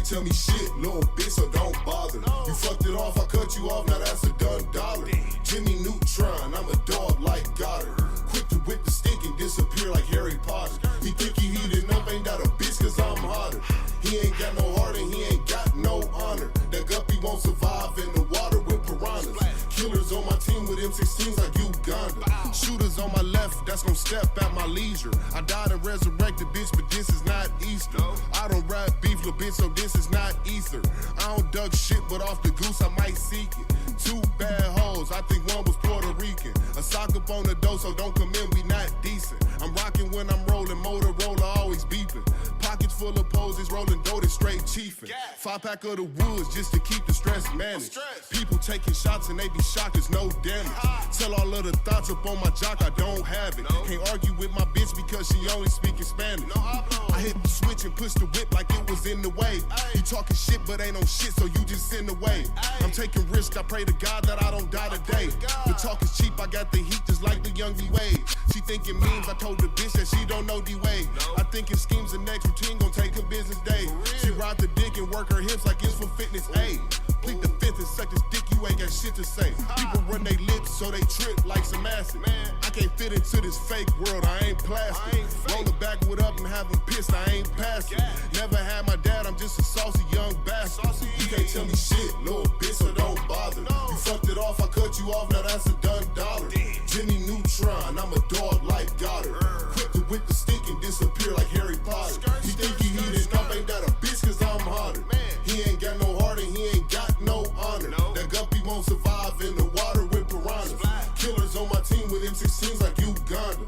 tell me shit, little bitch, so don't bother. You fucked it off, I cut you off, now that's a done dollar. Jimmy Neutron, I'm a dog like Goddard. Quick to whip the stick and disappear like Harry Potter. He think he heating up, ain't that a bitch, cause I'm hotter. He ain't got no heart and he ain't got no honor. That guppy won't survive in the water with piranhas. Killers on my team with M16s like Uganda. Shooters on my left, that's gon' step at my leisure. I died and resurrected, bitch, but this is not Easter. I don't rap beef, little bitch, so this is not ether. I don't duck shit, but off the goose, I might seek it. Two bad hoes, I think one was Puerto Rican. A sock up on the dough, so don't come in, we not decent. I'm rocking when I'm rolling, Motorola always beeping. Pockets full of poses, rolling dough, straight chiefin'. 5-pack of the woods just to keep the stress managed. People taking shots and they be shocked, there's no damage. Tell all of the thoughts up on my jock, I don't have it. Can't argue with my bitch because she only speaking Spanish. I hit the switch and push the whip like it was in the way. You talking shit but ain't no shit, so you just in the way. I'm taking risks, I pray to God that I don't die today. The talk is cheap, I got the heat just like the young D-Wade. She thinking memes, I told the bitch that she don't know D-Wade. I think it schemes the next routine gon' take a business day. She ride the dick and work her hips like it's for fitness. Ayy, plead the fifth and suck this dick, you ain't got shit to say. People run they lips so they trip like some acid. I can't fit into this fake world, I ain't plastic. Roll the backward up and have them pissed, I ain't passing. Never had my dad, I'm just a saucy young bastard. You can't tell me shit, little bitch, so don't bother. You fucked it off, I cut you off, now that's a done dollar. Jimmy Neutron, I'm a dog like Goddard. Quick to whip the stick and disappear like Harry Potter. He think he heating up, ain't that a bitch, cause I'm hotter. He ain't got no heart and he ain't got no honor. That guppy won't survive in the water with piranhas. Killers on my team with M16s like Uganda.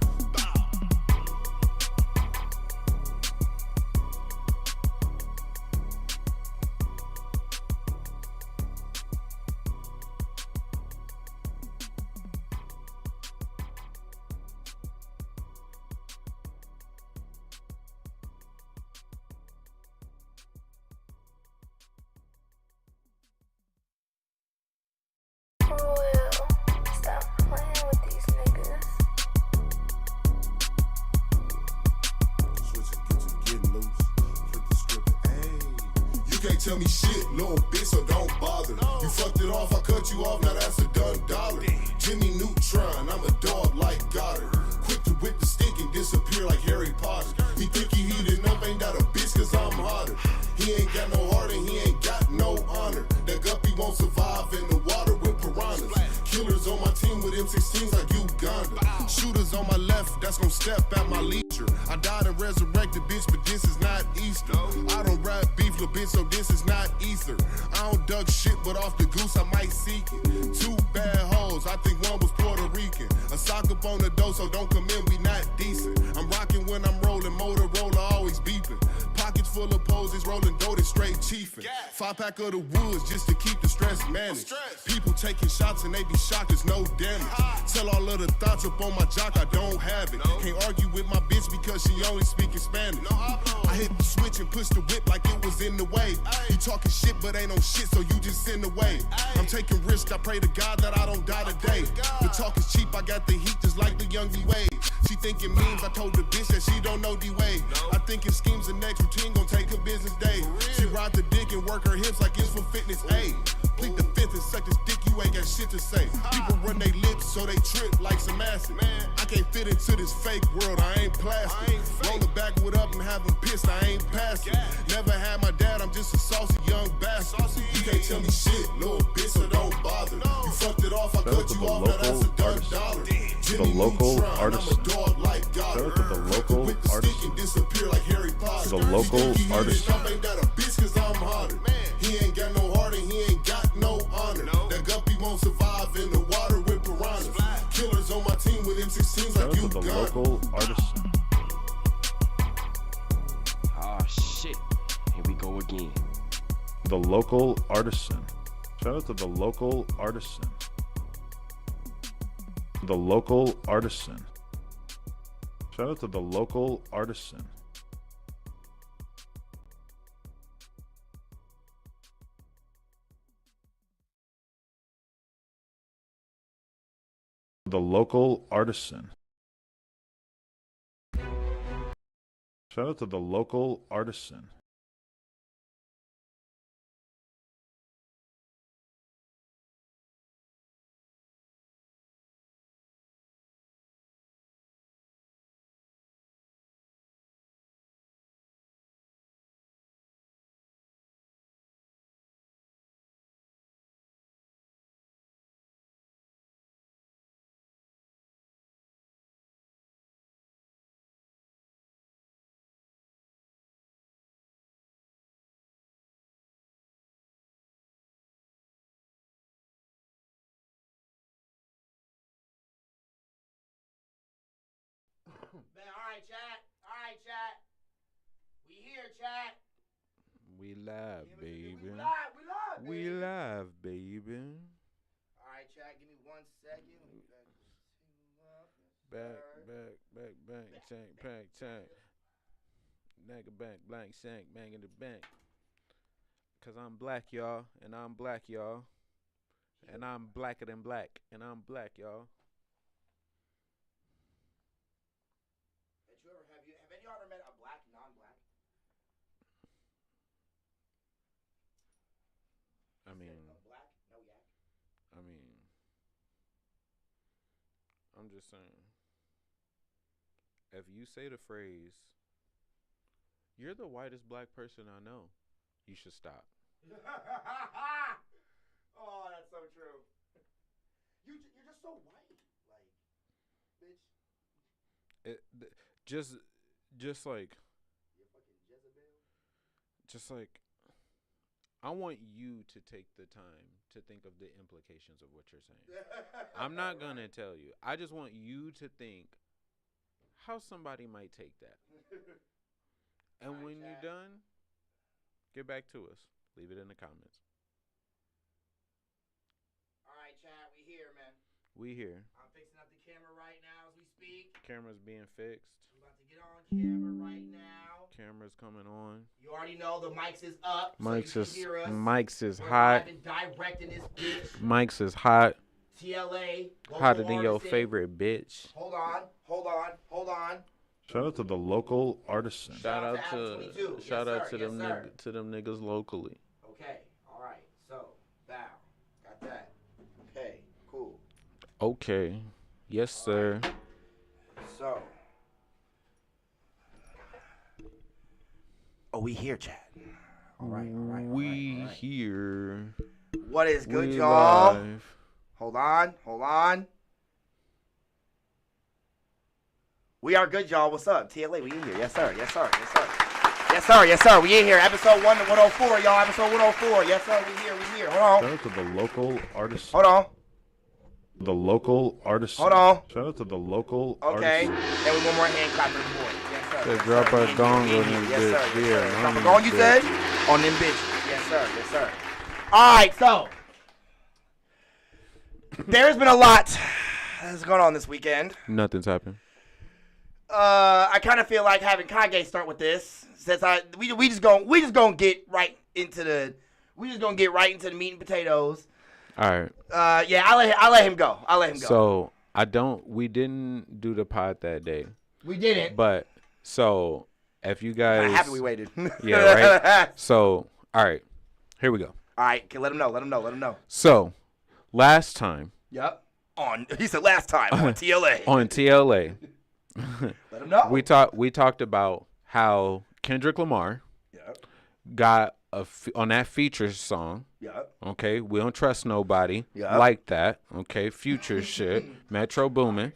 Tell me shit, little bitch, so don't bother. You fucked it off, I cut you off, now that's a done dollar. Jimmy Neutron, I'm a dog like Goddard. Quick to whip the stick and disappear like Harry Potter. He think he heating up, ain't that a bitch, cause I'm hotter. He ain't got no heart and he ain't got no honor. That guppy won't survive in the water with piranhas. Killers on my team with M16s like Uganda. Shooters on my left, that's gon' step at my leisure. I died and resurrected, bitch, but this is not Easter. I don't rap beef, little bitch, so this is not ether. I don't duck shit, but off the goose, I might seek it. Two bad hoes, I think one was Puerto Rican. A sock up on the dough, so don't come in, we not decent. I'm rocking when I'm rolling, Motorola always beeping. Pockets full of poses, rolling dough, straight chiefin'. 5-pack of the woods just to keep the stress managed. People taking shots and they be shocked, there's no damage. Tell all of the thoughts up on my jock, I don't have it. Can't argue with my bitch because she only speaking Spanish. I hit the switch and push the whip like it was in the way. You talking shit but ain't no shit, so you just in the way. I'm taking risks, I pray to God that I don't die today. The talk is cheap, I got the heat just like the young D-Wade. She thinking memes, I told the bitch that she don't know D-Wade. I think it schemes the next routine gon' take a business day. She ride the dick and work her hips like it's for fitness. Ayy, plead the fifth and suck this dick, you ain't got shit to say. People run they lips so they trip like some acid. I can't fit into this fake world, I ain't plastic. Roll the backward up and have them pissed, I ain't passing. Never had my dad, I'm just a saucy young bastard. You can't tell me shit, little bitch, so don't bother. You fucked it off, I cut you off, now that's a done dollar. The Local Artisan. Shout out to the Local Artisan. The Local Artisan. Ain't that a bitch, cause I'm hotter. He ain't got no heart and he ain't got no honor. That guppy won't survive in the water with piranhas. Killers on my team with M16s like Shout out to the Local Artisan. Oh shit, here we go again. The Local Artisan. Shout out to the Local Artisan. The Local Artisan. Shout out to the Local Artisan. The Local Artisan. Shout out to the Local Artisan. right, chat. All right, chat. We here, chat. We live, baby. We live, We baby. live, baby. All right, chat. Give me 1 second. Let me Back, tank. Nigga back, blank, shank, bang in the bank. Cause I'm black, y'all, and I'm black, y'all. And I'm blacker than black, and I'm black, y'all. Have any of y'all ever met a black non-black? I mean, A black, no yak. I'm just saying. If you say the phrase, "You're the whitest black person I know," you should stop. Oh, that's so true. You're just so white, like, bitch. Just like, You're fucking Jezebel. just like, I want you to take the time to think of the implications of what you're saying. I'm not gonna tell you. I just want you to think how somebody might take that. And Alright, when chat. you're done, get back to us. Leave it in the comments. All right, chat. We here, man. We here. I'm fixing up the camera right now as we speak. Camera's being fixed. I'm about to get on camera right now. Camera's coming on. You already know the mics is up. Mics so you is can hear us. mics is We're hot. live and direct in this bitch. Mics is hot. T.L.A. Local Hotter than your Artisan. favorite bitch. Hold on. Shout out to the local artisan. Shout out Adam to 22. Yes, shout out sir. to Yes, them sir. to them niggas locally. Okay. All right. So, bow. Got that. Okay. Cool. Okay. Yes, sir. So. Oh, we here, chat. All right. We here. What is good, We y'all? live. Hold on. We are good, y'all. What's up? T.L.A. We in here. Yes, sir. We in here. Episode 104, y'all. Episode 104. Yes, sir. We here. Hold Shout out to the local artisan. on. The local artisan. Hold on. Shout out to the local Okay. artisan. And we one more hand clap for the boy. Yes, sir. Say Yes, drop sir. a We in here. gong We in on here. this Yes, bitch. sir. Yeah, Drop a on gong, this you bitch. said? On them bitches. Yes, sir. All right, so. There's been a lot that's going on this weekend. Nothing's happened. I kind of feel like having Kage start with this, since we just gonna get right into the meat and potatoes. All right. Yeah, I'll let him go. So we didn't do the pod that day, We didn't. but so if you guys, I'm happy we waited. yeah, right. So all right, here we go. All right, okay, let him know. So last time Yep. He said last time on TLA. on TLA, Let him know. we talked about how Kendrick Lamar Yep. got on that Features song. Yep. Okay, we don't trust nobody Yup. like that. Okay, Future shit, Metro Boomin.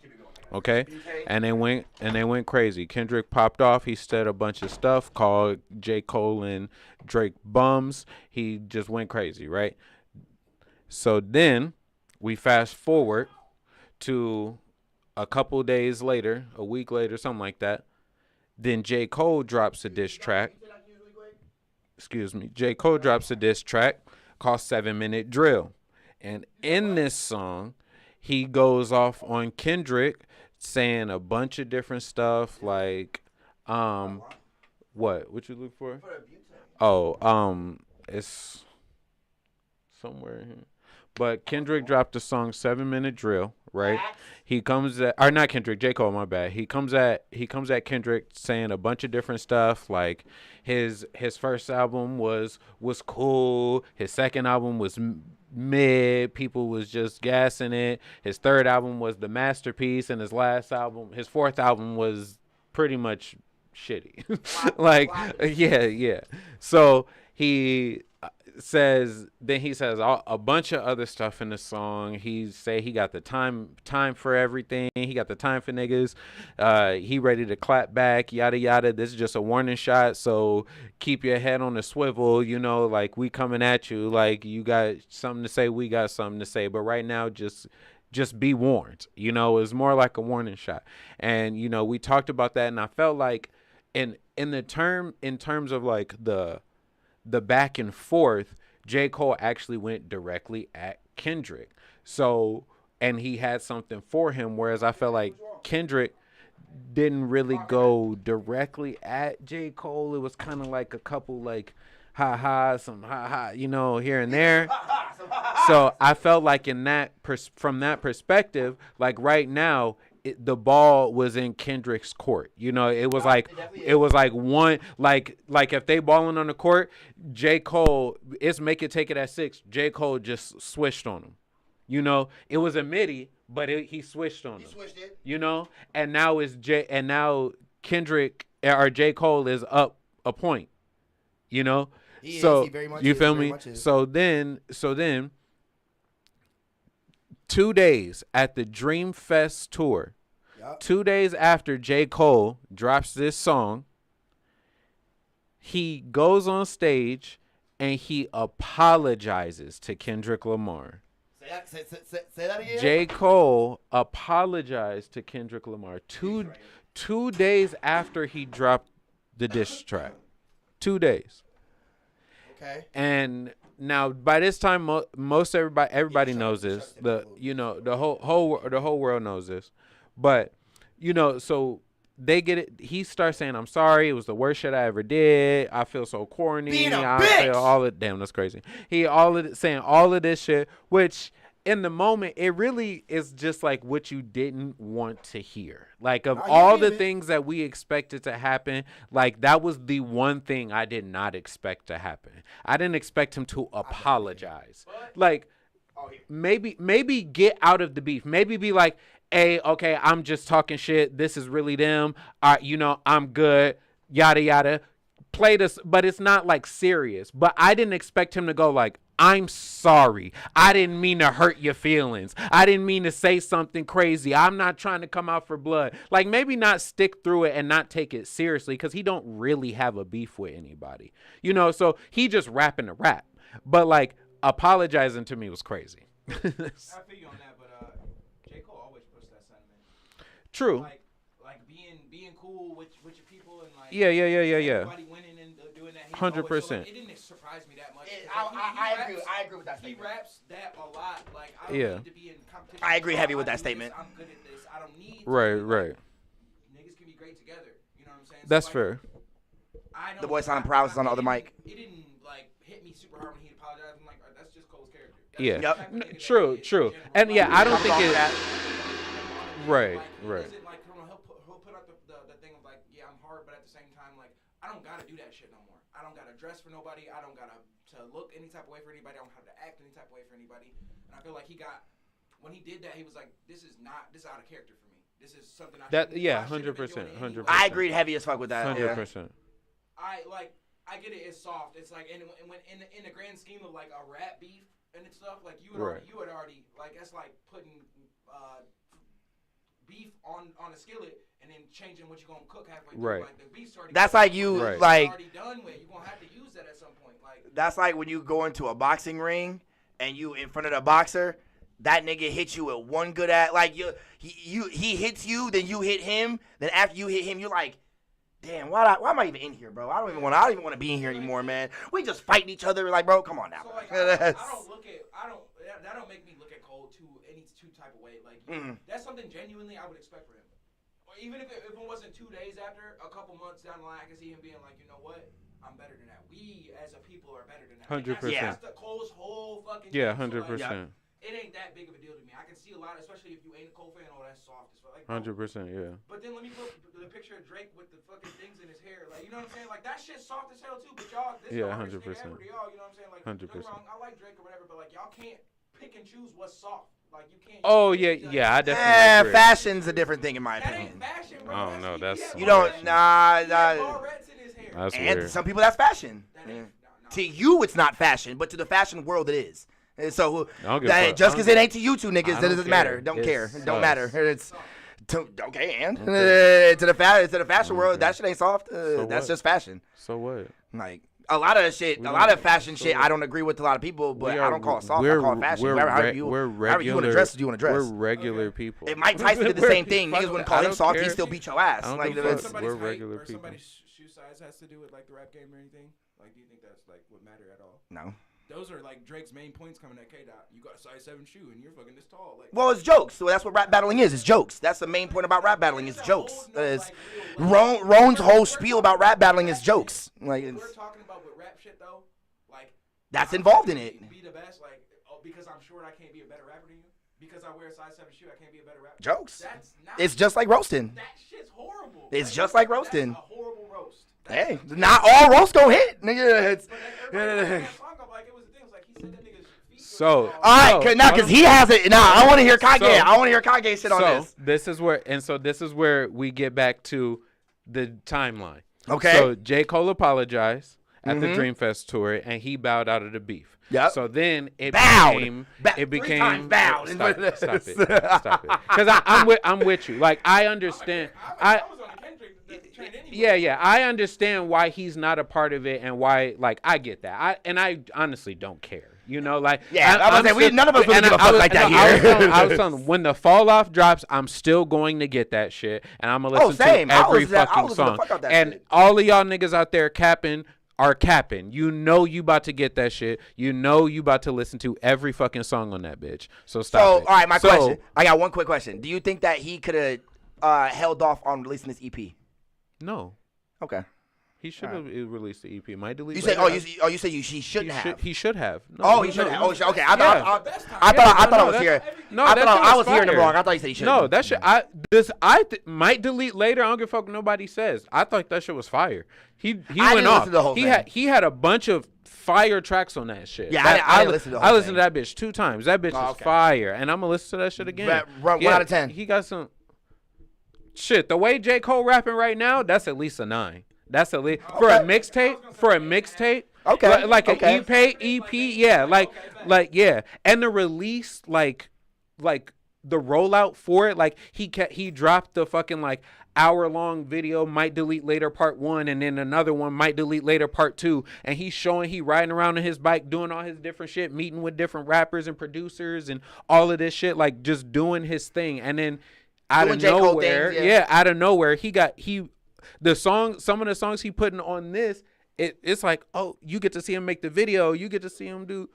Okay, and they went crazy. Kendrick popped off. He said a bunch of stuff, called J. Cole and Drake bums. He just went crazy, right? So then we fast forward to a couple days later, a week later, something like that. Then J. Cole drops a diss track. J. Cole drops a diss track called 7 Minute Drill. And in this song, he goes off on Kendrick saying a bunch of different stuff like, what you look for? Oh, it's somewhere in here. But Kendrick dropped the song 7 Minute Drill, right? He comes at, or not Kendrick, J. Cole, my bad. He comes at Kendrick saying a bunch of different stuff, like his first album was cool, his second album was mid, people was just gassing it. His third album was the masterpiece, and his fourth album was pretty much shitty. Like, yeah. So he says a bunch of other stuff in the song. He got the time for everything. He got the time for niggas. He ready to clap back, yada yada. This is just a warning shot, so keep your head on the swivel. You know, like, we coming at you. Like, you got something to say, we got something to say. But right now, just just be warned. You know, it's more like a warning shot. And, you know, we talked about that, and I felt like in terms of like the back and forth, J. Cole actually went directly at Kendrick. So, and he had something for him, whereas I felt like Kendrick didn't really go directly at J. Cole. It was kind of like a couple like some ha, you know, here and there. So I felt like from that perspective, like right now, the ball was in Kendrick's court. You know, it was like one like if they balling on the court, J. Cole, it's make it take it at 6. J. Cole just switched on him. You know, it was a midi, but he switched on him. He switched it. You know, and now Kendrick or J. Cole is up a point. You know, he very much you feel me? So then, 2 days at the Dreamfest tour, 2 days after J. Cole drops this song, he goes on stage and he apologizes to Kendrick Lamar. Say that again. J. Cole apologized to Kendrick Lamar 2 days after he dropped the diss track. 2 days. Okay. And now by this time, most everybody knows this. The whole world knows this. But you know, so they get it. He starts saying, "I'm sorry. It was the worst shit I ever did. I feel so corny. I feel all of damn. That's crazy." Saying all of this shit, which in the moment it really is just like what you didn't want to hear. Like of all the things that we expected to happen, like that was the one thing I did not expect to happen. I didn't expect him to apologize. Like maybe get out of the beef. Maybe be like, "Hey, okay, I'm just talking shit. This is really them. You know, I'm good. Yada yada." Play this, but it's not like serious. But I didn't expect him to go like, "I'm sorry. I didn't mean to hurt your feelings. I didn't mean to say something crazy. I'm not trying to come out for blood." Like maybe not stick through it and not take it seriously because he don't really have a beef with anybody. You know, so he just rapping to rap. But like apologizing to me was crazy. I feel you on that, but J. Cole always puts that sentiment. True. Like being cool with your people and like yeah. Everybody winning and doing that. 100%. It didn't surprise me that much. I agree with that statement. He raps that a lot. Like I don't need to be in competition. I agree heavy with that statement. I'm good at this. I don't need. Right. Niggas can be great together. You know what I'm saying? That's fair. The boy sounding proud on the other mic. It didn't like hit me super hard when he apologized. I'm like, that's just Cole's character. Yeah. True. And yeah, I don't think it. Right. Like he'll put out the thing of like, yeah, I'm hard, but at the same time, like I don't gotta do that shit no more. I don't gotta dress for nobody. I don't gotta to look any type of way for anybody. I don't have to act any type of way for anybody. And I feel like when he did that, he was like, this is out of character for me. This is something I 100%. I agreed heavy as fuck with that. 100%. I get it. It's soft. It's like, and when in the grand scheme of like a rap beef and stuff, like you had already like that's like putting beef on a skillet and then changing what you're gonna cook halfway through. Right. Like the beef's already that's like you like already done with. You're gonna have to use that at some point. Like that's like when you go into a boxing ring and you in front of the boxer. That nigga hits you with one good he hits you, then you hit him, then after you hit him, you're like, damn, why am I even in here, bro? I don't even want to be in here anymore, man. We just fighting each other, like, bro, come on now. So like, that don't make me look at Cole any type of way. Like that's something genuinely I would expect for him. Or even if it wasn't 2 days after, a couple months down the line, I can see him being like, you know what? I'm better than that. We as a people are better than that. 100%. That's the Cole's whole fucking. Yeah, thing. 100%. So like, it ain't that big of a deal to me. I can see a lot, especially if you ain't a Cole fan. Oh, that's soft as fuck. Like, 100%, yeah. But then let me put the picture of Drake with the fucking things in his hair. Like, you know what I'm saying? Like, that shit's soft as hell too. But y'all, this is the hardest thing ever to y'all. You know what I'm saying? Like, 100%. don't get me wrong, I like Drake or whatever, but like, y'all can't pick and choose what's soft. Like, you can't. Oh yeah, I definitely agree. Fashion's a different thing in my opinion. That ain't fashion, bro. I don't know. That's you don't. Nah. Barrettes in his hair. That's and weird. some people that's fashion. That To you, it's not fashion, but to the fashion world, it is. And so just because it ain't to you two niggas, that doesn't matter. Don't care. Don't matter. It's okay. And to the fashion world, that shit ain't soft. That's just fashion. So what? Like A lot of shit, a lot of fashion shit, I don't agree with a lot of people, but I don't call it soft. I call it fashion. However you want to dress, you want to dress. We're regular people. If Mike Tyson did the same thing, niggas wouldn't call him soft. He still beat your ass. Like we're regular people. Somebody's shoe size has to do with like the rap game or anything. Like, do you think that's like would matter at all? No. Those are like Drake's main points coming at K-Dot. You got a size 7 shoe and you're fucking this tall. Like, well, it's jokes. So that's what rap battling is. It's jokes. That's the main point about rap battling. It's jokes. Roan's whole spiel about rap battling is jokes. Like, we're talking about with rap shit though. Like, that's involved in it. Be the best, like, because I'm short, I can't be a better rapper than you. Because I wear a size 7 shoe, I can't be a better rapper. Jokes. That's not. It's just like roasting. That shit's horrible. It's just like roasting. That's a horrible roast. Hey, not all roasts go hit, nigga. It's, So, all right, now because he has it. Now I want to hear Kage. I want to hear Kage shit on this. This is where we get back to the timeline. Okay. So J. Cole apologized at the Dreamfest tour, and he bowed out of the beef. Yep. So then it bowed. became 3 times bowed. Stop it. Because I'm with you. Like, I understand. I understand why he's not a part of it and why, like, I get that. I honestly don't care. You know, like, yeah, none of us really give a fuck like that here. I was telling when the Fall Off drops, I'm still going to get that shit, and I'm gonna listen to every fucking song. And all of y'all niggas out there capping are capping. You know you about to get that shit. You know you about to listen to every fucking song on that bitch. So stop it. All right, question. I got one quick question. Do you think that he could have held off on releasing this EP? No. Okay. He should have released the EP. Might delete. You say you say he shouldn't have. He should have. No, he should have. Oh, okay. I thought I was here. No, I thought I was hearing him wrong. I thought he said he should. No, that shit. Might delete later. I don't give a fuck what nobody says. I thought that shit was fire. He went off. The whole thing. He had a bunch of fire tracks on that shit. Yeah, I didn't listen to the whole I listened to that bitch 2 times. That bitch is fire, and I'm gonna listen to that shit again. 1 out of 10. He got some shit. The way J. Cole rapping right now, that's at least a 9. That's at least for a mixtape. For a mixtape, okay, like an EP, yeah, like yeah, and the release, like the rollout for it, like he dropped the fucking like hour-long video, might delete later part 1, and then another one might delete later part 2, and he's showing he riding around on his bike doing all his different shit, meeting with different rappers and producers and all of this shit, like just doing his thing, and then out of nowhere, some of the songs he putting on this, it's like, oh, you get to see him make the video, you get to see him do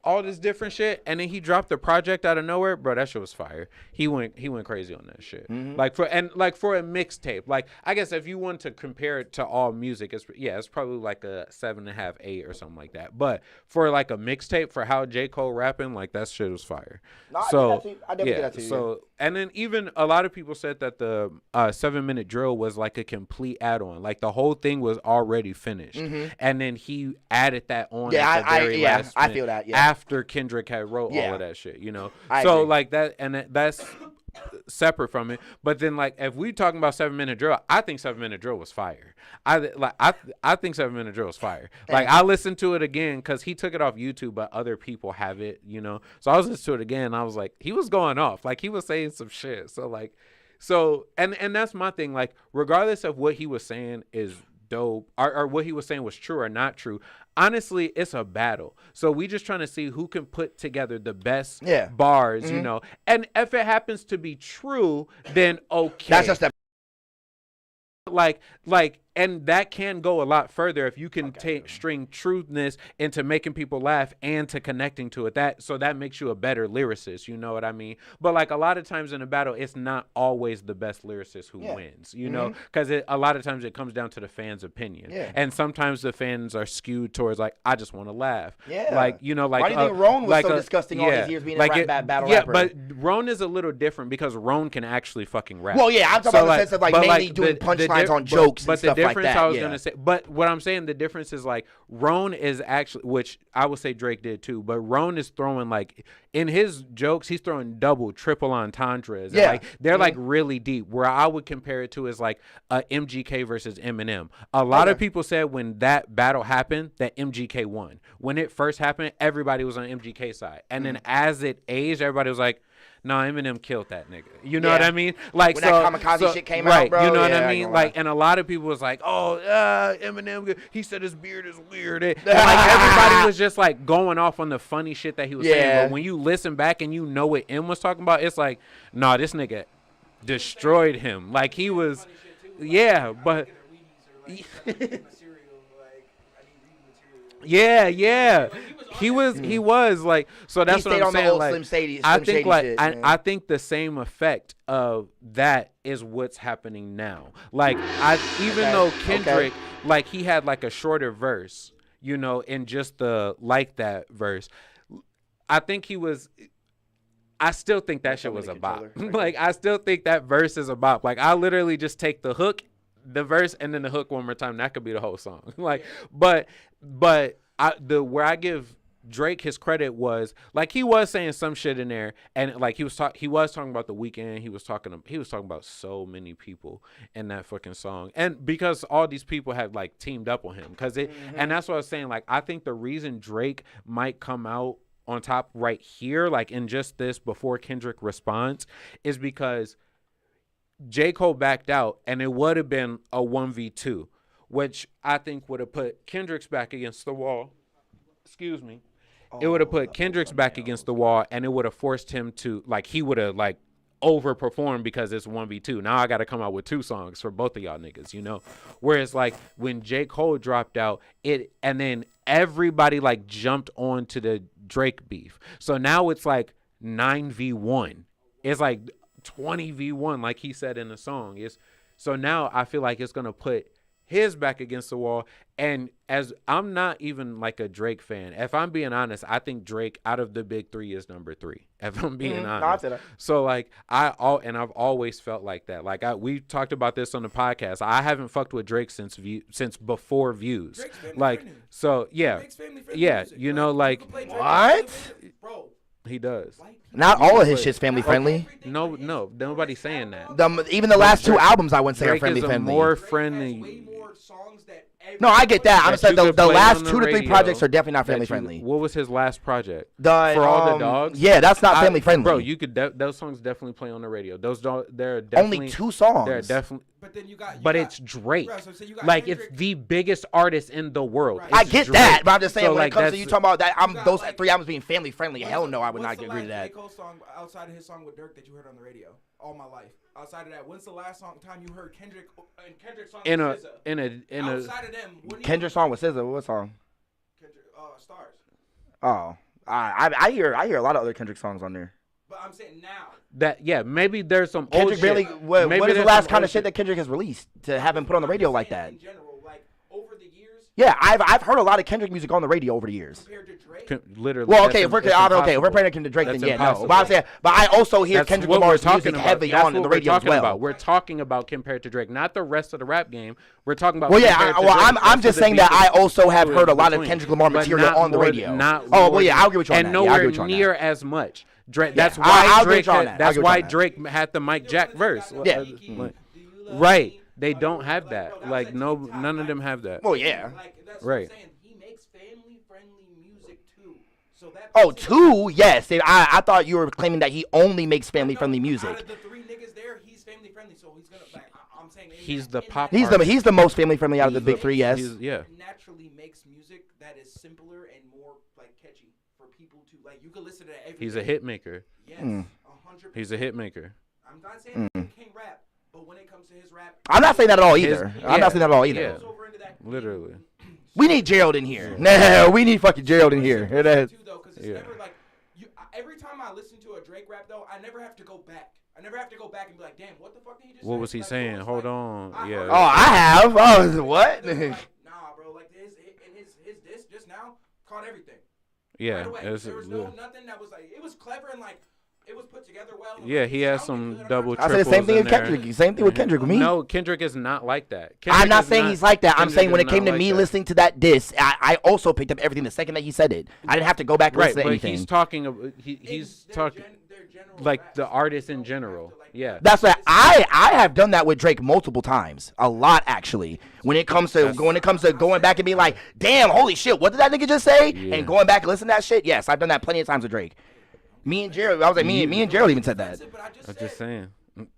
all this different shit, and then he dropped the project out of nowhere, bro. That shit was fire. He went crazy on that shit. Like for a mixtape. Like, I guess if you want to compare it to all music, it's probably like a 7.5, 8 or something like that. But for like a mixtape, for how J. Cole rapping, like that shit was fire. No, I definitely get that too. So and then even a lot of people said that the 7-minute drill was like a complete add-on. Like the whole thing was already finished, and then he added that on. Yeah, I feel that. Yeah. After Kendrick had wrote all of that shit, you know. So agree. Like that, and that's separate from it. But then, like, if we talking about 7-minute drill, I think 7-minute drill was fire. I think 7-minute drill was fire. Like, I listened to it again because he took it off YouTube, but other people have it, you know. So I was listening to it again, and I was like, he was going off, like he was saying some shit. So and that's my thing. Like, regardless of what he was saying is dope, or what he was saying was true or not true. Honestly, it's a battle. So we just trying to see who can put together the best bars, you know. And if it happens to be true, then okay. That's just that. Like, and that can go a lot further if you can string truthness into making people laugh and to connecting to it. That makes you a better lyricist, you know what I mean? But like a lot of times in a battle, it's not always the best lyricist who wins, you know? Because a lot of times it comes down to the fan's opinion. Yeah. And sometimes the fans are skewed towards like, I just want to laugh. Yeah. Like, you know, like. Why do you think Roan was so disgusting all these years being a battle rapper? Yeah, but Roan is a little different because Roan can actually fucking rap. Well, yeah, I'm talking about the sense of like mainly doing punchlines on jokes and stuff like that. I was gonna say, but what I'm saying, the difference is like Roan is actually, which I would say Drake did too, but Roan is throwing like in his jokes, he's throwing double, triple entendres. Yeah, like they're like really deep. Where I would compare it to is like MGK versus Eminem. A lot of people said when that battle happened that MGK won. When it first happened, everybody was on MGK side, and then as it aged, everybody was like, no, Eminem killed that nigga. You know Yeah. what I mean? Like, When so, that kamikaze shit came out, right, bro, you know what yeah, I I mean? ain't gonna Like, lie. and a lot of people was like, oh, Eminem, he said his beard is weird. And, like, everybody was just, like, going off on the funny shit that he was saying. Yeah. But when you listen back and you know what M was talking about, it's like, nah, this nigga destroyed him. Like, he was, yeah, but... Yeah. He was like, so that's He what stayed I'm on the saying. old Like, Slim Shady I think shit, like man. I think the same effect of that is what's happening now. Like, even though Kendrick, like, he had like a shorter verse, you know, in just the like that verse, I think he was. I still think that shit was a bop. Like, I still think that verse is a bop. Like, I literally just take the hook, the verse, and then the hook one more time. That could be the whole song. Like, but where I give Drake his credit was, like, he was saying some shit in there, and like he was talking about The Weeknd. He was talking about so many people in that fucking song, and because all these people have like teamed up on him, because it, and that's what I was saying. Like, I think the reason Drake might come out on top right here, like in just this before Kendrick responds, is because J. Cole backed out, and it would have been a 1v2, which I think would have put Kendrick's back against the wall. Excuse me. It would have put Kendrick's back against the wall, and it would have forced him to, like, he would have, like, overperformed because it's 1v2. Now I got to come out with 2 songs for both of y'all niggas, you know? Whereas, like, when J. Cole dropped out, and then everybody, like, jumped on to the Drake beef. So now it's, like, 9v1. It's, like, 20v1, like he said in the song. So now I feel like it's going to put his back against the wall. And as I'm not even like a Drake fan, if I'm being honest, I think Drake out of the big 3 is number 3, if I'm being honest. So like I've always felt like that. Like we talked about this on the podcast. I haven't fucked with Drake since before Views. Like friendly. So yeah, music. You know, like what? Bro. He does. Not all of his shit's family friendly. No, nobody's saying that. Even the last 2 albums I wouldn't say are family friendly. More friendly. Way more songs that no, I get that. I'm saying the last 2 to 3 radio, projects are definitely not family friendly. What was his last project? For All the Dogs? Yeah, that's not family friendly. Bro, you could those songs definitely play on the radio. They're definitely only 2 songs. They're definitely. But then it's Drake. Bro, so you got like Kendrick. It's the biggest artist in the world. Right. I get Drake. that, but I'm just saying So, when like, it comes to you talking about that, those like, 3 albums being family friendly. Hell no, I would not agree to that. J. Cole song outside of his song with Dirk that you heard on the radio all my life? Outside of that, when's the last time you heard Kendrick and Kendrick's song with SZA? Outside of them, Kendrick's song with SZA. What song? Kendrick, Stars. Oh, I hear a lot of other Kendrick songs on there. But I'm saying now. Maybe there's some Kendrick old barely. shit. What Maybe is the there's last some kind old of shit that Kendrick has released to have him put on the radio like that? In general, like over the years. Yeah, I've heard a lot of Kendrick music on the radio over the years. Compared to Drake. Literally. Well, okay, if we're impossible. comparing Kendrick to Drake, That's then yeah, impossible. no. But I'm saying, but I also hear That's Kendrick what we're Lamar's talking music about. heavily That's on in what the we're radio as talking well. about. We're talking about compared to Drake, not the rest of the rap game. We're talking about. Well, yeah, compared to I'm Drake. just saying that I also have heard a lot of Kendrick Lamar material on the radio. Oh, well, yeah, I'll agree with you on that. And Yeah, I'll nowhere agree with you on that. near as much. Drake. Yeah, That's why I'll agree Drake. with you on that. That's I'll agree why with you on Drake had the Mike Jack verse. Yeah. Right. They don't have that. Like none of them have that. Well, yeah. Like, that's Right. what I'm saying. He makes family-friendly music too. So that. Oh, 2? Yes. I thought you were claiming that he only makes family-friendly music. Out of the 3 niggas there, he's family-friendly, so he's gonna. Like, I'm saying. He's the in pop that- He's the most family-friendly out of the big 3. Yes. Yeah. Naturally makes music that is simpler and more like catchy for people to like. You can listen to that every He's day. a hit maker. Yes, 100%. He's a hit maker. I'm not saying he can't rap, but when it comes to his rap, I'm not saying that at all either. I'm not saying that at all either. Yeah. goes over into that. Literally. We need Gerald in here. No, we need fucking Gerald in here. It is. Too, though, 'cause it's Yeah. never like every time I listen to a Drake rap though, I never have to go back. I never have to go back and be like, damn, what the fuck did he just say? What was he Like, saying? it's Hold like, on. I Yeah. heard Oh, I have. Oh, what? Nah, bro. Like his diss just now caught everything. Yeah. Right away. It's- There was nothing that was like it was clever and like it was put together well. and, Yeah, like, he it has sounded some good. I'm double not I trying said to- the same thing with in there. Kendrick. Same thing with Kendrick with me. No, Kendrick is not like that. I'm Kendrick not is saying he's like that. I'm Kendrick saying when is it came not to like me that. listening to that diss, I also picked up everything the second that he said it. I didn't have to go back and Right, listen to but anything. he's talking about he's Their talking their general like raps, the artist in don't have general. to, like, Yeah. That's what I have done that with Drake multiple times, a lot actually. When it comes to going back and being like, damn, holy shit, what did that nigga just say? Yeah. And going back and listening to that shit, yes, I've done that plenty of times with Drake. Me and Gerald, I was like, me and Gerald even said that. But I just I'm said, just saying.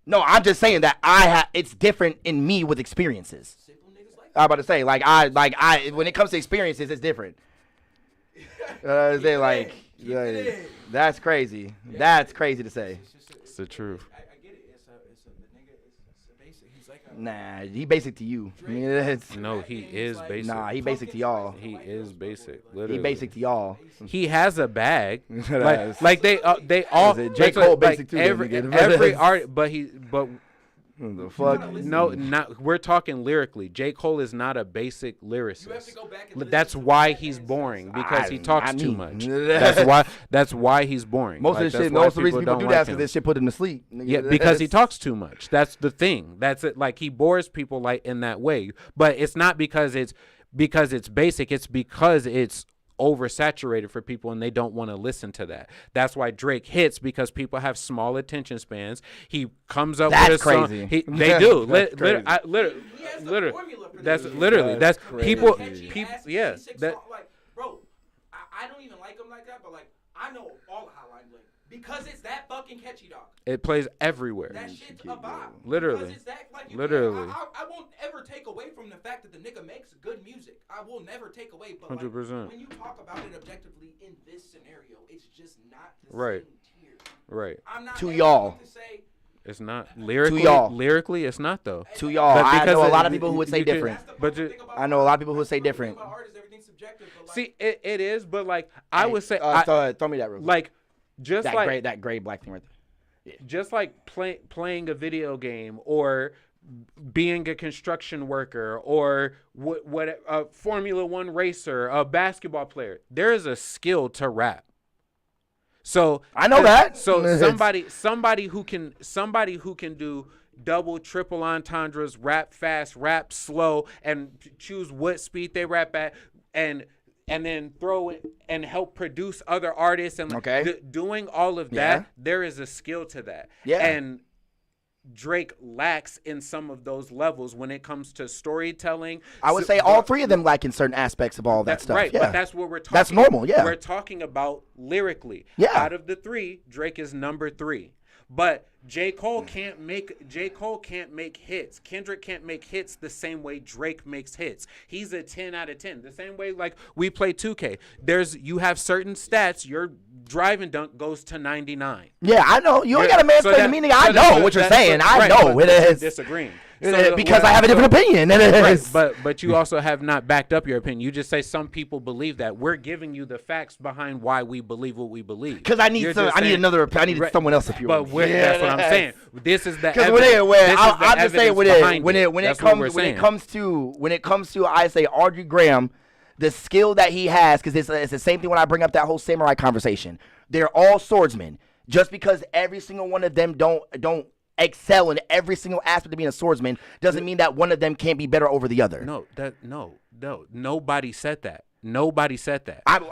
No, I'm just saying that it's different in me with experiences. simple niggas like I'm about to say, I when it comes to experiences, it's different. They like, that's crazy. That's crazy to say. It's the truth. I get it. It's a nigga. It's a basic. He's like a. Nah, he basic to you. I mean, it's, No, he is basic. nah, he basic to y'all. He is basic. Literally. He basic to y'all. He has a bag. That's- like they all. Is it J. like, Cole like, basic too, then, Every nigga? art, but The fuck? no, not we're talking lyrically. J. Cole is not a basic lyricist. You have to go back and listen That's to why what he's that man boring says. because he talks too mean, much. That's why he's boring. Most Like, of the that's shit, why most of the reason people don't do like that is because him. this shit put him to sleep. Nigga. Yeah, because he talks too much. That's the thing. That's it. Like he bores people like in that way. But it's not because it's basic. It's because it's oversaturated for people and they don't want to listen to that. That's why Drake hits because people have small attention spans. He comes up That's with a song. crazy. They do. That's crazy. He has the Literally. formula for That's this. literally. That's That's crazy. people. Catchy People. ass Yeah. C6 That. song, like, bro, I don't even like him like that, but like, I know all Hotline Bling because it's that fucking catchy, dog. It plays everywhere. That shit's a vibe. Literally. Because it's that, like, you Literally. I won't ever take away from the fact that the nigga makes good music. I will never take away. But 100%. Like, when you talk about it objectively in this scenario, it's just not the Right. same tier. Right. I'm not To ever y'all. going to say, It's not lyrically. y'all. Lyrically, it's not though. To y'all, But I because know a it- lot of people who would say you can- different. that's the But fucking you- thing about I know a lot of people who say the thing different. about art is everything's subjective, but, like, See, it is, but like I would say, throw me that real quick. like just that like that gray black thing right there. just like playing a video game or being a construction worker or what a Formula One racer, a basketball player. There is a skill to rap. So I know that. So somebody who can do double, triple entendres, rap fast, rap slow, and choose what speed they rap at, and then throw it and help produce other artists and Okay. doing all of that. Yeah. There is a skill to that. Yeah. And Drake lacks in some of those levels when it comes to storytelling. I would say all three of them lack in certain aspects of all that That's stuff. right, Yeah. but that's what we're talking. That's normal, yeah. We're talking about lyrically. Yeah. Out of the three, Drake is number 3. But J. Cole can't make hits. Kendrick can't make hits the same way Drake makes hits. He's a 10 out of 10. The same way like we play 2K. You have certain stats. Your driving dunk goes to 99. Yeah, I know. You ain't got to mansplain to me, nigga. I know what you're saying. I know it is. Disagreeing. Because I have a different opinion. It is. Right, but you also have not backed up your opinion. You just say some people believe that. We're giving you the facts behind why we believe what we believe. Because I need You're some. just I need saying- another. I need Right. someone else opinion. But that's what I'm saying. This is the Because evidence. I'm just saying when That's what we're saying. it comes to I say Audrey Graham, the skill that he has, because it's the same thing when I bring up that whole samurai conversation. They're all swordsmen. Just because every single one of them don't excel in every single aspect of being a swordsman doesn't mean that one of them can't be better over the other. No, nobody said that. Nobody said that. I'm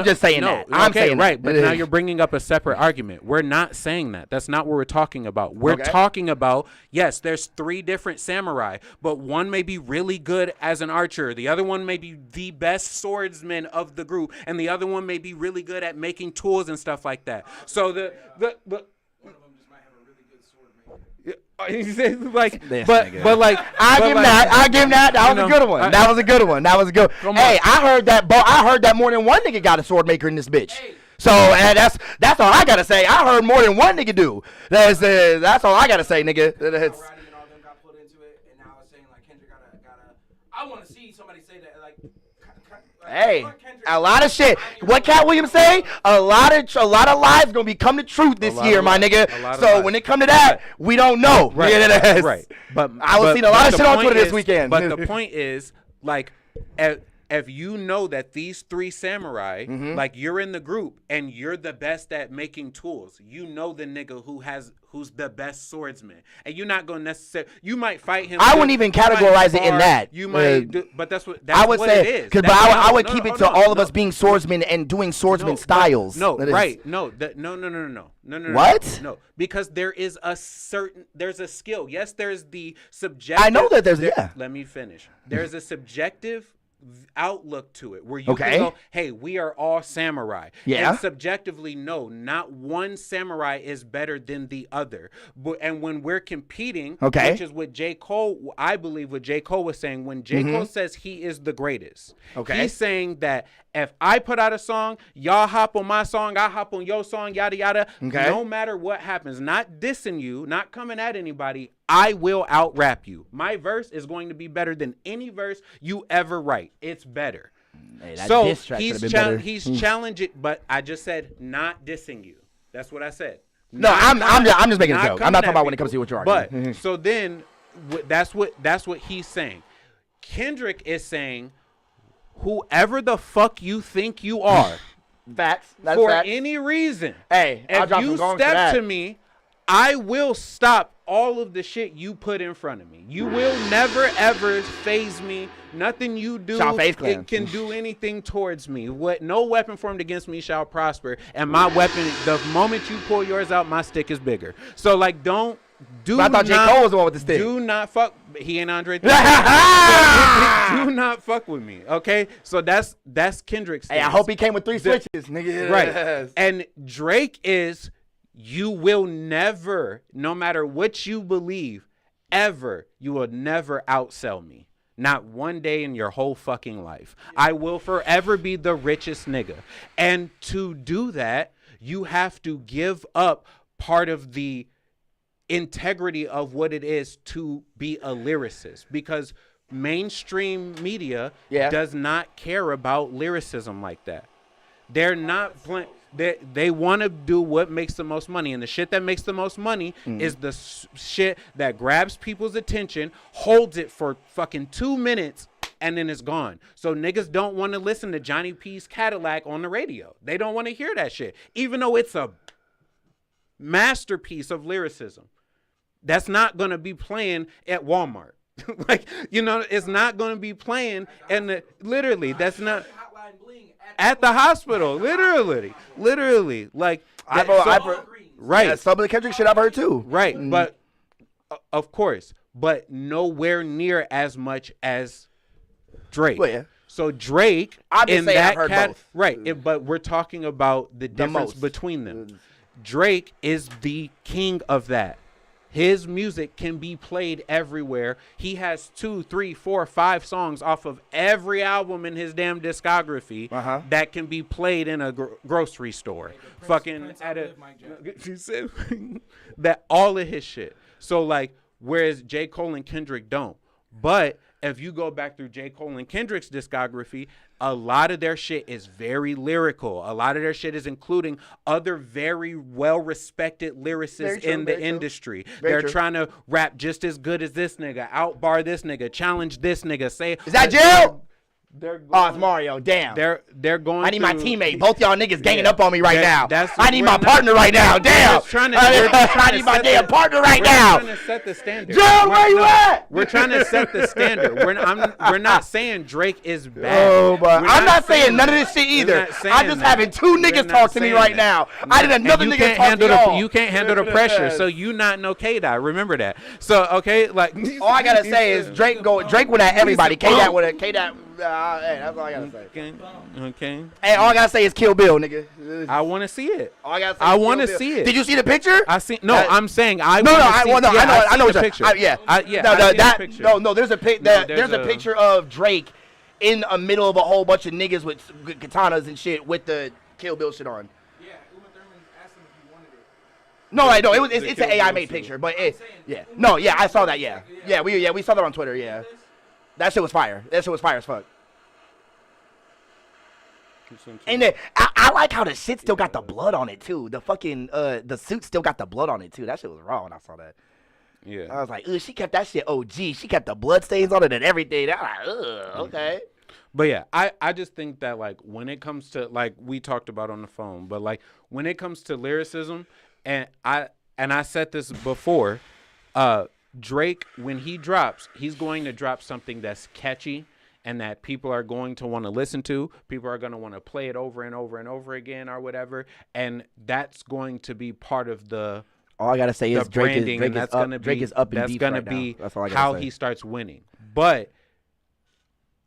just saying that. I'm okay, saying right, that. but now you're bringing up a separate argument. We're not saying that. That's not what we're talking about. We're Okay. talking about, yes, there's 3 different samurai, but one may be really good as an archer. The other one may be the best swordsman of the group, and the other one may be really good at making tools and stuff like that. So the one of them just might have a really good sword maker. like, This but nigga. but like I but give him like, that. I give him that. That you was a know, good one. I- That was a good one. That was a good. Come Hey, on. I heard that more than one nigga got a sword maker in this bitch. Hey. So that's all I gotta say. I heard more than one nigga do. That's all I gotta say, nigga. How That's- Roddy and all them got put into it, and now it's saying like Kendrick gotta. I want to see somebody say that like. Hey, fuck Kendrick. a lot of shit. What Cat Williams say? A lot of lies gonna become the truth this lot year, of my lies. nigga. A lot of So lies. when it come to that, we don't know. Right, Yeah, that is. right. But I was seeing a lot of the shit on point Twitter this is- weekend. But the point is, like, if you know that these 3 samurai, Mm-hmm. like you're in the group and you're the best at making tools, you know the nigga who's the best swordsman, and you're not gonna necessarily. You might fight him. I wouldn't even you might categorize it in spar, that. You might, but that's what I would what say it is. because That's- I would no, keep no, it to no, all of no. us being swordsmen and doing swordsman No, styles. No, That is- right? No, no. What? No, because there's a skill. Yes, there's the subjective. I know that there's yeah. Let me finish. There's a subjective outlook to it where you Okay. can go, hey, we are all samurai. Yeah. And subjectively, no, not one samurai is better than the other. And when we're competing, Okay. which is what J. Cole, I believe what J. Cole was saying, when J. Cole says he is the greatest, Okay. he's saying that if I put out a song, y'all hop on my song, I hop on your song, yada, yada, Okay. no matter what happens, not dissing you, not coming at anybody, I will out-rap you. My verse is going to be better than any verse you ever write. It's better. Hey, that So diss track could've been better. he's challenging, but I just said not dissing you. That's what I said. No, I'm just making a joke. I'm coming not talking at about when it people. comes to what you're arguing. But so then that's what he's saying. Kendrick is saying, whoever the fuck you think you are, Facts. That's for facts. any reason, Hey, I'll if drop you some gongs for step that. to me, I will stop all of the shit you put in front of me. You will never ever phase me. Nothing you do Sean Face Clan. it can do anything towards me. What no weapon formed against me shall prosper. And my weapon, the moment you pull yours out, my stick is bigger. So like, don't do. But I thought J. not, Cole was the one with the stick. Do not fuck. He ain't Andre. Do not fuck with me. Okay. So that's Kendrick's. Hey, I stance. hope he came with 3 switches, nigga. Right. And Drake is, you will never, no matter what you believe, ever, you will never outsell me. Not one day in your whole fucking life. I will forever be the richest nigga. And to do that, you have to give up part of the integrity of what it is to be a lyricist, because mainstream media does not care about lyricism like that. They're not playing. They want to do what makes the most money, and the shit that makes the most money is the shit that grabs people's attention, holds it for fucking 2 minutes, and then it's gone. So niggas don't want to listen to Johnny P's Cadillac on the radio. They don't want to hear that shit, even though it's a masterpiece of lyricism. That's not going to be playing at Walmart. Like, you know, it's not going to be playing, and literally, that's not at the hospital. Literally, like right. Yeah, some of the Kendrick shit I've heard too. Right, but of course, but nowhere near as much as Drake. Well, yeah. So Drake, I'm just in saying that I've heard both. right? But we're talking about the difference most. between them. Drake is the king of that. His music can be played everywhere. He has 2, 3, 4, 5 songs off of every album in his damn discography that can be played in a grocery store. Prince at a that all of his shit. So like, whereas J. Cole and Kendrick don't. But if you go back through J. Cole and Kendrick's discography, a lot of their shit is very lyrical. A lot of their shit is including other very well-respected lyricists in the industry. They're trying to rap just as good as this nigga, outbar this nigga, challenge this nigga. Say, is that Jill? Oh, it's Mario. Damn. They're going. I need my teammate. Both y'all niggas ganging up on me right now. That's I need my partner right now. Damn. I need my damn partner right now. We're trying to set the standard. Jill, where you at? We're trying to set the standard. We're not saying Drake is bad. Oh, but I'm not saying none of this shit either. I'm just having 2 niggas talk to me right now. I did another nigga talk to y'all. You can't handle the pressure, so you not know K-Dot. Remember that. So okay, like all I gotta say is Drake went at everybody. K-Dot with a K-Dot. Hey, that's all I gotta say. Okay. Hey, all I gotta say is Kill Bill, nigga. I want to see it. All I gotta say. I want to see it. Did you see the picture? I'm saying I. I know the picture. No, there's a picture of Drake in the middle of a whole bunch of niggas with katanas and shit with the Kill Bill shit on. Yeah, Uma Thurman asked him if he wanted it. No, it's an AI made picture, but I saw that. Yeah, we saw that on Twitter. Yeah. That shit was fire. That shit was fire as fuck. And then I like how the shit still got the blood on it too. The fucking the suit still got the blood on it too. That shit was raw when I saw that. Yeah. I was like, ugh, she kept that shit OG. She kept the blood stains on it and everything. I'm like, ugh, okay. But yeah, I just think that like when it comes to like we talked about on the phone, but like when it comes to lyricism, and I said this before, Drake, when he drops, he's going to drop something that's catchy and that people are going to want to listen to. People are going to want to play it over and over and over again or whatever. And that's going to be part of the all I got to say is Drake is up and that's deep going to right be now. That's all I gotta how say. he starts winning. But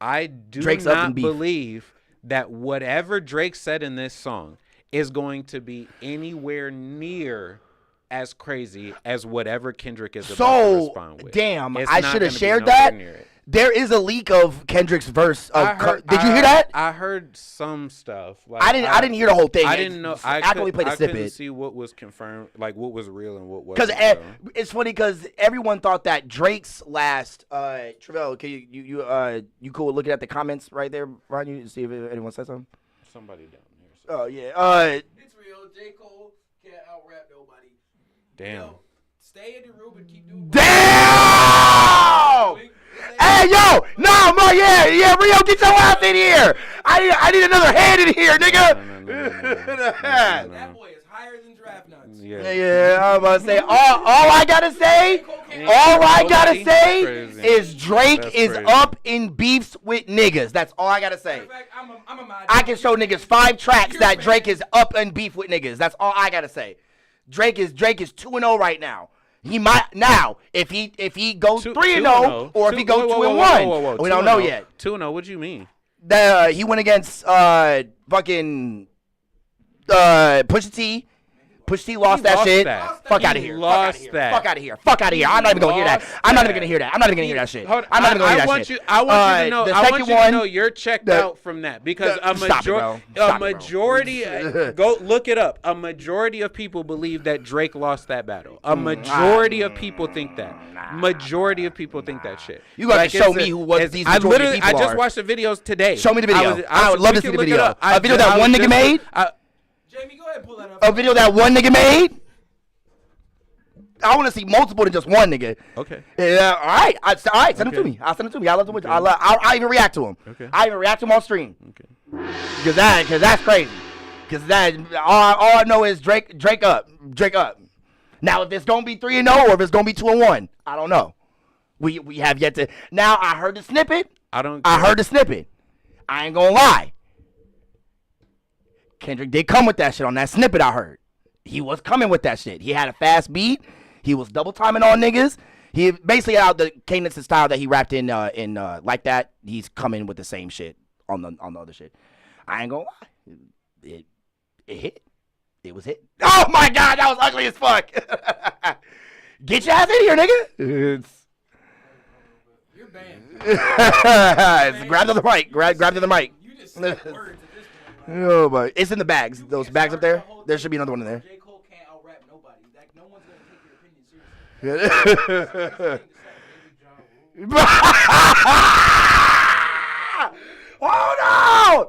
I do Drake's up in not beef. believe that whatever Drake said in this song is going to be anywhere near as crazy as whatever Kendrick is about to respond with. Damn, It's I not should have gonna be shared nowhere that. near it. There is a leak of Kendrick's verse. Did you hear that? I heard some stuff. Like, I didn't hear the whole thing. I didn't know. I can only play the couldn't snippet. see what was confirmed, like what was real and what Because wasn't. it's funny because everyone thought that Drake's last Travell, can you cool with looking at the comments right there, Ryan? You see if anyone said something. Somebody down here. Oh yeah. It's real. J. Cole can't out-rap nobody. Damn. Yo, stay in the room and keep doing. Damn! Hey yo, no, bro, yeah, Rio, get your ass in here. I need another head in here, nigga. That boy is higher than draft nuts. Yeah, I'm about to say all I gotta say is Drake is up in beefs with niggas. That's all I gotta say. In fact, I'm a mod. I can show niggas 5 tracks that Drake is up in beef with niggas. That's all I gotta say. Drake is 2-0 right now. He might now if he goes 3-0 or if he goes 2-1. We don't know yet. 2-0. What do you mean? He went against fucking Pusha T. Pusha T lost that shit. Fuck out of here. Fuck out of here. I'm not even gonna hear that. I'm not even gonna hear that. I'm not even gonna hear that shit. I'm not even gonna hear that shit. I want you to know. I want you to know you're checked out from that because a majority. Go look it up. A majority of people believe that Drake lost that battle. A majority of people think that. Majority of people think that shit. You got to show me who what these majority of people are. I just watched the videos today. Show me the video. I would love to see the video. A video that one nigga made. Jamie, go ahead and pull that up. A video that one nigga made. I want to see multiple than just one nigga. Okay. Yeah. All right. Send them to me. I'll send them to me. I love them. I'll even react to them. Okay. I even react to them on stream. Okay. Cause that's crazy. Cause that all I know is Drake up. Now if it's gonna be 3-0 or if it's gonna be 2-1, I don't know. We have yet to. Now I heard the snippet. I heard the snippet. I ain't gonna lie. Kendrick did come with that shit on that snippet I heard. He was coming with that shit. He had a fast beat. He was double timing on niggas. He basically out the cadence and style that he rapped in like that. He's coming with the same shit on the other shit. I ain't gonna lie. It hit. It was hit. Oh my god, that was ugly as fuck. Get your ass in here, nigga. You're banned. Grab to the mic. Grab to the mic. You just said words at this point. Oh my! It's in the bags. Those bags up there. There should be another one in there. J. Cole can't out-rap nobody. Like, no one's gonna take your opinion seriously. Hold on!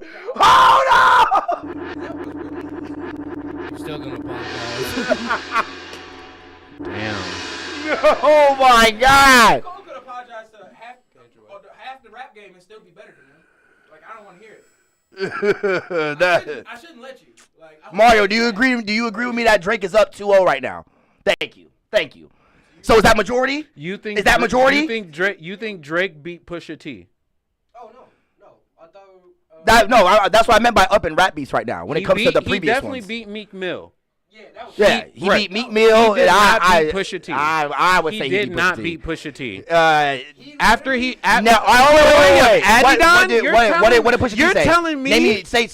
Still gonna apologize. Damn. Oh my god! Cole could apologize to half the rap game and still be better than him. Like, I don't want to hear it. I shouldn't let you. Like, Mario, do you agree with me that Drake is up 2-0 right now? Thank you. So is that majority? Is that majority? You think Drake beat Pusha T? Oh no. I thought. That's what I meant by up in rap beats right now. When it comes to the previous he definitely ones. beat Meek Mill. Yeah, that was. Yeah, he beat Meek Mill. He did not beat Pusha T. I would say he did not beat Pusha T. After he wait. What did Pusha T say? You're telling me. Say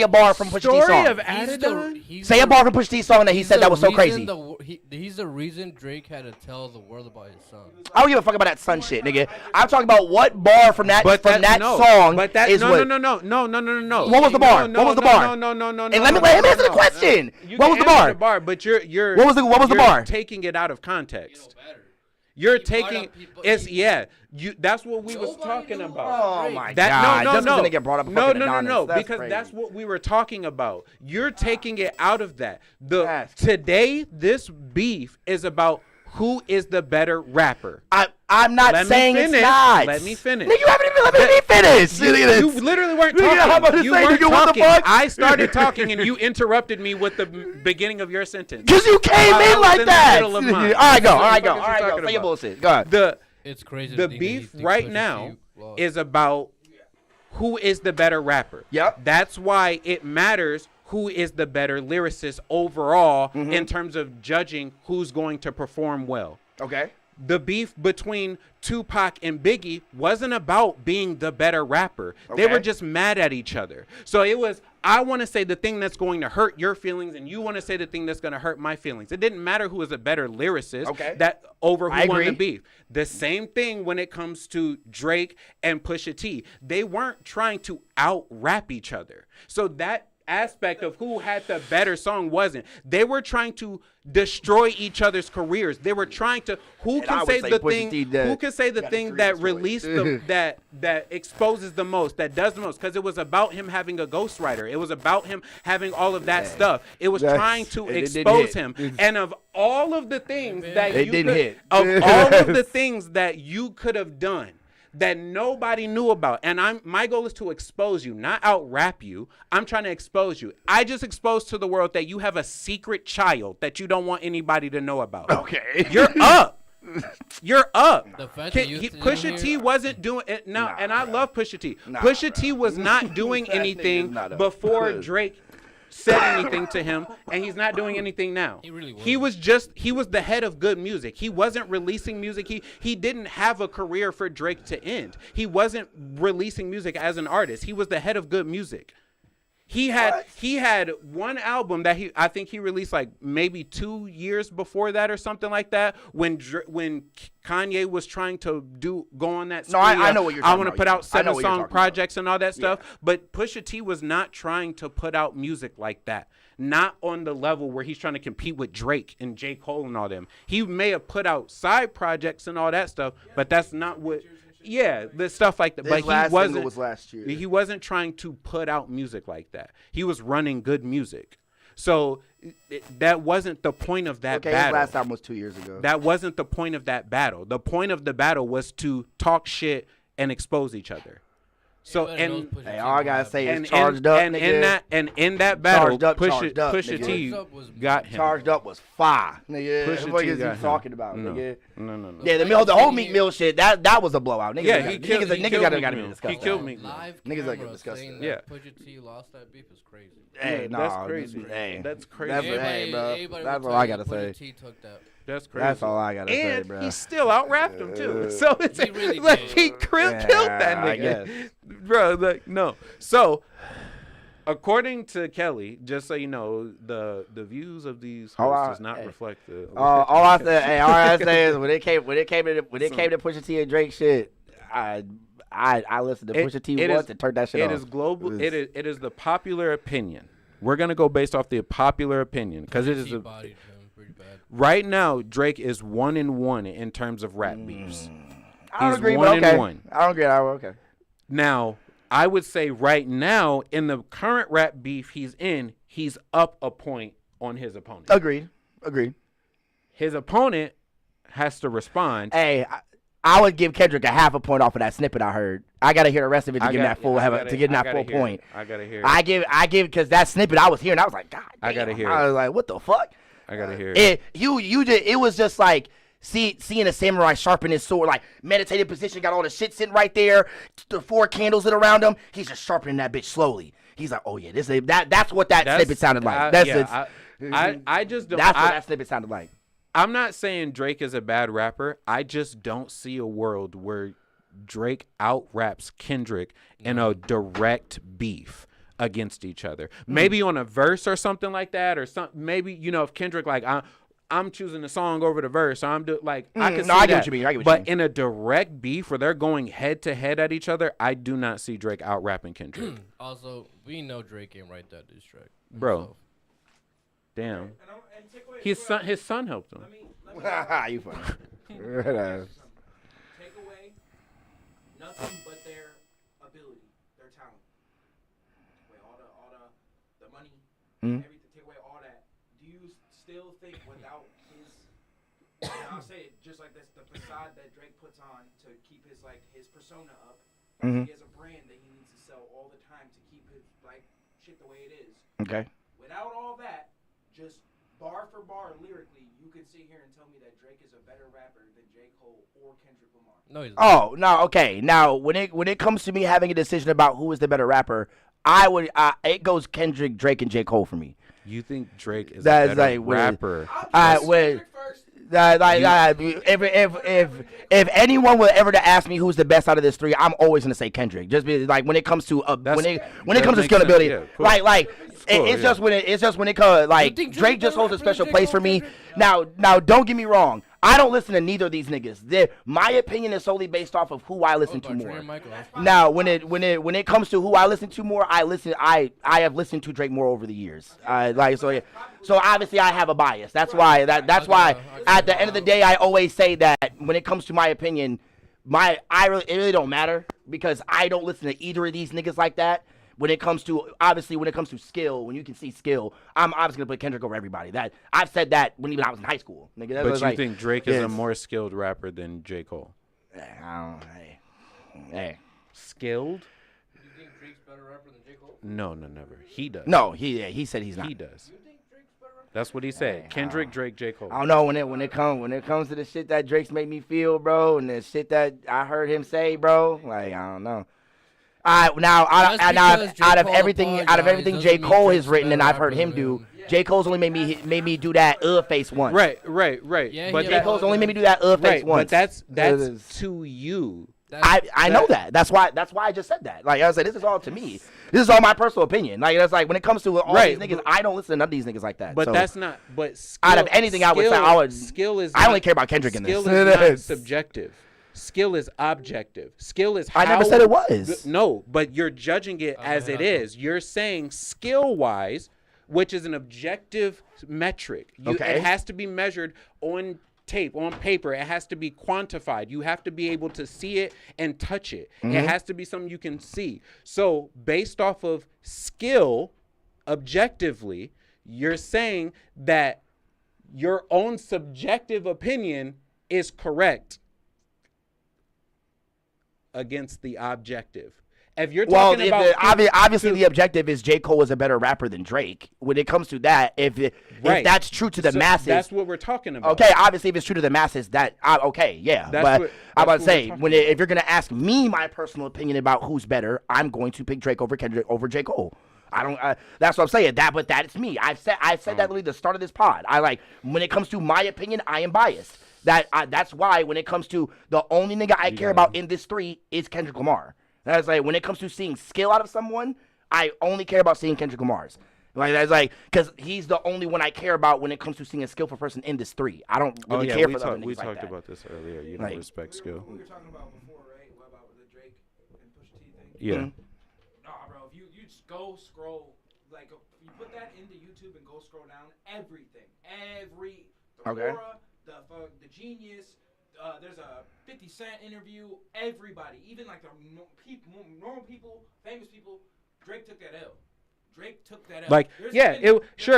a bar from Pusha T song. Story of Adidon? Say a bar from Pusha T song that he said that was so crazy. He's the reason Drake had to tell the world about his son. I don't give a fuck about that son shit, nigga. I'm talking about what bar from that song is what. No. What was the bar? No. And let him answer the question. What was the bar? But you're What was the bar? Taking it out of context. You're taking it's that's what we was talking about. Oh my god. No. No. Because that's what we were talking about. You're taking it out of that. Today this beef is about who is the better rapper. I'm not saying it's not. Let me finish. Nigga, you haven't even let me finish. You literally weren't talking. You weren't talking. I started talking and you interrupted me with the beginning of your sentence. Because you came in like that. All right, go. Say your bullshit. Go ahead. It's crazy. The beef right now is about who is the better rapper. Yep. That's why it matters who is the better lyricist overall in terms of judging who's going to perform well. Okay. The beef between Tupac and Biggie wasn't about being the better rapper. They were just mad at each other. So it was, I want to say the thing that's going to hurt your feelings, and you want to say the thing that's going to hurt my feelings. It didn't matter who was a better lyricist that over who won the beef. The same thing when it comes to Drake and Pusha T. They weren't trying to out-rap each other. So that aspect of who had the better song wasn't. They were trying to destroy each other's careers. They were trying to who can say the thing that released that exposes the most, that does the most, because it was about him having a ghostwriter. It was about him having all of that stuff. It was trying to expose him. And of all of the things that you could have done that nobody knew about. And my goal is to expose you, not out-rap you. I'm trying to expose you. I just exposed to the world that you have a secret child that you don't want anybody to know about. Okay. You're up. You're up. Pusha T wasn't doing it now, and I love Pusha T. Pusha T was not doing anything before Drake said anything to him, and he's not doing anything now. He was the head of good music. He wasn't releasing music. He didn't have a career for Drake to end. He wasn't releasing music as an artist. He was the head of good music. He had one album that I think he released like maybe 2 years before that or something like that, when Kanye was trying to go on that spree. I know what you're talking about. I want to put out 7-song projects and all that stuff. But Pusha T was not trying to put out music like that. Not on the level where he's trying to compete with Drake and J. Cole and all them. He may have put out side projects and all that stuff, but that's not what. Yeah, the stuff like that. But was last year. He wasn't trying to put out music like that. He was running good music. So that wasn't the point of that battle. His last album was 2 years ago. That wasn't the point of that battle. The point of the battle was to talk shit and expose each other. So all I gotta say is charged up. And in that battle, Pusha T got him. Charged up was fire, nigga. Pusha T got him. Talking about, nigga. No. Yeah, the whole Meek Mill shit. That was a blowout. Niggas, yeah, niggas gotta be discussed. He killed me. Niggas gotta discuss. Yeah, Pusha T lost that beef is crazy. Hey, that's crazy. Hey, that's crazy. Hey, bro. That's all I gotta say. Pusha T took that. That's crazy. That's all I gotta say, bro. And he still out-rapped him too. So it's he killed that nigga, bro. Like no. So according to Kelly, just so you know, the views of these hosts does not reflect the. All I say is when it came to Pusha T and Drake shit, I listened to Pusha T once and turned that shit off. It is global. It is the popular opinion. We're gonna go based off the popular opinion because it is right now, Drake is 1-1 in terms of rap beefs. I don't agree, but okay. I don't agree. Okay. Now, I would say right now, in the current rap beef he's in, he's up a point on his opponent. Agreed. His opponent has to respond. Hey, I would give Kendrick a half a point off of that snippet I heard. I gotta hear the rest of it to get that full point. I gotta hear. I give because that snippet I was hearing, I was like, God damn. I gotta hear. I was like, what the fuck? I gotta hear it. It was just like seeing a samurai sharpen his sword, like meditative position, got all the shit sitting right there, the 4 candles that around him. He's just sharpening that bitch slowly. He's like, oh yeah, that's what that snippet sounded like. I just don't. That's what that snippet sounded like. I'm not saying Drake is a bad rapper. I just don't see a world where Drake out-raps Kendrick in a direct beef against each other. Maybe on a verse or something like that, or maybe if Kendrick like I'm choosing the song over the verse, so I'm I can see I get that. what you mean. I get what but you mean. In a direct beef where they're going head to head at each other, I do not see Drake out-rapping Kendrick. Also, we know Drake ain't write that diss track, bro. Damn. His son helped him. You funny. Take away nothing but their ability, their talent. Take away all the money, everything. Take away all that. Do you still think without his? I'll say it just like this: the facade that Drake puts on to keep his persona up. He has a brand that he needs to sell all the time to keep his shit the way it is. Okay. Without all that, just bar for bar lyrically, you could sit here and tell me that Drake is a better rapper than J. Cole or Kendrick Lamar. No, he's not. Oh, no, okay. Now, when it comes to me having a decision about who is the better rapper, it goes Kendrick, Drake, and J. Cole for me. You think Drake is a better rapper? If anyone would ever to ask me who's the best out of this three, I'm always gonna say Kendrick. Just be like when it comes to when it comes to scalability, yeah, cool. it's just when it comes like Drake just holds a special place for me. Now don't get me wrong. I don't listen to neither of these niggas. My opinion is solely based off of who I listen to more. Now, when it comes to who I listen to more, I have listened to Drake more over the years. So obviously I have a bias. That's why at the end of the day I always say that when it comes to my opinion, it really don't matter because I don't listen to either of these niggas like that. When it comes to skill, when you can see skill, I'm obviously gonna put Kendrick over everybody. That I've said that when even I was in high school. Nigga, but you think Drake is a more skilled rapper than J. Cole? Hey. Skilled? You think Drake's better rapper than J. Cole? No, never. He does. No, he said he's not. He does. That's what he said. Kendrick, Drake, J. Cole. I don't know when it comes to the shit that Drake's made me feel, bro, and the shit that I heard him say, bro. Like I don't know. Out of everything J. Cole has written and I've heard him do, J. Cole's only made me do that face once. Right. Yeah, but J. Cole's only made me do that face once. But that's to you. I know that. That's why I just said that. Like I said, this is all to me. This is all my personal opinion. Like that's like when it comes to all these niggas, I don't listen to none of these niggas like that. But so, that's not. But skill, out of anything, I would say skill is. I only care about Kendrick in this. Skill is not subjective. Skill is objective. Skill is. I never said it was. No, but you're judging it as it is. You're saying skill-wise, which is an objective metric. It has to be measured on tape, on paper. It has to be quantified. You have to be able to see it and touch it. Mm-hmm. It has to be something you can see. So based off of skill, objectively, you're saying that your own subjective opinion is correct against the objective. If you're talking about obviously the objective is J. Cole is a better rapper than Drake. When it comes to that, if that's true to the masses, that's what we're talking about. Okay, obviously if it's true to the masses, that okay, yeah. But I'm about to say if you're gonna ask me my personal opinion about who's better, I'm going to pick Drake over Kendrick over J. Cole. I don't. That's what I'm saying. But that's me. I've said that literally at the start of this pod. When it comes to my opinion, I am biased. That's why when it comes to the only nigga I care about in this three is Kendrick Lamar. That's like when it comes to seeing skill out of someone, I only care about seeing Kendrick Lamar's. Because he's the only one I care about when it comes to seeing a skillful person in this three. I don't really care for the other niggas we like talked that. about this earlier. You don't respect skill. We were talking about before, right? What about the Drake and Pusha T thing? Yeah. Nah, bro. If you just go scroll, like you put that into YouTube and go scroll down, everything, Aurora, the Genius. There's a 50 Cent interview. Everybody, even like the normal people, famous people, Drake took that L.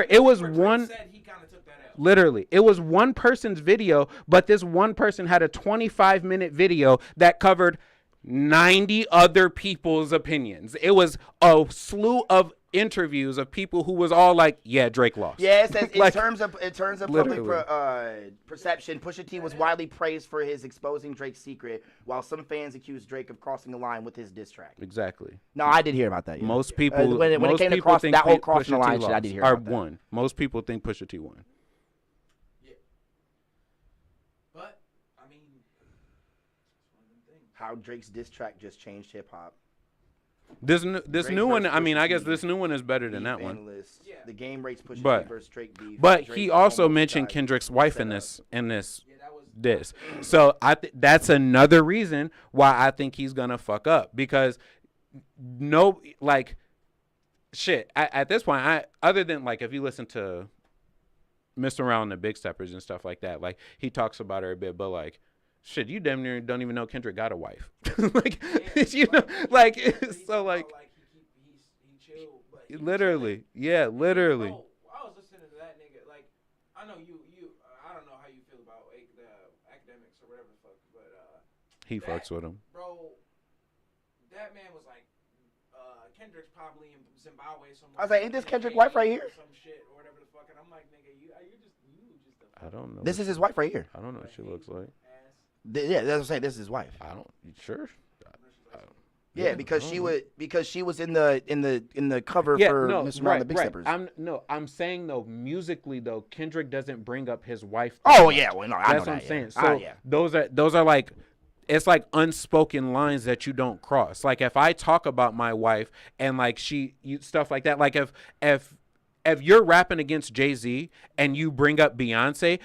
It was one. Said he kind of took that L. Literally, it was one person's video, but this one person had a 25-minute video that covered 90 other people's opinions. It was a slew of interviews of people who was all like, "Yeah, Drake lost." Yeah, it says in terms of public perception, Pusha T was widely praised for his exposing Drake's secret, while some fans accused Drake of crossing the line with his diss track. Exactly. No, I did hear about that. Yeah. Most people, when it came to crossing that whole crossing the line shit, I did hear about that. Won. Most people think Pusha T won. Yeah. But I mean, it's one of them things. How Drake's diss track just changed hip hop. This new one, I mean, I guess this new one is better than that one. Yeah. The game rates Pusha T versus Drake beef. But he also mentioned Kendrick's wife in this diss. So that's another reason why I think he's gonna fuck up, because at this point, other than like if you listen to Mr. Around and the Big Steppers and stuff like that, like he talks about her a bit, but like, shit, you damn near don't even know Kendrick got a wife. Like, he chill, literally, yeah, literally. Bro, I was listening to that nigga. Like, I know you. I don't know how you feel about the academics or whatever the fuck, but he fucks with him. Bro, that man was like, Kendrick's probably in Zimbabwe somewhere. I was like, ain't this Kendrick's wife right here? Some shit or whatever the fuck, and I'm like, nigga, you just. I don't know. This is his wife right here. I don't know what she looks like. Yeah, that's what I'm saying. This is his wife. I don't. Sure. Yeah, because she was in the cover Yeah, for no, Mr. Brown and the Big right. Steppers. I'm saying though, musically though, Kendrick doesn't bring up his wife. Oh yeah, well no, I know That's what that, I'm saying. yeah. So those are like, it's like unspoken lines that you don't cross. Like if I talk about my wife and like stuff like that, like if you're rapping against Jay-Z and you bring up Beyonce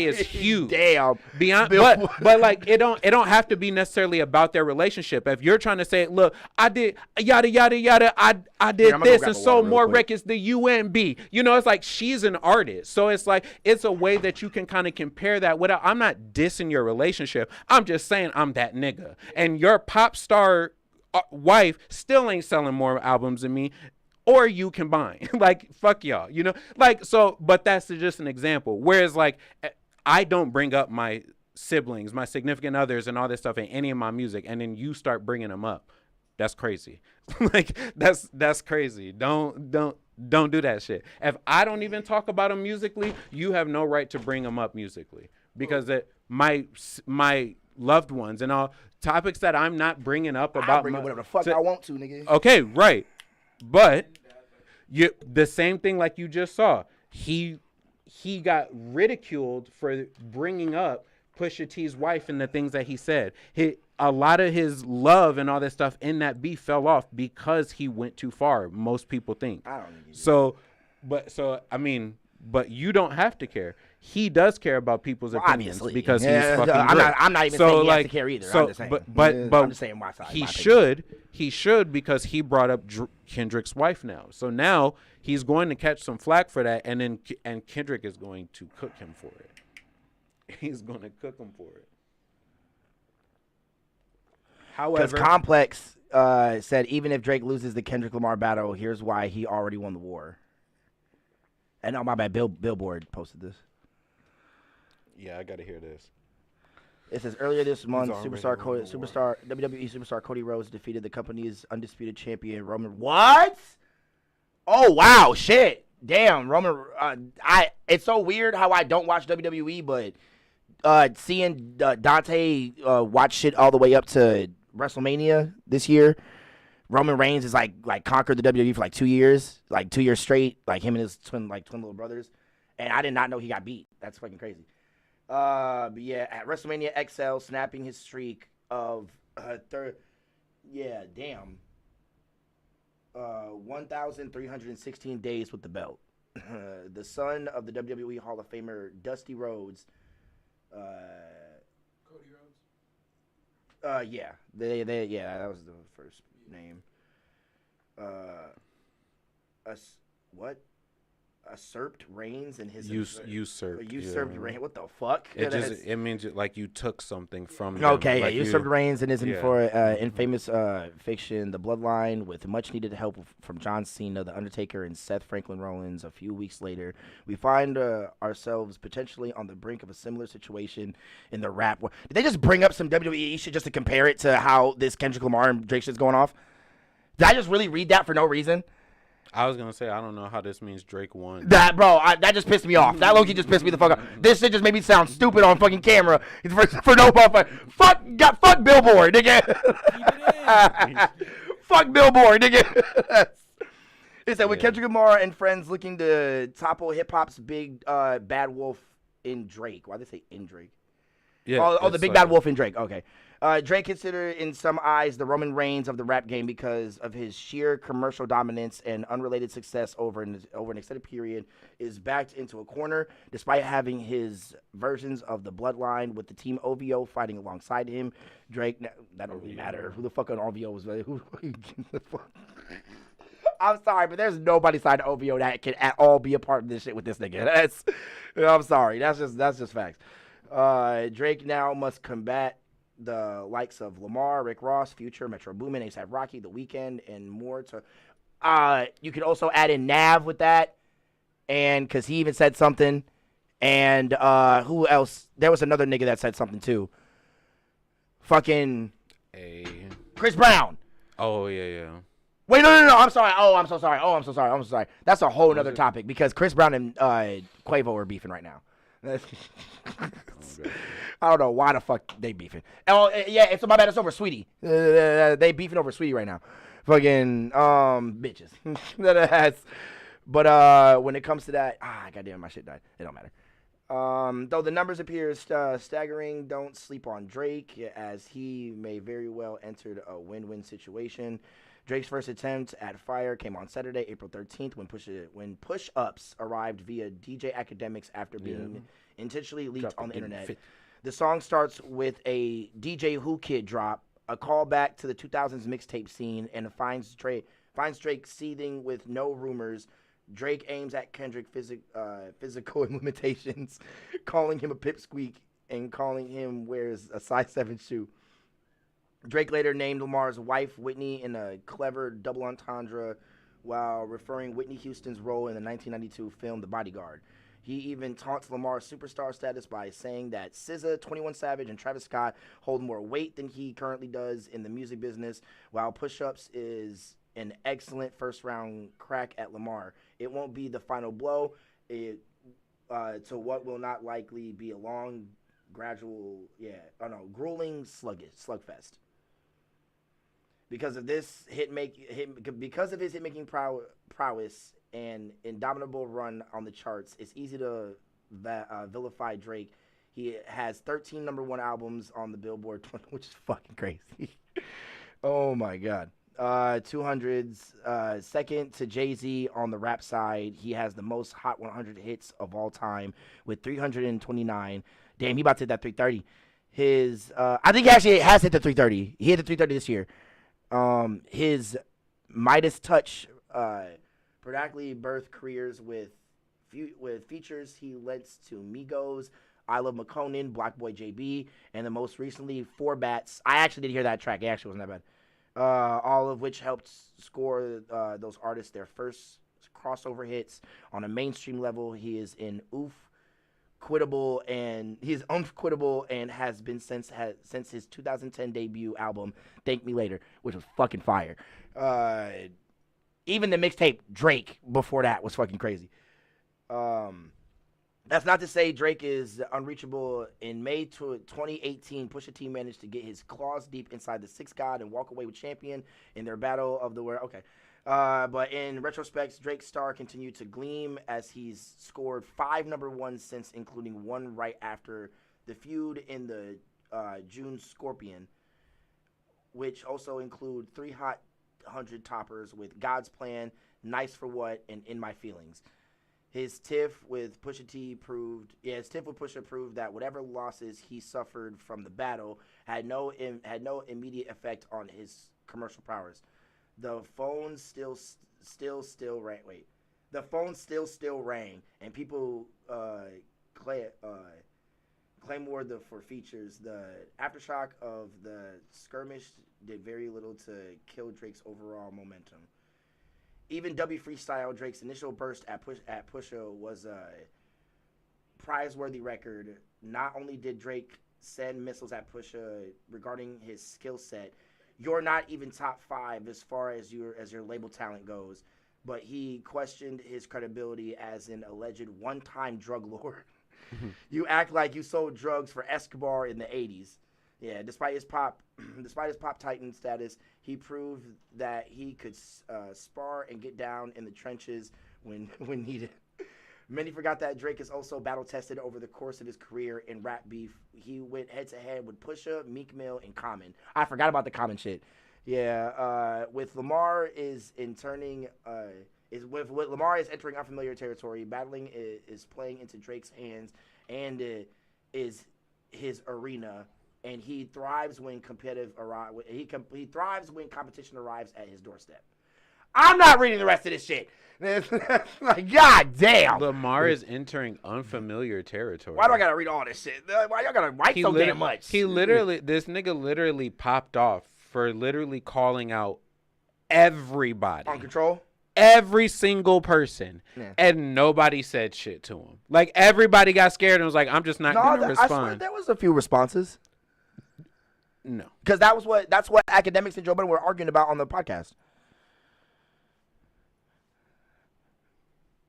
is huge. Damn. But like it don't have to be necessarily about their relationship. If you're trying to say, look, I did yada yada yada, I did this and sold more records than UNB. You know, it's like she's an artist. So it's like it's a way that you can kind of compare that without, I'm not dissing your relationship. I'm just saying I'm that nigga. And your pop star wife still ain't selling more albums than me. Or you combine. Like, fuck y'all, you know? Like, so, but that's just an example. Whereas, like, I don't bring up my siblings, my significant others, and all this stuff in any of my music, and then you start bringing them up. That's crazy. Like, that's crazy. Don't do that shit. If I don't even talk about them musically, you have no right to bring them up musically. Because my loved ones and all topics that I'm not bringing up about. I'll bring whatever the fuck I want to, nigga. Okay, right. But the same thing like you just saw. He got ridiculed for bringing up Pusha T's wife and the things that he said. A lot of his love and all that stuff in that beef fell off because he went too far. Most people think. I don't think but you don't have to care. He does care about people's opinions because he's fucking great. I'm not even saying he has to care either. I'm just saying. But I'm just saying my side. He should because he brought up Kendrick's wife now. So now he's going to catch some flack for that, and Kendrick is going to cook him for it. He's going to cook him for it. However, because Complex said even if Drake loses the Kendrick Lamar battle, here's why he already won the war. And oh my bad, Billboard posted this. Yeah, I gotta hear this. It says earlier this month, WWE superstar Cody Rhodes defeated the company's undisputed champion Roman. What? Oh wow, shit, damn, Roman. It's so weird how I don't watch WWE, but seeing Dante watch shit all the way up to WrestleMania this year. Roman Reigns is like conquered the WWE for like 2 years, like 2 years straight, like him and his twin little brothers. And I did not know he got beat. That's fucking crazy. But yeah, at WrestleMania XL, snapping his streak of 1,316 days with the belt. The son of the WWE Hall of Famer Dusty Rhodes. Cody Rhodes. Yeah, that was the first name. Usurped reigns in his usurped reign. What the fuck? It means like you took something from them. Okay, like usurped reigns and isn't for infamous fiction The Bloodline with much needed help from John Cena, The Undertaker, and Seth Franklin Rollins. A few weeks later, we find ourselves potentially on the brink of a similar situation in the rap war. Did they just bring up some WWE shit just to compare it to how this Kendrick Lamar and Drake shit's going off? Did I just really read that for no reason? I was gonna say I don't know how this means Drake won. That just pissed me off. That low-key just pissed me the fuck off. This shit just made me sound stupid on fucking camera for no motherfucker. Fuck Billboard, nigga. Fuck Billboard, nigga. It said with Kendrick Lamar and friends looking to topple hip hop's big bad wolf in Drake. Why did they say in Drake? Yeah. The big bad wolf in Drake. Okay. Drake considered in some eyes the Roman Reigns of the rap game because of his sheer commercial dominance and unrelated success over an extended period is backed into a corner despite having his versions of the bloodline with the team OVO fighting alongside him. Drake, that don't really matter. Who the fuck on OVO was? Who the fuck? I'm sorry, but there's nobody side of OVO that can at all be a part of this shit with this nigga. I'm sorry. That's just facts. Drake now must combat the likes of Lamar, Rick Ross, Future, Metro Boomin, A$AP Rocky, The Weeknd, and more. You could also add in Nav with that, and because he even said something. And who else? There was another nigga that said something too. Fucking Chris Brown. Oh yeah. Wait, no. I'm sorry. I'm so sorry. That's a whole other topic because Chris Brown and Quavo are beefing right now. I don't know why the fuck they beefing. Oh yeah, it's my bad. It's over Sweetie. They beefing over Sweetie right now. Fucking bitches. But when it comes to that, goddamn, my shit died. It don't matter. Though the numbers appear staggering, don't sleep on Drake, as he may very well enter a win-win situation. Drake's first attempt at fire came on Saturday, April 13th, when push-ups arrived via DJ Academics after being intentionally leaked on the internet. The song starts with a DJ Who Kid drop, a callback to the 2000s mixtape scene, and finds Drake seething with no rumors. Drake aims at Kendrick physical limitations, calling him a pipsqueak and calling him wears a size 7 shoe. Drake later named Lamar's wife Whitney in a clever double entendre while referring Whitney Houston's role in the 1992 film The Bodyguard. He even taunts Lamar's superstar status by saying that SZA, 21 Savage, and Travis Scott hold more weight than he currently does in the music business, while Push-Ups is an excellent first-round crack at Lamar. It won't be the final blow to what will not likely be a long, grueling slugfest. Because of his hit-making prowess and indomitable run on the charts, it's easy to vilify Drake. He has 13 number one albums on the Billboard 20, which is fucking crazy. Oh my God. 200s, second to Jay-Z on the rap side. He has the most Hot 100 hits of all time with 329. Damn, he about to hit that 330. I think he actually has hit the 330. He hit the 330 this year. His Midas Touch productively birthed careers with features he lends to Migos, I Love McConan, Black Boy JB, and the most recently 4 Bats. I actually did hear that track. It actually wasn't that bad. All of which helped score those artists their first crossover hits on a mainstream level. He is unquittable and has been since his 2010 debut album Thank Me Later, which was fucking fire. Even the mixtape Drake before that was fucking crazy. That's not to say Drake is unreachable. In May 2018, Pusha T managed to get his claws deep inside the Six God and walk away with champion in their battle of the world. Okay. But in retrospect, Drake's star continued to gleam as he's scored 5 number ones since, including one right after the feud in the June Scorpion, which also include 3 Hot 100 toppers with God's Plan, Nice for What, and In My Feelings. His tiff with Pusha proved that whatever losses he suffered from the battle had no immediate effect on his commercial prowess. The phone still rang. Wait, the phone still rang, and people clamored for features. The aftershock of the skirmish did very little to kill Drake's overall momentum. Even W Freestyle, Drake's initial burst at Pusha was a prize-worthy record. Not only did Drake send missiles at Pusha regarding his skill set, you're not even top 5 as far as your label talent goes, but he questioned his credibility as an alleged one-time drug lord. You act like you sold drugs for Escobar in the 80s. Yeah, despite his pop titan status, he proved that he could spar and get down in the trenches when needed. Many forgot that Drake is also battle-tested over the course of his career in rap beef. He went head-to-head with Pusha, Meek Mill, and Common. I forgot about the Common shit. Yeah, with Lamar entering unfamiliar territory, battling is playing into Drake's hands and is his arena. And he thrives when he thrives when competition arrives at his doorstep. I'm not reading the rest of this shit. Like, god damn. Lamar is entering unfamiliar territory. Why do I gotta read all this shit? Why y'all gotta write so damn much? This nigga literally popped off for literally calling out everybody. On Control? Every single person. Yeah. And nobody said shit to him. Like, everybody got scared and was like, I'm just not gonna respond. I swear there was a few responses. No. Because that's what academics and Joe Budden were arguing about on the podcast.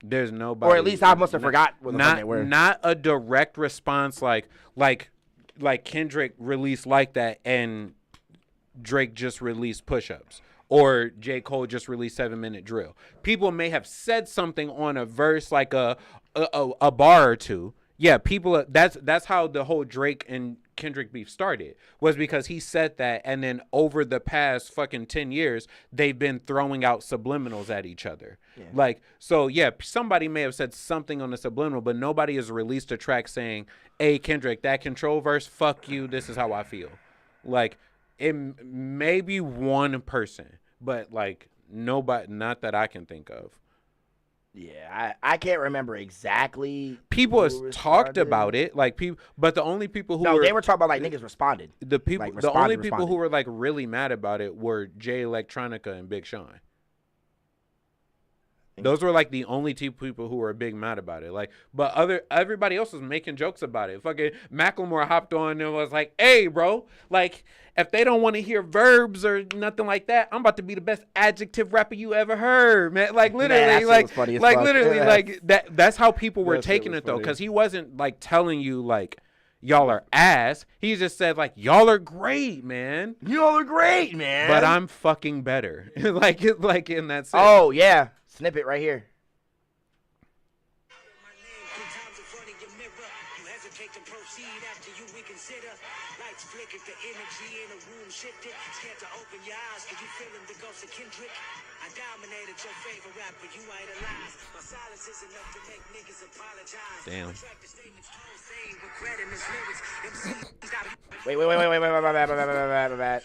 There's nobody. Or at least I must have forgot what the fuck they were. Not a direct response like Kendrick released Like That and Drake just released Push Ups. Or J. Cole just released 7 Minute Drill. People may have said something on a verse like a bar or two. Yeah, people. That's how the whole Drake and Kendrick beef started, was because he said that, and then over the past fucking 10 years, they've been throwing out subliminals at each other. Yeah. Like, so yeah, somebody may have said something on the subliminal, but nobody has released a track saying, "Hey Kendrick, that Control verse, fuck you. This is how I feel." Like, it may be one person, but like nobody, not that I can think of. Yeah, I can't remember exactly. People have talked about it, like people, but the only people who they were talking about like niggas responded. The people, like, the only people who were like really mad about it were Jay Electronica and Big Sean. Those were like the only two people who were big mad about it. Like, but everybody else was making jokes about it. Fucking Macklemore hopped on and was like, "Hey, bro, like if they don't want to hear verbs or nothing like that, I'm about to be the best adjective rapper you ever heard, man." Like literally, like that's how people were taking it though, because he wasn't like telling you like y'all are ass. He just said like y'all are great, man. Y'all are great, man. But I'm fucking better. like in that sense. Oh yeah. Snippet right here. Damn. Wait, my bad.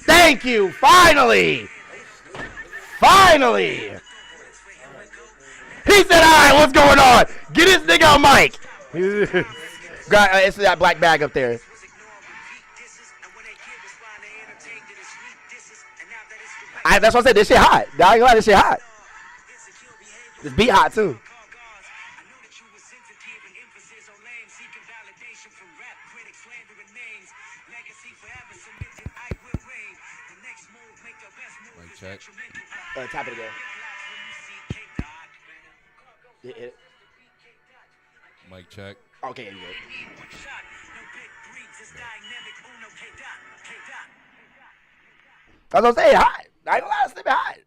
Thank you, finally. He said, "All right, what's going on? Get this nigga on mic." It's that black bag up there. That's what I said. This shit hot. I ain't gonna lie, this shit hot. This beat hot too. Mic check. Tap it again. Mic check. Okay, you good. That's what I'm saying. Hot. I ain't gonna lie, it's hot.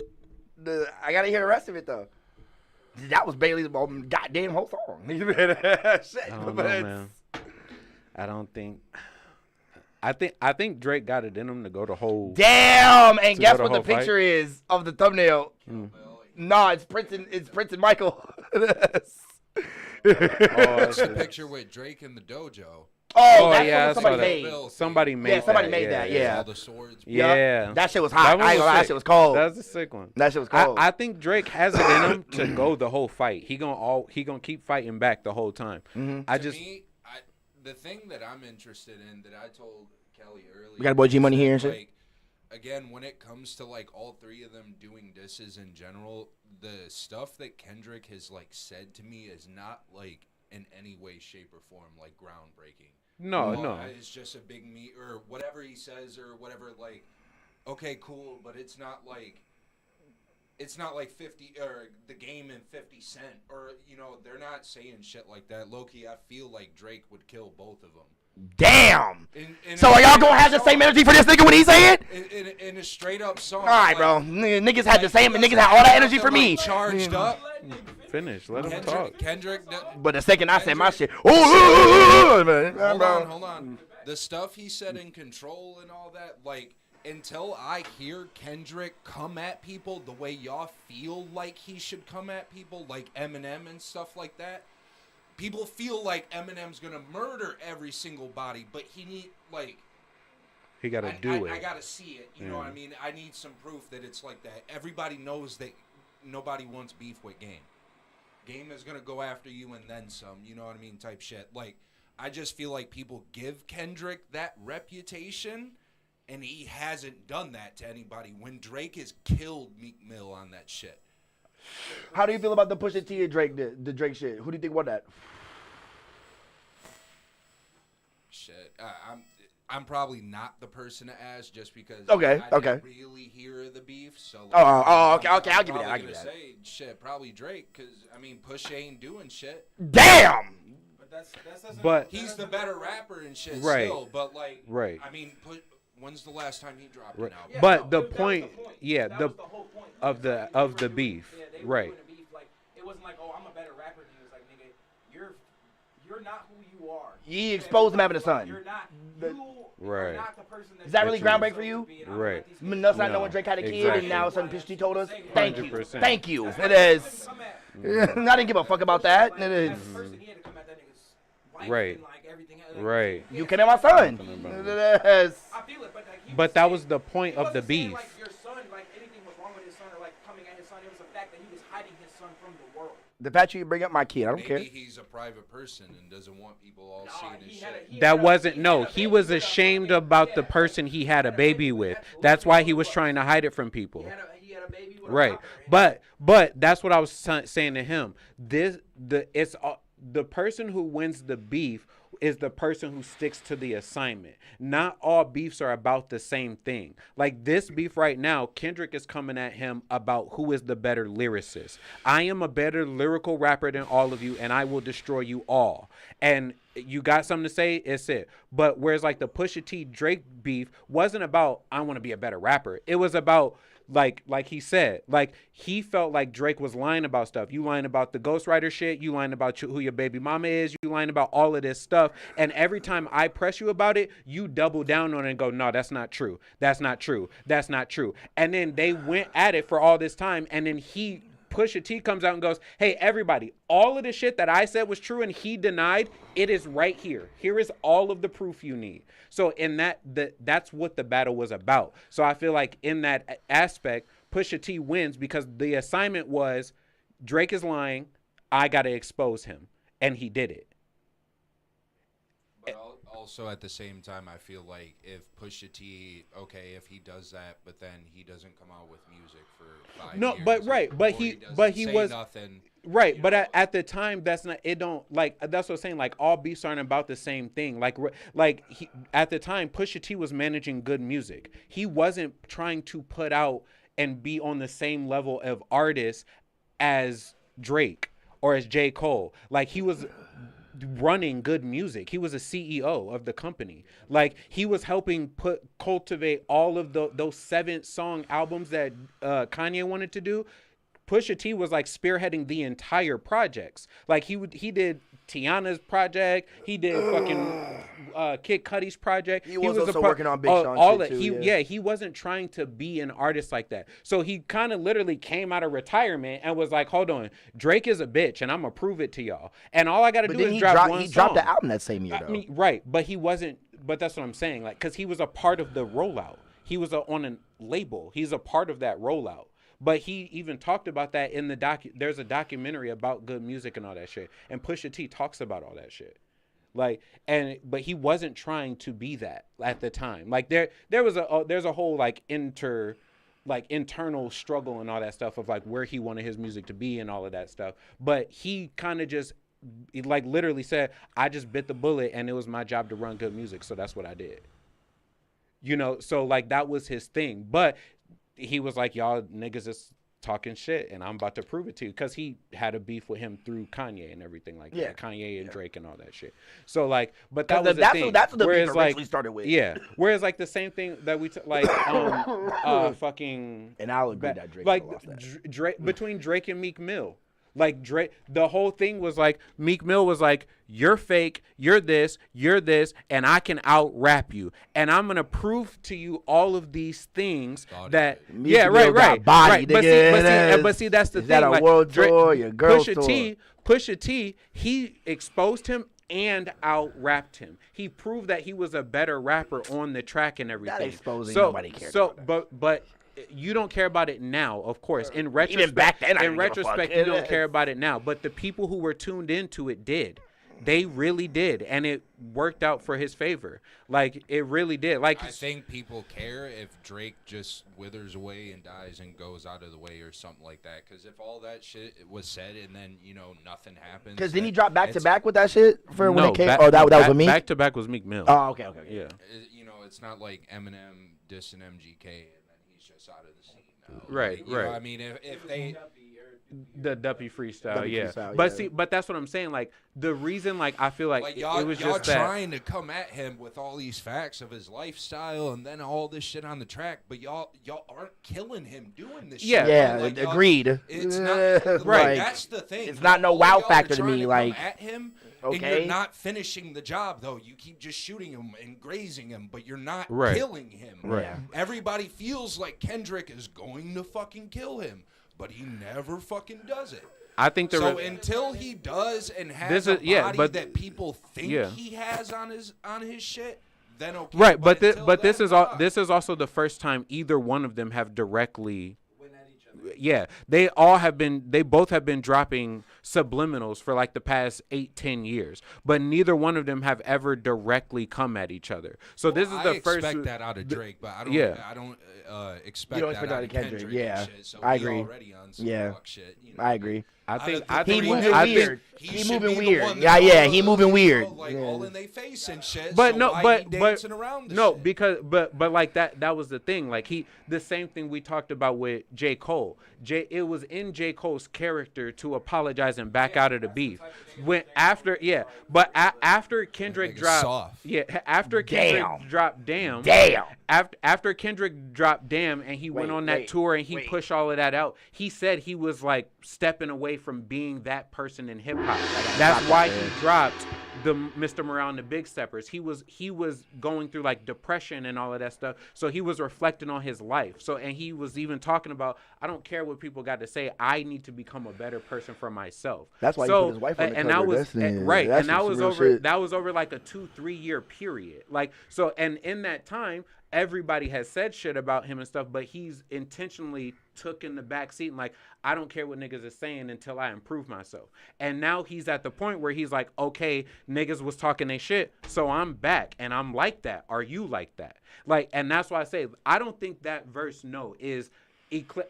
I gotta hear the rest of it though. That was Bailey's goddamn whole song. Shit, I don't know, man. I think Drake got it in him to go the whole. Damn! And guess what the picture is of the thumbnail? No, it's Prince and Michael. It's a picture with Drake in the dojo. Oh, that's what somebody made. Somebody made that. Yeah. All the swords. Yeah. That shit was hot. That shit was cold. That was a sick one. That shit was cold. I think Drake has it in him to go the whole fight. He gonna keep fighting back the whole time. Mm-hmm. The thing that I'm interested in that I told Kelly earlier. We got a boy G Money here and shit. Like, again, when it comes to like all three of them doing disses in general, the stuff that Kendrick has like said to me is not like in any way, shape, or form like groundbreaking. No. It's just a big meat or whatever he says or whatever. Like, okay, cool, but it's not like 50 or the Game and 50 Cent or they're not saying shit like that. Low-key, I feel like Drake would kill both of them. Damn. So are y'all gonna have the same energy for this nigga when he say it? In a straight up song. All right, bro. Niggas had the same. Niggas had all that energy for me. Charged up. Finish. Let him talk. Kendrick. But the second I said my shit. Hold on. The stuff he said in Control and all that, like, until I hear Kendrick come at people the way y'all feel like he should come at people, like Eminem and stuff like that. People feel like Eminem's gonna murder every single body, but he gotta do it. I gotta see it. You know what I mean? I need some proof that it's like that. Everybody knows that nobody wants beef with Game. Game is gonna go after you and then some. You know what I mean? Type shit. Like, I just feel like people give Kendrick that reputation, and he hasn't done that to anybody when Drake has killed Meek Mill on that shit. How do you feel about the Pusha T and Drake, the Drake shit? Who do you think won that? Shit, I'm probably not the person to ask just because Okay, I okay. didn't really hear the beef. So Okay, I'll give you that. I'll give you that. Say, shit, probably Drake, because, I mean, Push ain't doing shit. Damn! But He's the better rapper and shit Right. still, but, like, Right. I mean, when's the last time he dropped Right. an album? Yeah, But no, the that was point, yeah, yeah, that was the whole point. of the Like, of they the were beef, doing- yeah, they were right? doing the beef. Like, it wasn't like, oh, I'm a better rapper than you. It's like, nigga, you're not who you are. He exposed him having a son. You're not. Right. You're not the person Is that really That's groundbreaking for you? Right. Us not No, knowing Drake had a kid, exactly. and now suddenly Pusha T told us. Thank you, 100%. thank you. It is. I didn't give a fuck about that. It is. Right. Right. You can have my son. about It is. I feel it, but like, But that was the point of the beef. Like your son, like anything was wrong with his son, or like coming at his son. It was the fact that he was hiding his son from the world. The fact you bring up my kid, I don't Maybe care. he's a private person and doesn't want people all seeing his shit. That wasn't, no, he was ashamed about the person he had a baby with. That's why he was trying to hide it from people. He had a baby with a Right. rapper. But that's what I was saying to him. The person who wins the beef is the person who sticks to the assignment. Not all beefs are about the same thing. Like this beef right now, Kendrick is coming at him about who is the better lyricist. I am a better lyrical rapper than all of you, and I will destroy you all. And you got something to say, it's it. But whereas like the Pusha T Drake beef wasn't about I want to be a better rapper. It was about like he said, like he felt like Drake was lying about stuff. You lying about the ghostwriter shit. You lying about who your baby mama is. You lying about all of this stuff. And every time I press you about it, you double down on it and go, no, that's not true. That's not true. That's not true. And then they went at it for all this time. And then Pusha T comes out and goes, hey, everybody, all of the shit that I said was true and he denied, it is right here. Here is all of the proof you need. So in that's what the battle was about. So I feel like in that aspect, Pusha T wins because the assignment was Drake is lying, I got to expose him. And he did it. But also at the same time, I feel like if Pusha T, okay, if he does that, but then he doesn't come out with music for 5 No, years. but right, but he was nothing. Right, but at the time, that's not. It don't like. That's what I'm saying. Like all beefs aren't about the same thing. At the time, Pusha T was managing good music. He wasn't trying to put out and be on the same level of artist as Drake or as J. Cole. Like he was running good music. He was a CEO of the company. Like he was helping cultivate all of those 7-song albums that Kanye wanted to do. Pusha T was like spearheading the entire projects. Like he did Tiana's project. He did fucking Kid Cudi's project. He was also working on Big Sean shit too. He wasn't trying to be an artist like that. So he kind of literally came out of retirement and was like, "Hold on, Drake is a bitch, and I'm gonna prove it to y'all. And all I got to do is drop one song." He dropped the album that same year, though. I mean, right, but he wasn't. But that's what I'm saying. Like, because he was a part of the rollout. He was on a label. He's a part of that rollout. But he even talked about that in the there's a documentary about good music and all that shit. And Pusha T talks about all that shit. Like, but he wasn't trying to be that at the time. Like there's a whole like internal struggle and all that stuff of like where he wanted his music to be and all of that stuff. But he kind of just like literally said, I just bit the bullet and it was my job to run good music. So that's what I did. You know, so like that was his thing. But he was like, y'all niggas is talking shit and I'm about to prove it to you, because he had a beef with him through Kanye and everything like that. Kanye and Drake and all that shit. So like, but that was the thing. That's what the whereas, beef like, originally started with. Yeah. Whereas like the same thing that we like fucking. And I'll agree that Drake like lost that. Drake between Drake and Meek Mill. Like Drake, the whole thing was like Meek Mill was like, you're fake, you're this, and I can out rap you, and I'm gonna prove to you all of these things that Meek Mill got body, nigga. But see, that's the thing. That a like, world tour, your girl's tour. Pusha T, he exposed him and out rapped him. He proved that he was a better rapper on the track and everything. That exposing nobody cared about that. But you don't care about it now, of course. In retrospect, Even back then, I didn't give a fuck. you don't care about it now. But the people who were tuned into it did. They really did, and it worked out for his favor. Like, it really did. Like, I think people care if Drake just withers away and dies and goes out of the way or something like that. Because if all that shit was said and then, nothing happens. Because didn't he drop back to back with that shit for when no, it came? back, Oh, that was with Meek? Back to back was Meek Mill. Oh, okay. Yeah. It's not like Eminem dissing MGK and then he's just out of the scene now. Right, Like, right. I mean, if they... The Duppy freestyle, Duppy yeah. freestyle, But yeah. see, but that's what I'm saying. Like, the reason, like, I feel like, y'all, it was y'all just that. trying to come at him with all these facts of his lifestyle and then all this shit on the track, but y'all aren't killing him doing this Yeah. shit. Yeah, Like, y'all- agreed. It's not Right. That's the thing. It's not no All wow y'all factor are to trying me, come like, at him, okay. and you're not finishing the job though. You keep just shooting him and grazing him, but you're not Right. killing him. Right. Yeah. Everybody feels like Kendrick is going to fucking kill him, but he never fucking does it. I think the So until he does and has This a is- yeah, body but- that people think yeah. he has on his shit, then okay. Right, but until this then, is all. nah. This is also the first time either one of them have directly. Yeah, they both have been dropping subliminals for like the past 8-10 years, but neither one of them have ever directly come at each other. So this is the I first. expect that out of Drake, but I don't. yeah. I don't expect You don't that expect out of Kendrick. yeah. And shit, so I we agree. Already on some Yeah. fuck shit, I agree. I Out think. of the I three, think. He moving I weird. think. He He should moving be the weird. one Yeah, that yeah, all he of moving those, weird. Like Yeah. all in their face and shit. But so no, why but he dancing around the no, shit? because but like that was the thing. Like the same thing we talked about with J. Cole. It was in J. Cole's character to apologize and back out of the beef. After Kendrick nigga's dropped, soft. after Kendrick Damn. dropped Damn. Damn. After Kendrick dropped Damn and he went on that tour and he pushed all of that out, he said he was like stepping away from being that person in hip hop. That's why he dropped the Mr. Morale and the Big Steppers. He was going through like depression and all of that stuff. So he was reflecting on his life. So and he was even talking about, I don't care what people got to say. I need to become a better person for myself. That's why he put his wife on the and cover. that was Destiny. right. That's And that some was real over. shit. That was over like a 2-3 year period. Like so, and in that time, everybody has said shit about him and stuff, but he's intentionally took in the back seat and like, I don't care what niggas is saying until I improve myself. And now he's at the point where he's like, okay, niggas was talking they shit, so I'm back and I'm like that. Are you like that? Like, and that's why I say I don't think that verse is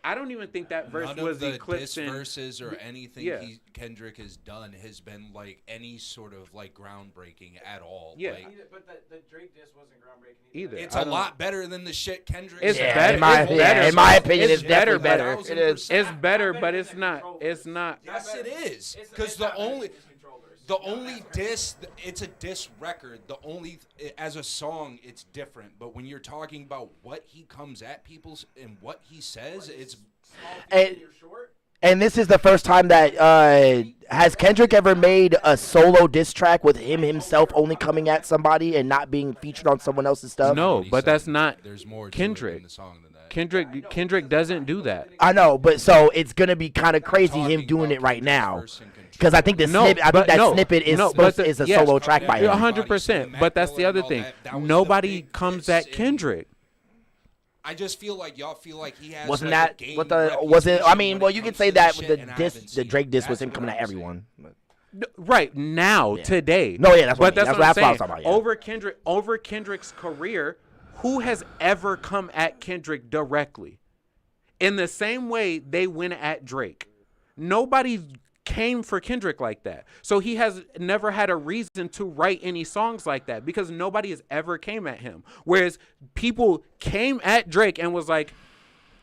I don't even think that verse None was of the diss eclipsing verses or anything Yeah. Kendrick has done has been like any sort of like groundbreaking at all. Yeah. Like, But the Drake diss wasn't groundbreaking either. either. it's I a don't- lot better than the shit Kendrick. It's said. better. in my, It's better. in my opinion, It's it's definitely better. better. It is. It's better, Not but better it's than not. Control It's Verse. not. Yes, it is. It's Because not the better only than Control Verse. the only diss, it's a diss record. The only as a song, it's different. But when you're talking about what he comes at people and what he says, it's And, and this is the first time that has Kendrick ever made a solo diss track with him himself only coming at somebody and not being featured on someone else's stuff? No, he but said. that's not There's more to Kendrick. it in the song than that. Kendrick doesn't do that. I know, but so it's gonna be kind of crazy Talking him doing about it right Kendrick's now. verse and Control. Because I think the No, snippet, I but think that no, snippet is no, supposed but is a yes, solo track by yeah, him. 100%. But that's the other and all thing. that was the Nobody big comes diss at Kendrick. I just feel like y'all feel like he has. Wasn't like, that a what game the wasn't? I reputation mean, when well, it you could comes say to that this with shit, the and I diss, haven't the seen Drake it. diss was That's him what coming I'm at everyone. Right now, today. No, yeah, that's what I but mean. that's That's what I'm what saying. I'm talking about, yeah. Over Kendrick's career, who has ever come at Kendrick directly? In the same way they went at Drake. Nobody came for Kendrick like that. So he has never had a reason to write any songs like that because nobody has ever came at him. Whereas people came at Drake and was like,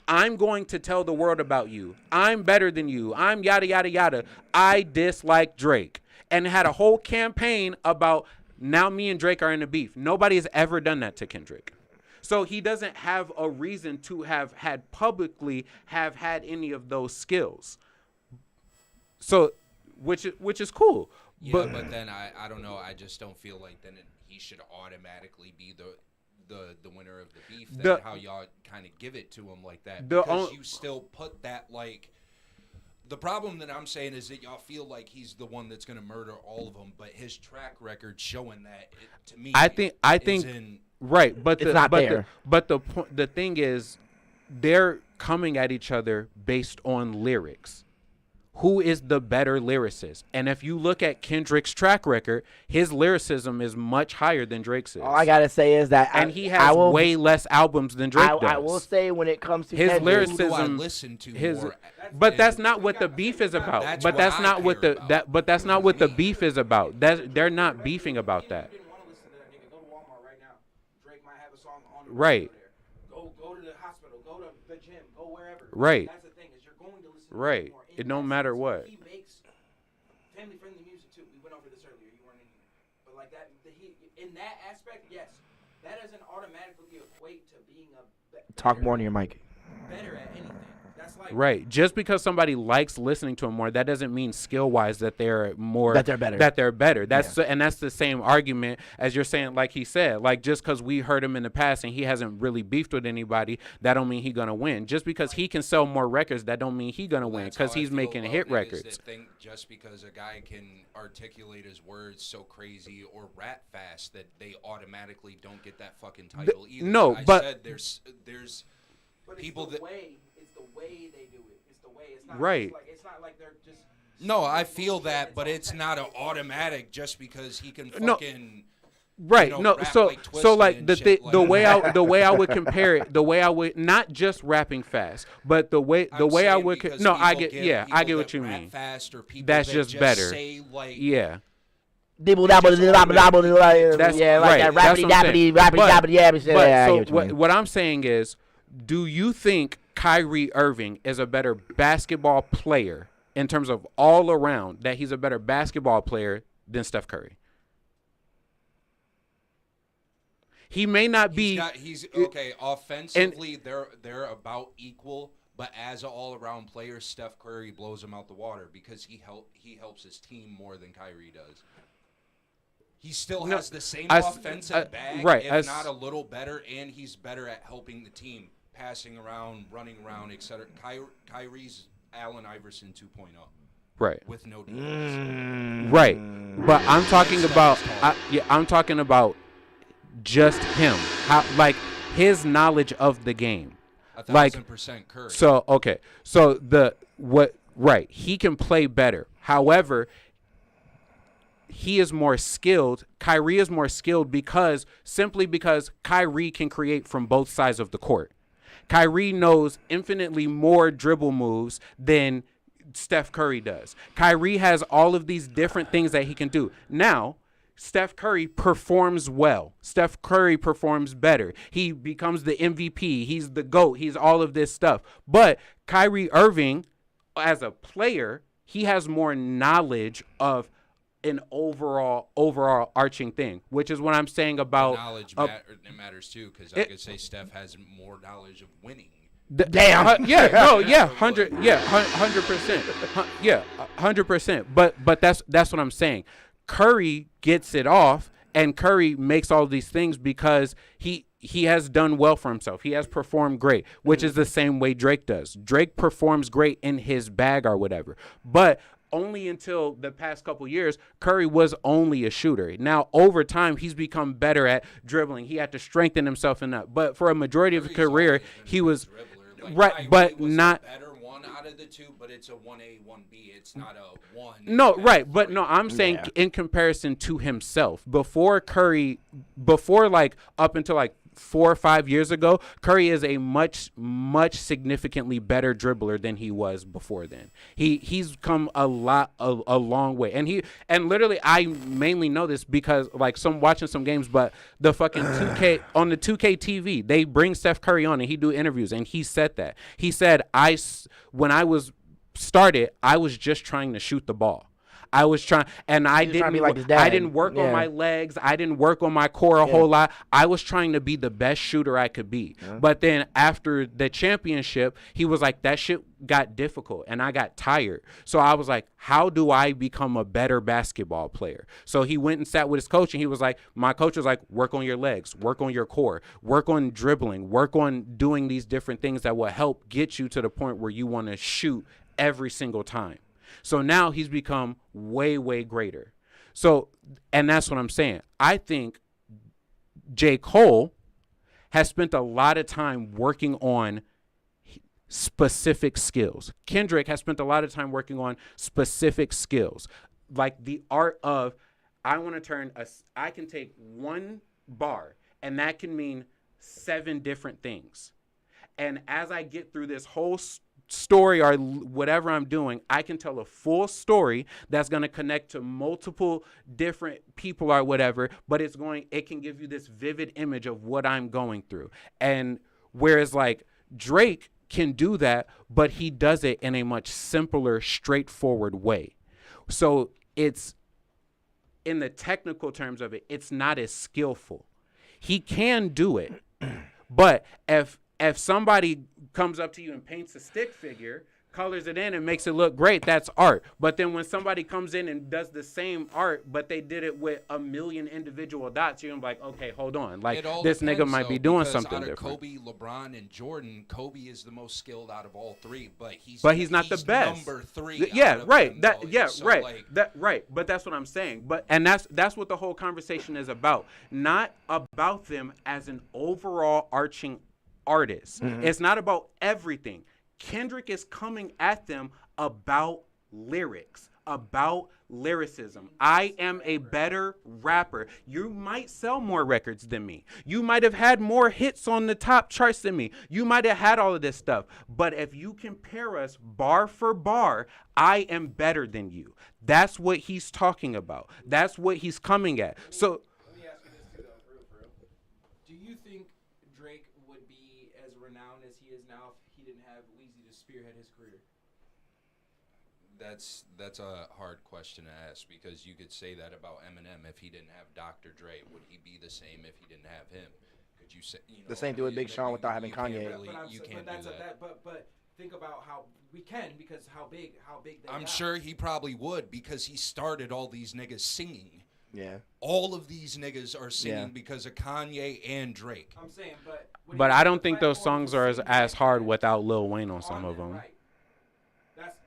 I'm going to tell the world about you. I'm better than you. I'm yada, yada, yada. I dislike Drake. And had a whole campaign about now me and Drake are in a beef. Nobody has ever done that to Kendrick. So he doesn't have a reason to have had publicly have had any of those skills. So, which is cool. Yeah, but then I don't know. I just don't feel like then he should automatically be the winner of the beef. Then how y'all kind of give it to him like that because you still put that like. The problem that I'm saying is that y'all feel like he's the one that's gonna murder all of them, but his track record showing that to me. I think right, but It's not there. The thing is, they're coming at each other based on lyrics. who is the better lyricist. And if you look at Kendrick's track record, his lyricism is much higher than Drake's is. All I gotta say is that he has way less albums than Drake does. I will say when it comes to his Kendrick, lyricism, who do I listen to more? but that's not what the beef is about. But that's not what the beef is about. They're not beefing about that. You didn't want to listen to that nigga. Go to Walmart right now. Drake might have a song on the Right. radio there. Go to the hospital. Go to the gym. Go wherever. Right. That's the thing is you're going to listen to Right. more. It don't matter what. He makes family-friendly music too. We went over this earlier. You weren't in here, but like that, in that aspect, yes, that doesn't automatically equate to being talk more in your mic. better at anything. That's like Right. Just because somebody likes listening to him more, that doesn't mean skill-wise that they're more That they're better. That they're better. And that's the same argument as you're saying, like he said. Like just because we heard him in the past and he hasn't really beefed with anybody, that don't mean he gonna win. Just because he can sell more records, that don't mean he gonna win. That's Because how I he's feel making about hit niggas records. that think just because a guy can articulate his words so crazy or rap fast that they automatically don't get that fucking title either. no, I but- said there's but it's people the that way. It's the way they do it. It's the way. It's not Right. It's not like they're just. no, I feel that, but it's not an automatic just because he can No. fucking. Right. you know, No. rap So like so like Twista the and shit like the way that. the way I would compare it, the way I would not just rapping fast, but the way I saying would because no, I people get I people get what that you rap mean. Fast or people That's that just better. Say like, Yeah. That's That's yeah, like right. that That's rapidy what I'm saying. dappity, rapidy But- dappity, yeah. Yeah, I so get what you mean. what I'm saying is, do you think Kyrie Irving is a better basketball player in terms of all around, that he's a better basketball player than Steph Curry? He may not be. He's okay. Offensively, they're about equal, but as an all-around player, Steph Curry blows him out the water because he helps his team more than Kyrie does. He still has the same offensive bag, right, if not a little better, and he's better at helping the team, passing around, running around, etc. Kyrie's Allen Iverson 2.0. Right. With no defense. Right. But I'm talking about I'm talking about just him. How, like, his knowledge of the game. 1,000% Curry. So okay. So he can play better. However, he is more skilled. Kyrie is more skilled simply because Kyrie can create from both sides of the court. Kyrie knows infinitely more dribble moves than Steph Curry does. Kyrie has all of these different things that he can do. Now, Steph Curry performs well. Steph Curry performs better. He becomes the MVP. He's the GOAT. He's all of this stuff. But Kyrie Irving, as a player, he has more knowledge of an overall arching thing, which is what I'm saying about knowledge matters too, because I could say Steph has more knowledge of winning. Damn. 100%. Yeah, 100%. But that's what I'm saying. Curry gets it off, and Curry makes all these things because he has done well for himself. He has performed great, which is the same way Drake does. Drake performs great in his bag or whatever. But only until the past couple years, Curry was only a shooter. Now, over time, he's become better at dribbling. He had to strengthen himself in that. But for a majority of his career, he was right, Kyrie but was not the better one out of the two. But it's a 1A, 1B. It's not a 1. No, right, but no, I'm saying in comparison to himself. Before like up until like 4 or 5 years ago, Curry is a much significantly better dribbler than he was before then. He's come a long way, and literally I mainly know this because like watching some games, but the fucking 2K on the 2K TV, they bring Steph Curry on and he do interviews, and he said when I was started, I was just trying to shoot the ball. I was trying, and I didn't work on my legs. I didn't work on my core a whole lot. I was trying to be the best shooter I could be. Yeah. But then after the championship, he was like, that shit got difficult, and I got tired. So I was like, how do I become a better basketball player? So he went and sat with his coach, and he was like, my coach was like, work on your legs, work on your core, work on dribbling, work on doing these different things that will help get you to the point where you want to shoot every single time. So now he's become way, way greater. So, and that's what I'm saying. I think J. Cole has spent a lot of time working on specific skills. Kendrick has spent a lot of time working on specific skills, like the art of, I can take one bar and that can mean 7 different things. And as I get through this whole story or whatever I'm doing, I can tell a full story that's going to connect to multiple different people or whatever, but it can give you this vivid image of what I'm going through. And whereas like Drake can do that, but he does it in a much simpler, straightforward way. So it's, in the technical terms of it, it's not as skillful. He can do it, but if somebody comes up to you and paints a stick figure, colors it in and makes it look great, that's art. But then when somebody comes in and does the same art, but they did it with a million individual dots, you're gonna be like, okay, hold on. Like, this nigga might be doing something out of different. Kobe, LeBron, and Jordan, Kobe is the most skilled out of all 3, but he's not the best. Number 3. Yeah, right. Them, Right. But that's what I'm saying. And that's what the whole conversation is about. Not about them as an overall arching artist. Mm-hmm. It's not about everything. Kendrick is coming at them about lyrics, about lyricism. I am a better rapper. You might sell more records than me. You might have had more hits on the top charts than me. You might have had all of this stuff. But if you compare us bar for bar, I am better than you. That's what he's talking about. That's what he's coming at. So let me ask you this too, though, for real. Do you think Drake would be as renowned as he is now if he didn't have Weezy to spearhead his career? That's a hard question to ask, because you could say that about Eminem. If he didn't have Dr. Dre, would he be the same if he didn't have him? Could you say, the same thing with Big Sean without having Kanye? You can't do that. But think about how we can, because how big they I'm got. sure he probably would, because he started all these niggas singing. Yeah. All of these niggas are singing because of Kanye and Drake. I'm saying, but I don't think those songs are as hard without Lil Wayne on some of them. Right.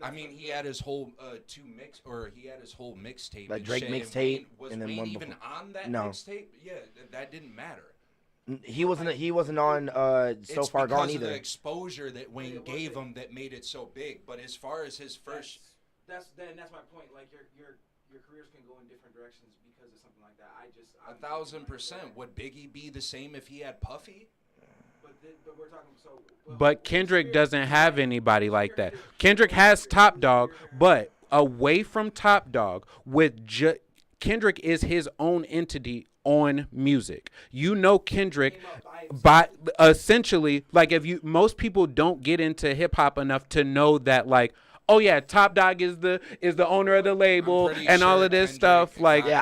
I mean, he had his whole he had his whole mixtape. Like Drake mixtape, and then one even on that mixtape? Yeah, that didn't matter. He wasn't on So Far Gone either. It's because of the exposure that Wayne gave him that made it so big. But as far as his first, that's my point. Like your careers can go in different directions because of something like that. 1,000%. Would Biggie be the same if he had Puffy? But we're talking so. But Kendrick doesn't have anybody like that. Kendrick has Top Dog, but away from Top Dog, Kendrick is his own entity on music. You know Kendrick by essentially, like, most people don't get into hip hop enough to know that, like, oh yeah, Top Dog is the owner of the label and all of this stuff. Like, yeah,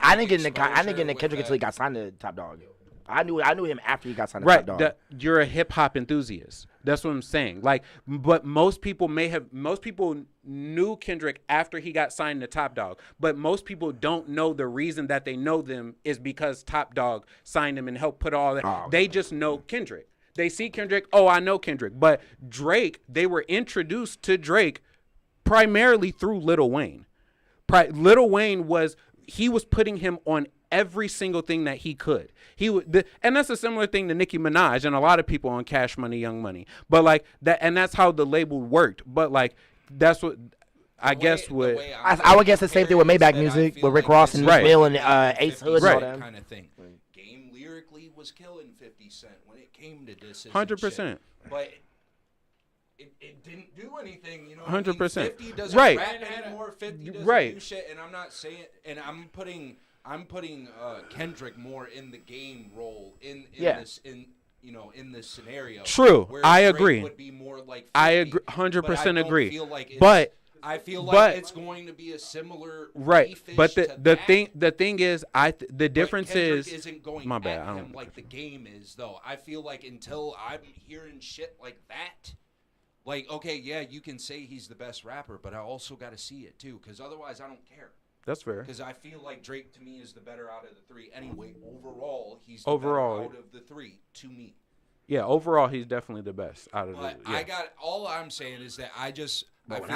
I didn't get into Kendrick until he got signed to Top Dog. I knew him after he got signed to Top Dog. Right, you're a hip hop enthusiast. That's what I'm saying. Like, but most people knew Kendrick after he got signed to Top Dog. But most people don't know the reason that they know them is because Top Dog signed him and helped put all that. Oh, they just know Kendrick. They see Kendrick. Oh, I know Kendrick. But Drake, they were introduced to Drake primarily through Lil Wayne. Lil Wayne was putting him on every single thing that he could. And that's a similar thing to Nicki Minaj and a lot of people on Cash Money, Young Money. But like that, and that's how the label worked. But like that's what I guess would. I would guess the same thing with Maybach Music with Rick Ross and Meek Mill and Ace Hood and all that kind of thing. Game lyrically was killing 50 Cent when it came to this. 100%. But it didn't do anything, you know. 100%. 50 doesn't rap anymore. 50 doesn't do shit. And I'm not saying, and I'm putting Kendrick more in the game role in this in this scenario. True, I Drake agree. Would be more like 50, I agree, 100% agree. I feel like it's going to be a similar But the thing is, the difference is isn't going my bad. At him like the game is though. I feel like until I'm hearing shit like that. Like, okay, yeah, you can say he's the best rapper, but I also got to see it too, because otherwise I don't care. That's fair. Because I feel like Drake to me is the better out of the 3. Anyway, overall, he's the better out of the 3 to me. Yeah, overall, he's definitely the best out of the 3. Yeah. All I'm saying is that I feel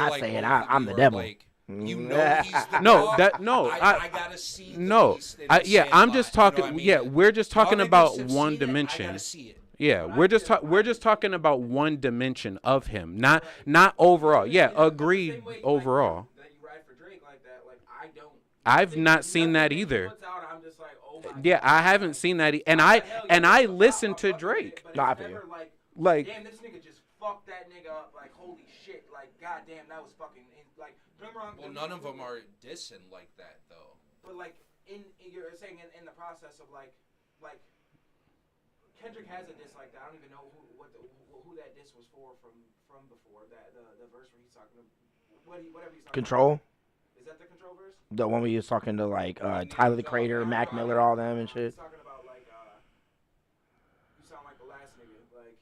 like I'm the devil. Like, you know he's the dog. I gotta see. I'm just talking. We're just talking about one dimension. I gotta see it. Yeah, we're just talking about one dimension of him, not overall. Yeah, agreed overall. That you ride for Drake like that, like I don't. I've not seen that either. Puts out, I'm just like, oh my Yeah, God. I haven't seen that, and I listen to Drake. But No, I it's feel you. never Like, damn, this nigga just fucked that nigga up. Like, holy shit. Like, goddamn, that was fucking. Like, don't get me wrong. Well, none of them are dissing like that though. But like, you're saying in the process of like Kendrick has a diss like that. I don't even know who that diss was for from before that the verse where he's talking to whatever he's talking Control. about. Is that the Control verse? The one where he was talking to like Tyler the Creator, Mac Miller, all them and shit. He's talking about like you sound like the last nigga. Like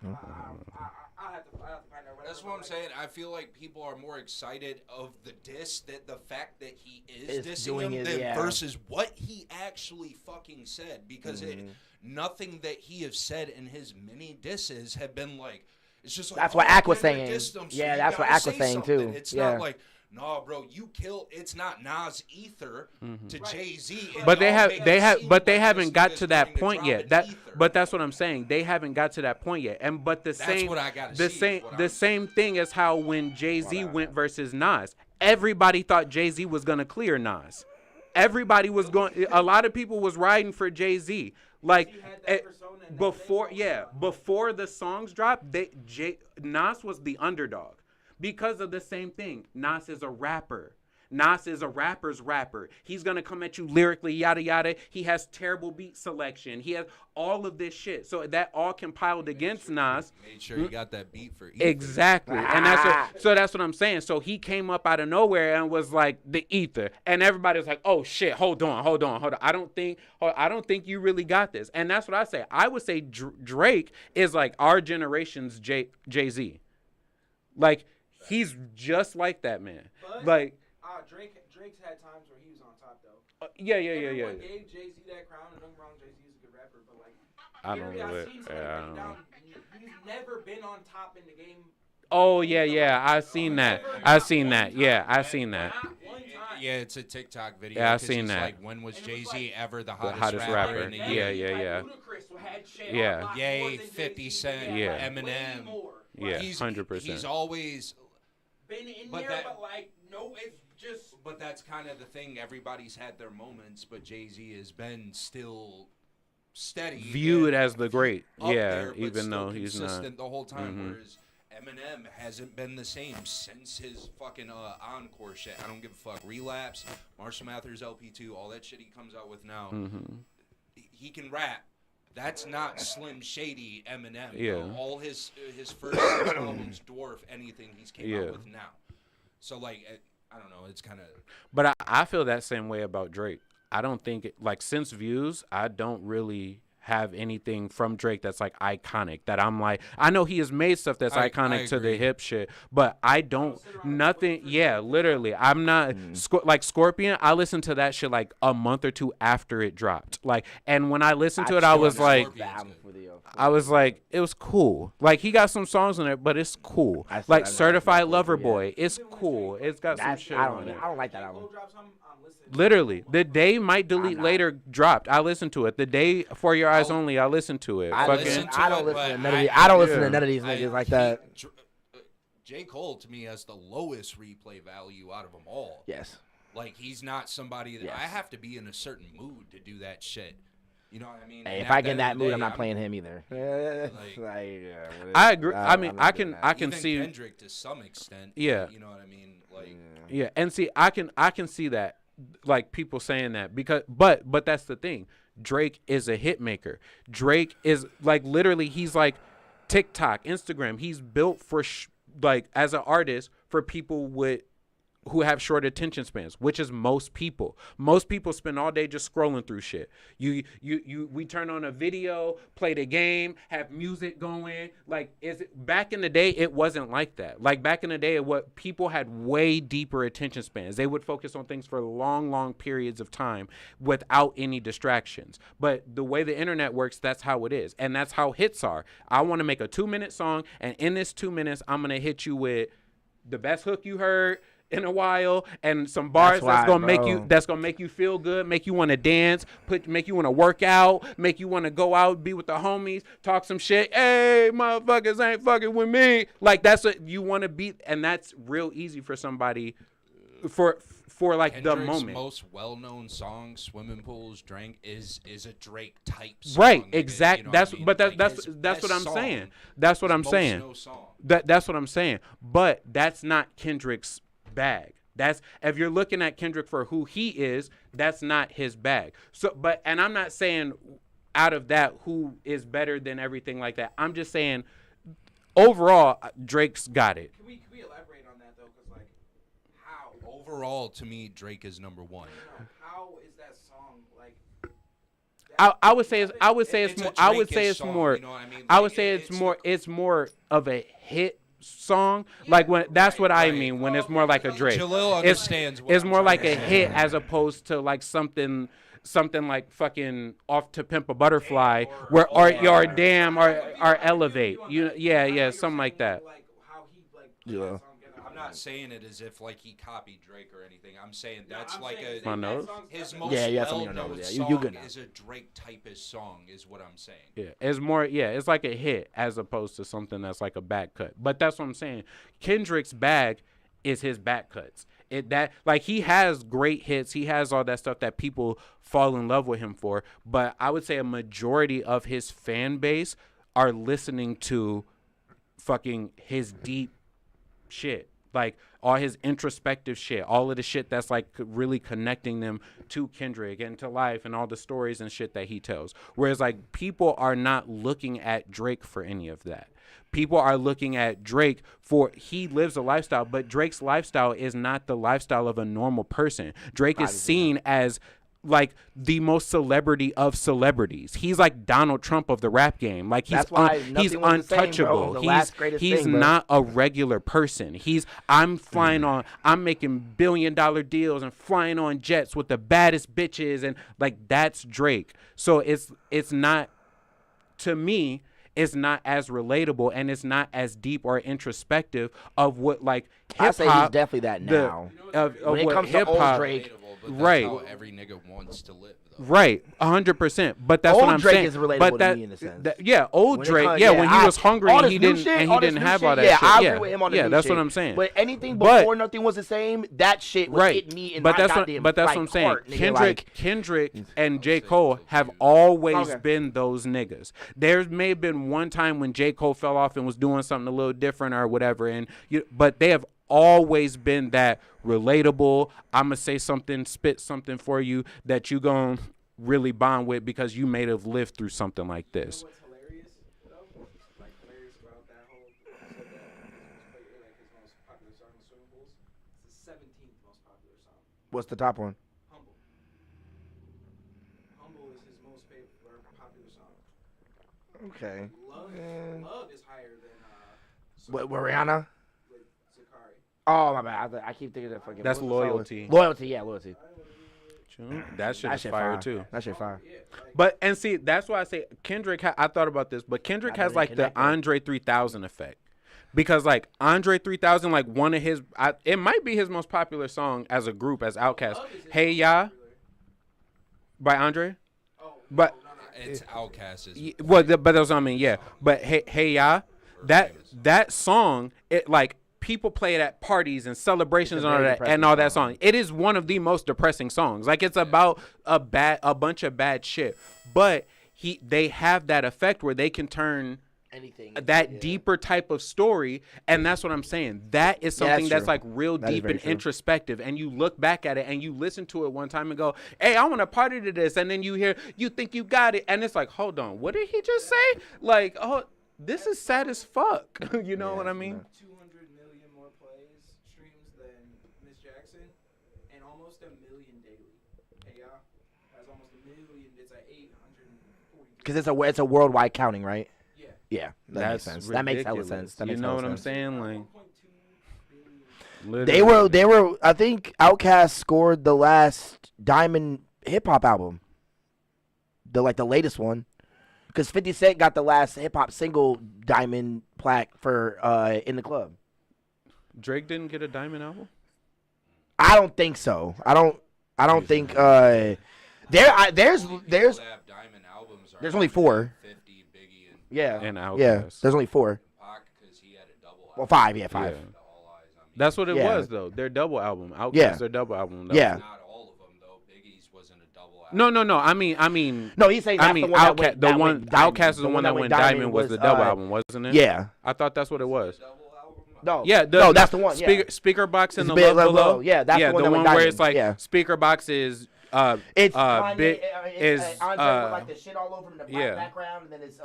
I have to find out. That's what I'm saying. I feel like people are more excited of the diss, that the fact that he is dissing him, than versus what he actually fucking said. Because nothing that he has said in his mini disses have been like, it's just like, That's what Ak was Kendrick saying. dissed him, so Yeah, you that's what gotta Ak was say saying, something. too. It's Yeah. not like, nah, bro, you kill. It's not Nas Ether to Jay-Z. and but they y'all have make they it have seem but they like haven't this got nigga's to that going point drop yet. an That ether. but that's what I'm saying. They haven't got to that point yet. And but the same what I gotta the see, same is what the I'm same thing as how when Jay-Z went versus Nas, everybody thought Jay-Z was gonna clear Nas. Everybody was going. A lot of people was riding for Jay-Z. Like before the songs dropped, Nas was the underdog because of the same thing. Nas is a rapper. Nas is a rapper's rapper. He's gonna come at you lyrically, yada yada. He has terrible beat selection. He has all of this shit. So that all compiled against Nas. Made sure you got that beat for Ether. Exactly, and that's what I'm saying. So he came up out of nowhere and was like the Ether, and everybody was like, "Oh shit, hold on. I don't think you really got this." And that's what I say. I would say Drake is like our generation's Jay-Z. Like he's just like that man. Like. Drake's had times where he was on top though. Yeah. Everyone gave Jay-Z that crown, and don't get me wrong, Jay-Z is a good rapper, but like he's never been on top in the game. Oh yeah, I've seen that. Yeah, I've seen that. Not one time. Yeah, it's a TikTok video. Yeah, I've 'cause seen he's that. Like, when was Jay-Z ever the The hottest rapper in the Yeah. year? Ludacris had shit Yeah. a lot Yay, more than 50 Jay-Z. Cent, Yeah. Eminem. Way more. Yeah, He's 100%. He's always. Been in But there, that- but like no, it's just. But that's kind of the thing. Everybody's had their moments, but Jay-Z has been still steady. Viewed and as the great. up Yeah, there, but even still though he's consistent not. the whole time. Mhm. Whereas Eminem hasn't been the same since his fucking encore shit. I don't give a fuck. Relapse, Marshall Mathers LP2, all that shit he comes out with now. Mhm. He can rap. That's not Slim Shady Eminem. Yeah. Bro. All his first 6 albums dwarf anything he's came Yeah. out with now. So like I don't know. It's kind of. But I feel that same way about Drake. I don't think like since Views, I don't really have anything from Drake that's like iconic that I'm like, I know he has made stuff that's iconic I to the agree. hip shit, but I don't nothing. Yeah, literally, I'm not like Scorpion. I listened to that shit like a month or two after it dropped. Like, and when I listened to it, I was like, I was like, it was cool. Like he got some songs in it, but it's cool. Like Certified Lover Boy, it's cool. It's got some shit on it. I don't like that album. Literally, the day Might Delete Later dropped, I listened to it. The day For Your Eyes Only, I listened to it. I Fucking, don't listen to none of these. I don't listen to none of these niggas like that. J. Cole to me has the lowest replay value out of them all. Yes. Like he's not somebody that Yes. I have to be in a certain mood to do that shit. You know what I mean? Hey, And if at I the get in end that of the mood, day, I'm not playing him either. I agree. I mean, I can even see. Kendrick to some extent. Yeah. You know what I mean? Like Yeah, and see, I can see that, like people saying that because, but that's the thing. Drake is a hit maker. Drake is like literally, he's like TikTok, Instagram. He's built for like as an artist for people who have short attention spans, which is most people. Most people spend all day just scrolling through shit. We turn on a video, play the game, have music going. Like back in the day, it wasn't like that. Like back in the day, what people had way deeper attention spans. They would focus on things for long periods of time without any distractions. But the way the internet works, that's how it is. And that's how hits are. I want to make a 2-minute song, and in this 2 minutes, I'm going to hit you with the best hook you heard, in a while, and some bars that's gonna make you feel good, make you want to dance, make you want to work out, make you want to go out, be with the homies, talk some shit. Hey, motherfuckers ain't fucking with me. Like that's what you want to be, and that's real easy for somebody for like Kendrick's the moment. Most well-known song, "Swimming Pools Drank," is a Drake type song. Right, exactly. You know that's what I'm saying. That's what I'm saying. That's what I'm saying. But that's not Kendrick's bag. That's if you're looking at Kendrick for who he is, that's not his bag. So, and I'm not saying out of that who is better than everything like that. I'm just saying overall, Drake's got it. Can we elaborate on that though? Because like, how? Overall, to me, Drake is number one. How is that song like? I would say it's more of a hit song. Like when that's what I mean when it's more like a Drake. Jalil understands. It's more like a hit as opposed to like something like fucking Off to Pimp a Butterfly or Elevate. Something like that. Yeah. I'm not saying it as if like he copied Drake or anything. I'm saying that's My nose? his most well-known song is a Drake typist song, is what I'm saying. Yeah, it's more. Yeah, it's like a hit as opposed to something that's like a back cut. But that's what I'm saying. Kendrick's bag is his back cuts. He has great hits. He has all that stuff that people fall in love with him for. But I would say a majority of his fan base are listening to fucking his deep shit. Like all his introspective shit, all of the shit that's like really connecting them to Kendrick and to life and all the stories and shit that he tells. Whereas like people are not looking at Drake for any of that. People are looking at Drake for he lives a lifestyle, but Drake's lifestyle is not the lifestyle of a normal person. Drake is seen as like the most celebrity of celebrities. He's like Donald Trump of the rap game. Like he's untouchable. He's not a regular person. I'm flying on. I'm making $1 billion deals and flying on jets with the baddest bitches and like that's Drake. So it's not, to me, it's not as relatable and it's not as deep or introspective of what like hip hop. I say he's definitely that now. When it comes to old Drake. But that's how every nigga wants to live, though. Right, 100%. But that's what I'm Drake saying. Is relatable to me in a sense. Old Drake. When he was hungry and he didn't have all that shit. I agree with him on the new that's shit. what I'm saying. But anything before Nothing Was the Same, that shit was hitting me in my goddamn But that's what I'm saying. Kendrick and J. Cole have always been those niggas. There may have been one time when J. Cole fell off and was doing something a little different or whatever, but they have always been that relatable. I'ma say something, spit something for you that you gon' really bond with because you may have lived through something like this. You know what's hilarious though? Like hilarious about that whole his most popular song, Swimming Pools. It's the 17th most popular song. What's the top one? Humble. Humble is his most popular song. Okay. Love is higher than What, Rihanna? Oh my bad! I keep thinking that fucking. That's Loyalty. Loyalty. That shit is fire too. That shit fire. But and see, that's why I say Kendrick. I thought about this, but Kendrick has like the Andre 3000 effect, because like Andre 3000, like one of his, it might be his most popular song as a group as Outkast. Hey Ya, by Andre. But it's Outkast. But that's what I mean. Yeah. But Hey Ya, that song, it like. People play it at parties and celebrations and all that song. It is one of the most depressing songs. Like it's about a bunch of bad shit. But they have that effect where they can turn deeper type of story, and that's what I'm saying. That is something that's like real deep and introspective. And you look back at it and you listen to it one time and go, "Hey, I want to party to this," and then you think you got it, and it's like, hold on, what did he just say? Like, oh, this is sad as fuck. You know what I mean? 200 million more streams than Miss Jackson, and almost 1 million daily. Hey, has almost 1 million. It's at 840. Because it's a worldwide counting, right? Yeah. Yeah, that makes sense. That makes hella sense. That makes hella sense. You know what I'm saying? Like, they were. I think Outkast scored the last Diamond hip hop album. The latest one. Because 50 Cent got the last hip-hop single diamond plaque for In the Club. Drake didn't get a diamond album? I don't think so. I don't think. There's People that have diamond albums are there's only 4. 50, Biggie, and Yeah. And Outkast. Yeah. There's only 4. Pac, because he had a double. Well, 5. Yeah, 5. Yeah. All Eyes on Me. That's what it Yeah. was though. Their double album. Outkast, Yeah. their double album. Yeah. Not all of them though. Biggie's wasn't a double album. No. I mean. No, he's saying that's the one that Outkast. went, The that one went diamond. Outkast is the one that went diamond was the double album, wasn't it? Yeah. I thought that's what it was. No. Yeah, no, that's the one. Yeah. Speaker box in It's the a bit love below. Yeah, that's the one that went where diamond. it's like Yeah. speaker box is It's big is Andre with like the shit all over in the black yeah. background, and then it's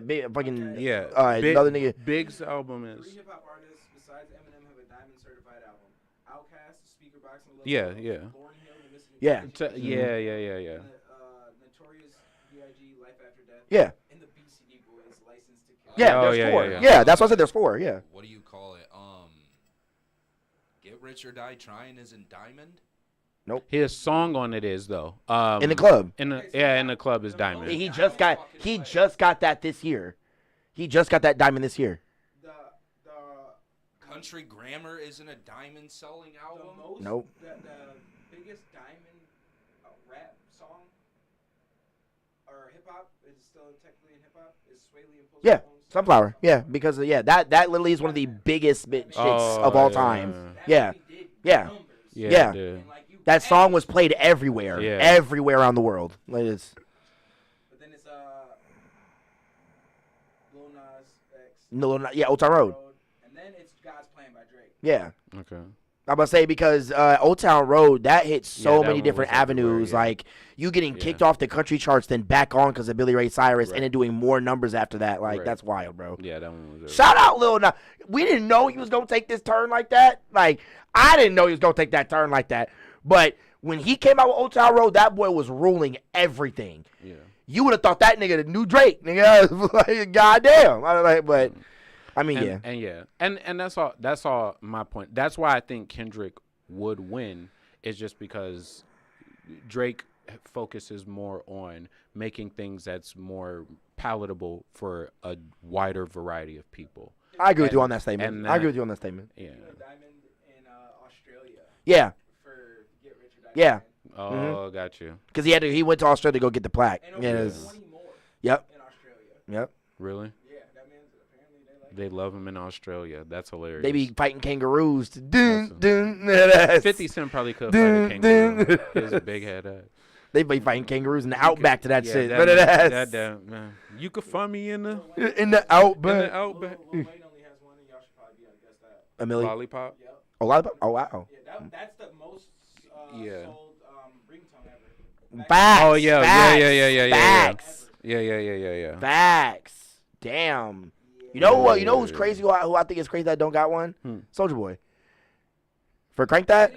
big fucking yeah. another nigga. Big's album 3 is hip hop artists besides Eminem have a diamond certified album. Outkast, Speaker Box, and Lil Yeah, Wayne, yeah. Lauryn Hill, and Mississippi Yeah. Project, yeah. and the Notorious B.I.G. Life After Death. Yeah. And the BCD Boys License to Kill. Yeah, Oh, there's yeah, 4. yeah. Yeah, that's what I said. There's 4. Yeah. What do you call it? Get Rich or Die Trying isn't diamond. His song on it is though. In the club. In the club is diamond. He just got that this year. He just got that diamond this year. The Country Grammar isn't a diamond selling album. most, Nope. The biggest diamond rap song or hip hop is still technically in hip hop is Sway Lee and Post Yeah. Malone's Sunflower. Yeah, because that literally is one of the biggest shits of all time. Yeah. Yeah. Yeah. dude. That song was played everywhere. Yeah. Everywhere around the world. Like it's But then it's Lil Nas X. yeah, Old Town Road. And then it's God's Plan by Drake. Yeah. Okay. I'm about to say because Old Town Road, that hit so that many one different was everywhere, avenues. yeah. Like you getting kicked off the country charts, then back on because of Billy Ray Cyrus, and then doing more numbers after that. Like Right. that's wild, bro. Yeah, that one was. Shout out Lil Nas. We didn't know he was gonna take this turn like that. Like I didn't know he was gonna take that turn like that. But when he came out with Old Town Road, that boy was ruling everything. Yeah. You would have thought that nigga the new Drake, nigga. Like, goddamn. I was like, but I mean, yeah. And that's all my point. That's why I think Kendrick would win is just because Drake focuses more on making things that's more palatable for a wider variety of people. I agree with you on that statement. and I agree with you on that statement. Yeah. Diamond in Australia Yeah, for Get Rich or Die yeah. Trying. Oh, got you. Because he went to Australia to go get the plaque. And Yeah, over it's- 20 more Yep, in Australia. yep. Really? Yeah, that means apparently they like They love him in Australia. That's hilarious. They be fighting kangaroos. Dun, Awesome. 50 dun. Cent probably could Dun, fight a kangaroo. dun. He has a big head ass. They be fighting kangaroos in the outback to that shit. Man. You could find me in the In the outback. outback. Lil Wayne only has one, and y'all should probably be able to guess that. A million. Lollipop. Yep. Oh, lollipop? Oh, wow. Yeah, that's the most Yeah. sold ringtone ever. Facts. Oh yeah, facts, yeah. Facts. Yeah. Facts. Damn. You know what? You know who's crazy? Who I think is crazy that don't got one? Soulja Boy. For Crank That?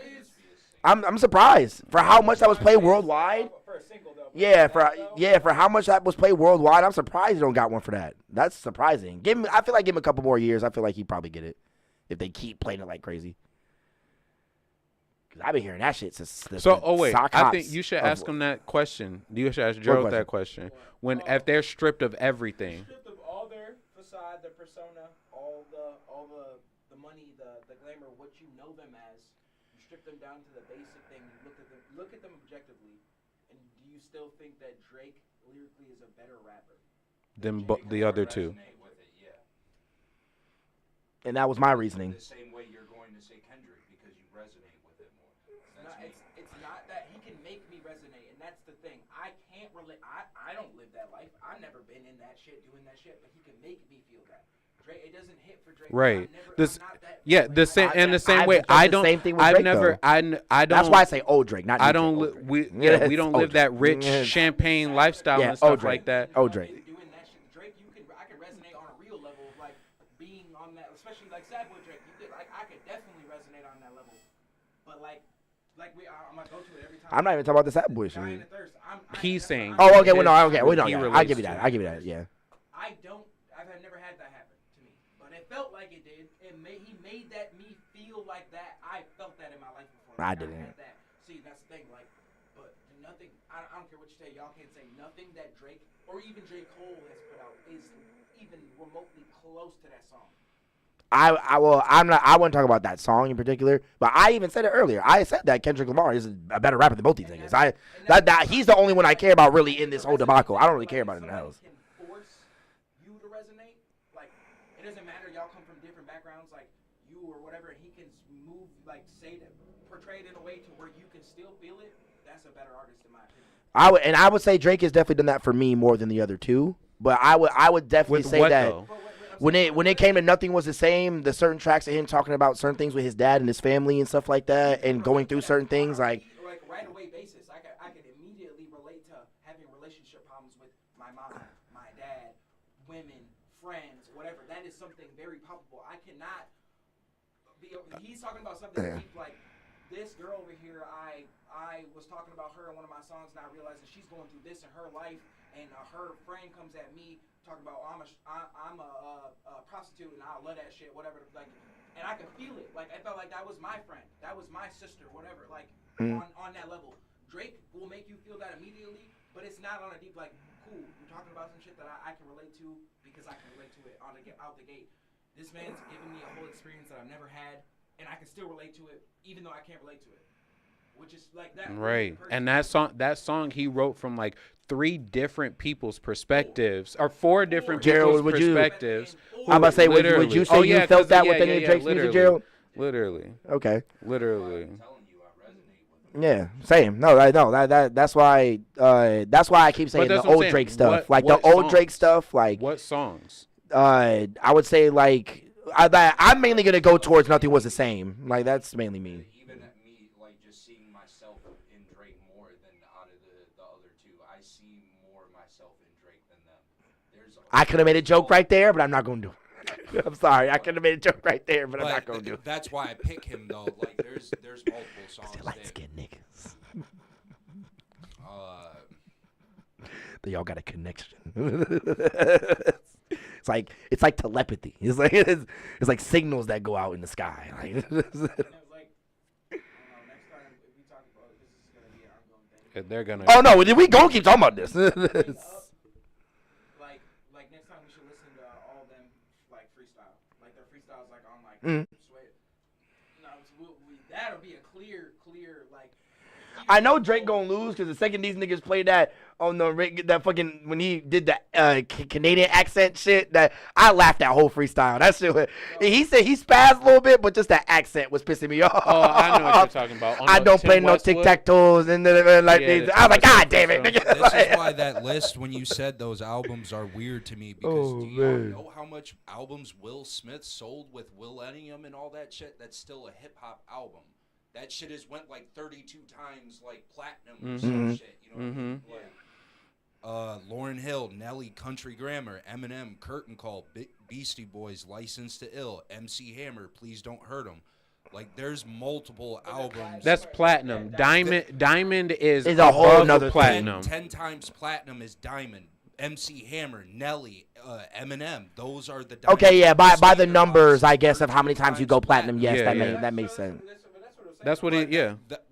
I'm surprised for how much that was played worldwide. For a single though. Yeah, for how much that was played worldwide, I'm surprised he don't got one for that. That's surprising. I feel like give him a couple more years. I feel like he'd probably get it if they keep playing it like crazy. Cause I've been hearing that shit since. I think you should ask him that question. You should ask Gerald that question. When if they're stripped of everything. Stripped of all their facade, their persona, all the money, the glamour, what you know them as, you strip them down to the basic thing. You look at them objectively, and do you still think that Drake lyrically is a better rapper Than the other two. Resonate with it, yeah. And that was my reasoning. The same way you're going to say Kendrick because you resonate with it more. It's not that he can make me resonate, and that's the thing. I can't relate. I don't live that life. I've never been in that shit, doing that shit, but he can make me feel that. Drake, it doesn't hit for Drake. Right. I'm The same and the same I've way. done I the don't. same thing with I've Drake, never. though. I don't. That's why I say old Drake, not new I Drake, don't. old Drake. We don't Old live that Drake. rich champagne lifestyle Yeah, and stuff old Drake. like that. Old Drake. Doing that shit, Drake, I can resonate on a real level, of like being on that, especially like Sad Boy Drake. I could definitely resonate on that level, but I'm gonna go to it every time. I'm not even talking about the Sad Boy Dying shit. of thirst. He's saying. Oh, okay. Well, no, okay. He We know. I relates give you to that. it. I give you that. Yeah. I've never had that happen to me, but it felt like it did. He made that me feel like that. I felt that in my life before. I Like, didn't. had that. See, that's the thing. Like, but nothing. I don't care what you say. Y'all can't say nothing that Drake or even J. Cole has put out is even remotely close to that song. I wouldn't talk about that song in particular, but I even said it earlier. I said that Kendrick Lamar is a better rapper than both these niggas. That he's the only one I care about really in this whole debacle. I don't really care about anything else. Can force you to resonate. Like, it doesn't matter. Y'all come from different backgrounds, like you or whatever. And he can move, like, say that, portray it in a way to where you can still feel it. That's a better artist in my opinion. I would say Drake has definitely done that for me more than the other two. But I would definitely With say what, that. though? When it came to Nothing Was the Same, the certain tracks of him talking about certain things with his dad and his family and stuff like that, and going through certain things like right away basis, I can immediately relate to having relationship problems with my mom, my dad, women, friends, whatever. That is something very palpable. I cannot be. He's talking about something deep, like this girl over here. I was talking about her in one of my songs, and I realized that she's going through this in her life, and her friend comes at me talking about I'm a prostitute and I love that shit, whatever. Like, and I could feel it. Like, I felt like that was my friend, that was my sister, whatever. Like, on that level, Drake will make you feel that immediately, but it's not on a deep like, cool. You're talking about some shit that I can relate to because I can relate to it out the gate. This man's giving me a whole experience that I've never had, and I can still relate to it, even though I can't relate to it. Which is like that. Right. And that song he wrote from like 3 different people's perspectives or 4 different Gerald, people's perspectives. I'm about to say, would you say you felt that with any of Drake's music, Gerald? Literally. Okay. Literally. Yeah, same. No, that's why I keep saying the old Drake stuff. Like the old Drake stuff, like what songs? I would say like I'm mainly gonna go towards Nothing Was the Same. Like that's mainly me. Even at me, like just seeing myself in Drake more than out of the other two, I see more myself in Drake than them. I could have made a joke right there, but I'm not gonna do it. I'm sorry, I could have made a joke right there, but I'm not gonna do it. That's why I pick him though. Like there's multiple songs. They're light skinned niggas. They all got a connection. It's like telepathy. It's like signals that go out in the sky. Like, next time if we talk about this is gonna be an ongoing thing. They're gonna. oh no, we gonna keep talking about this. Like next time we should listen to all of them like freestyle. Like their freestyles like on like sweat. No, that'll be a clear like. I know Drake gonna lose because the second these niggas play that on that fucking when he did the Canadian accent shit, that I laughed that whole freestyle. That shit. He said he spazzed a little bit, but just that accent was pissing me off. Oh, I know what you're talking about. I don't play no tic tac toes and like I was like, God damn it. This is why that list, when you said those albums are weird to me, because do you know how much albums Will Smith sold with Millennium and all that shit? That's still a hip hop album. That shit has went like 32 times like platinum or some shit. You know what I mean? Like, Lauryn Hill, Nelly, Country Grammar, Eminem, Curtain Call, Beastie Boys, License to Ill, MC Hammer, Please Don't Hurt 'Em. Like there's multiple albums. That's platinum. Diamond is a whole above nother platinum. 10 times platinum is Diamond. MC Hammer, Nelly, Eminem. Those are the. Okay, yeah. By the numbers, I guess of how many times you go platinum. Yes, that makes sense. That's what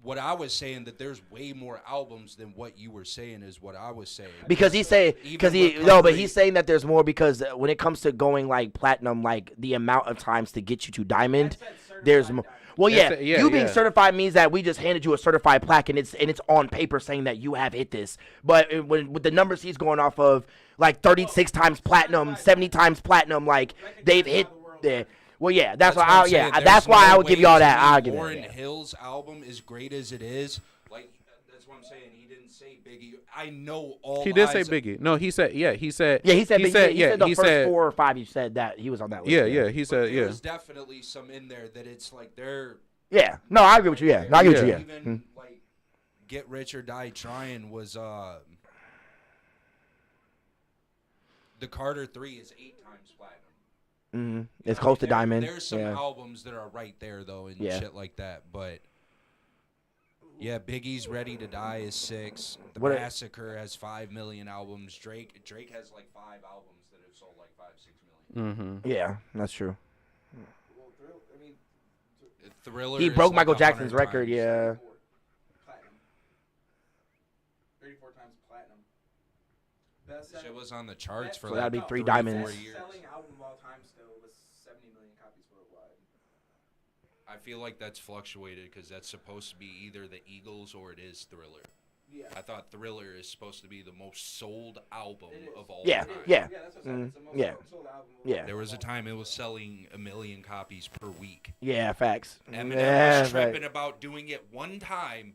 What I was saying, that there's way more albums than what you were saying is what I was saying. Because he's saying he's saying that there's more because when it comes to going like platinum, like the amount of times to get you to diamond, there's more. Well, you being certified means that we just handed you a certified plaque and it's on paper saying that you have hit this. But with the numbers he's going off of, like 36 times platinum, 70 times platinum, like they've hit there. Well, yeah, that's why. That's why I would give y'all that argument. Lauryn Hill's album, as great as it is, like that's what I'm saying. He didn't say Biggie. I know all. He did say Biggie. No, he said. Yeah, he said. Yeah, he said. He said the first 4 or 5. You said that he was on that list. Yeah. He said. Yeah. There's definitely some in there that it's like they're. Yeah. No, I agree with you. Yeah. No, I agree with you. Yeah. Even like Get Rich or Die Trying was the Carter 3 is 8 times platinum. It's close to diamond. There's some albums that are right there though and shit like that, but yeah, Biggie's Ready to Die is 6. The Massacre has 5 million albums. Drake has like 5 albums that have sold like 5-6 million. Yeah, that's true. Thriller. He broke like Michael Jackson's record. Yeah. 34 times platinum. Shit was on the charts for So like that'd be 3 3-4 diamonds. years. Selling album of all time still was 70 million copies I feel like that's fluctuated because that's supposed to be either the Eagles or it is Thriller. Yeah. I thought Thriller is supposed to be the most sold album of all Yeah, time. yeah. Yeah, that's what I'm saying. It's the most Yeah. sold album of all Yeah. time. There was a time it was selling 1 million copies per week. Yeah, facts. Eminem Yeah, was tripping facts. about doing it one time.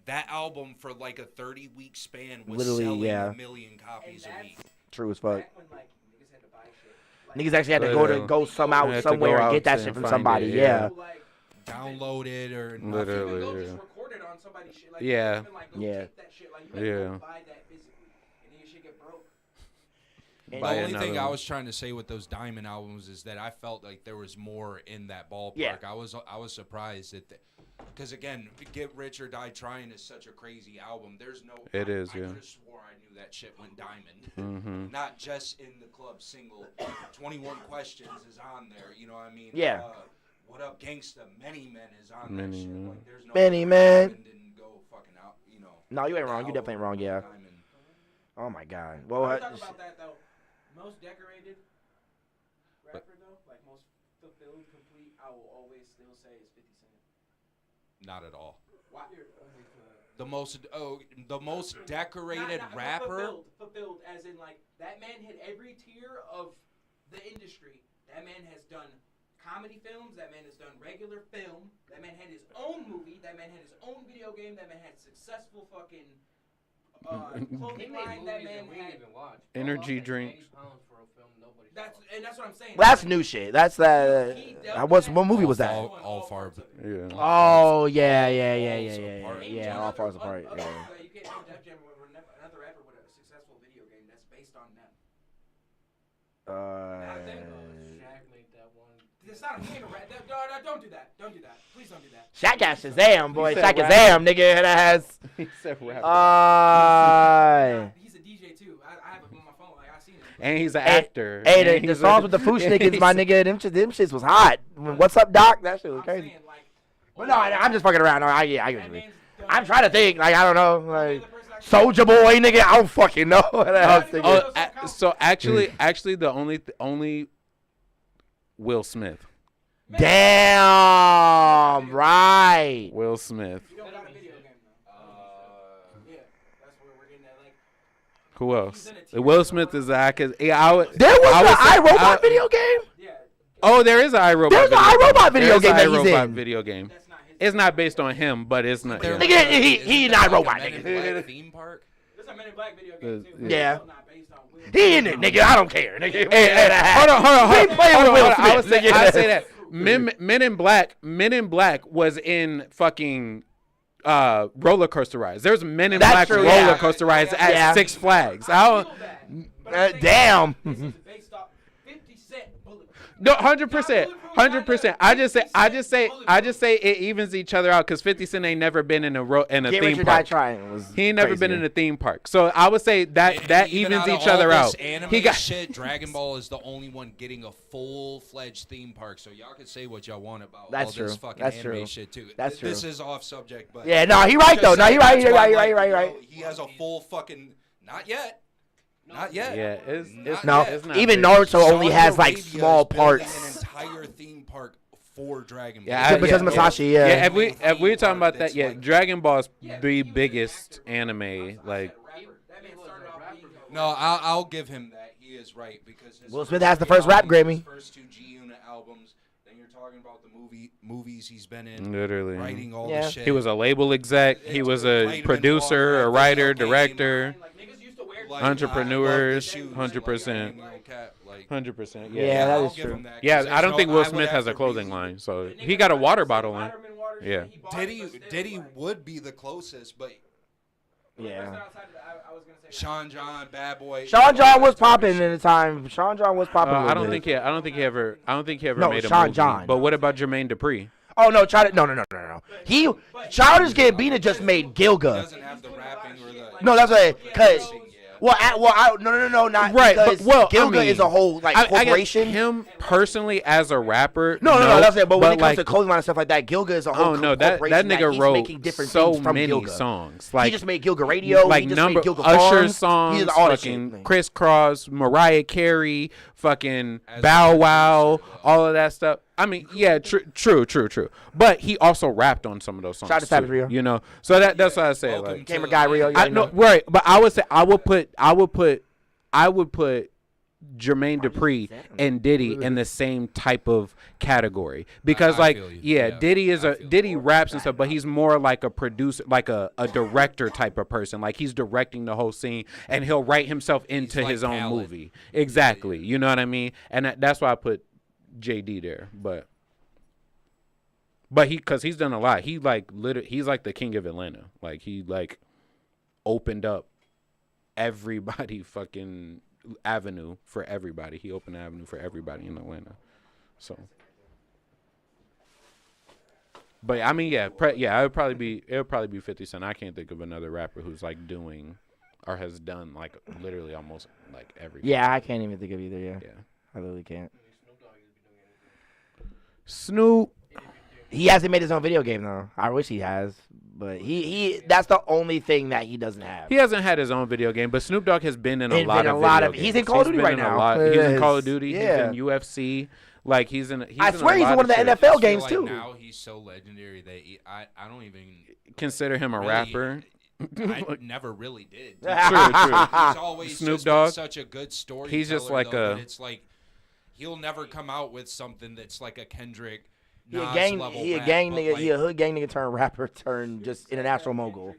That album for like a 30-week span was Literally, selling yeah. 1 million copies a week. True as fuck. Back when, like, niggas had to buy shit. Like, Niggas actually had to go Had somehow to somewhere go and out get that and shit from find somebody. it, Yeah. like, Download it or even Literally, go yeah. just record it on somebody's shit. Like, Yeah. Even, like, go Yeah. take that shit. Like, you had to Yeah. go buy that physically, and then your shit get broke. The Buy only thing another I one. was trying to say with those Diamond albums is that I felt like there was more in that ballpark. Yeah. I was surprised that, because again, Get Rich or Die Trying is such a crazy album. There's no. It is, I yeah. could have swore I knew that shit went diamond. Mm-hmm. Not just in the club single. 21 Questions is on there. You know what I mean? Yeah. What Up Gangsta? Many Men is on Many that shit. Men. Like, there's no Many way Men. Diamond didn't go fucking out. You know. No, you ain't the wrong. You album definitely wrong. Yeah. Diamond. Oh my God. Well, Let's talk about that though. Most decorated rapper though, like most fulfilled, complete. I will always still say is 50 Cent. Not at all. Why? The most decorated Not rapper. fulfilled, as in like that man hit every tier of the industry. That man has done comedy films. That man has done regular film. That man had his own movie. That man had his own video game. That man had successful fucking clothing line. That man had. Energy drinks. That's what I'm saying. Well, that's new shit. That's that. What movie was that? All far. Yeah. Oh yeah, yeah, yeah, Falls yeah, yeah, Apart. yeah. All falls apart. Yeah. You can't have Def Jam or another rapper with a successful video game that's based on them. It's not a fan of rap. Don't do that. Don't do that. Please don't do that. Shaq got Shazam, boy. He said Shaq rap. Shazam, nigga. That has. He said rapper. He's a DJ too. I have it on my phone. Like I seen it. And he's an actor. Hey, And the he's songs a- with the Fushnikins, my nigga, them shits was hot. What's up, Doc? That shit was I'm crazy. saying like. But no, I'm just fucking around. No, I get That what you mean. man's done- I'm trying to think. Like, I don't know. Like, The person I- Soldier Boy, nigga. I don't fucking know. What the hell's thinking. Oh, so actually, the only Will Smith. Damn, right. Will Smith. You don't got a video game though. Yeah, that's where we're getting at. Like, Who else? Will Smith is that? Cause yeah, There was I an would say- iRobot video game. yeah, Oh, there is an iRobot. There's an iRobot video game that There's he's an iRobot in. video game. that's not his. It's not based on him, but it's not. There- Nigga, he Isn't not there robot, like a Men nigga. in Black theme park. There's a Men in Black video game too. Yeah. It's not based on Will. He in it, nigga. I don't care, nigga. Hold on. We playing with Will I would Smith, say, nigga. I say that Men in Black was in fucking roller coaster rides. There's Men in That's Black true, roller yeah. coaster rides at Yeah. Six Flags. I feel bad, but I'm saying Damn. This is based off 50 Cent Bullet. No, 100%, 100%. I just say it evens each other out because 50 Cent ain't never been in a Get theme Rich or Die park. Trying was He ain't never crazy. been in a theme park. So I would say that Even evens out of each all other this out. Anime He got shit. Dragon Ball is the only one getting a full-fledged theme park. So y'all can say what y'all want about That's all this true. fucking That's anime true. shit too. That's This true. is off subject, but Yeah, no, he right just though. No, saying, he right. that's why I'm like, Right. He has a full fucking. Not yet. Not yet. Yeah, it's No, not- it's not even big. Naruto only Saudi has like Arabia small is building parts. An entire theme park for Dragon Ball. Yeah, because Masashi, yeah. Yeah, if we're talking about that, That's yeah, like- Dragon Ball's Yeah, the he was an biggest actor. anime. Like, That man started off being No, I'll give him that. He is right because his Will Smith has the first rap albums, his Grammy. First 2 G Unit albums. Then you're talking about the movies he's been in, literally. writing all Yeah. this shit. He was a label exec. He was a Vitamin producer, water, a writer, video game, director. like niggas used to wear Like, Entrepreneurs, I love the shoes, 100%. like, like, 100%. Yeah, Yeah. that I'll is give true. him that, 'cause Yeah, I there's don't no- think Will I would Smith have has a to clothing reason- line, so Nigga he got a like water said bottle line. vitamin water shit, Yeah. he bought it, but still, Diddy like, would be the closest, but Yeah. outside of that, I was gonna say Sean John, Bad Boy. Sean John was popping in the time. Sean John was popping. I don't think he ever No, made a Sean movie. John. But what about Jermaine Dupri? Oh no, no. He Childish Gambino just made Gilga. doesn't have the rapping or the. No, that's what. Cause Yeah. no, not Right, but because Gilga I mean, is a whole like I guess corporation. him personally as a rapper. No, that's it. But when it comes like, to clothing line and stuff like that, Gilga is a whole oh no, that corporation nigga he's wrote making different so things from many Gilga. songs. He Like just made Gilga Radio. like he just number made Gilga Usher Farms. songs, He did all that fucking shit. Crisscross, Mariah Carey, fucking As Bow a Wow, producer, all of that stuff. I mean, yeah, true. But he also rapped on some of those songs. Shout out to Savage Rio. You know, so that's why I say like Gamer guy Rio. I know, right? But I would say I would put Jermaine Dupri and Diddy in the same type of category because Diddy raps and stuff, but he's more like a producer, like a director type of person. Like he's directing the whole scene and he'll write himself into his own movie. Exactly. You know what I mean? And that's why I put JD there. But because he's done a lot. He like literally he's like the king of Atlanta. Like he like opened up everybody fucking avenue for everybody. He opened an avenue for everybody in Atlanta. So, but I mean, it would probably be 50 Cent. I can't think of another rapper who's like doing or has done like literally almost like everything. Yeah, I can't even think of either. Yeah. I literally can't. Snoop. He hasn't made his own video game though. I wish he has. But he that's the only thing that he doesn't have. He hasn't had his own video game, but Snoop Dogg has been in a lot of video games. He's in Call of Duty right now. He's in Call of Duty. Yeah. He's in UFC. Like he's in. I swear he's in one of the NFL games too. Now he's so legendary that I don't even consider him a rapper. I never really did. True. He's always Snoop just Dogg. Been such a good storyteller. He's just like but it's like he'll never come out with something that's like a Kendrick. He a gang nigga. He a hood gang nigga turned rapper turned just international mogul.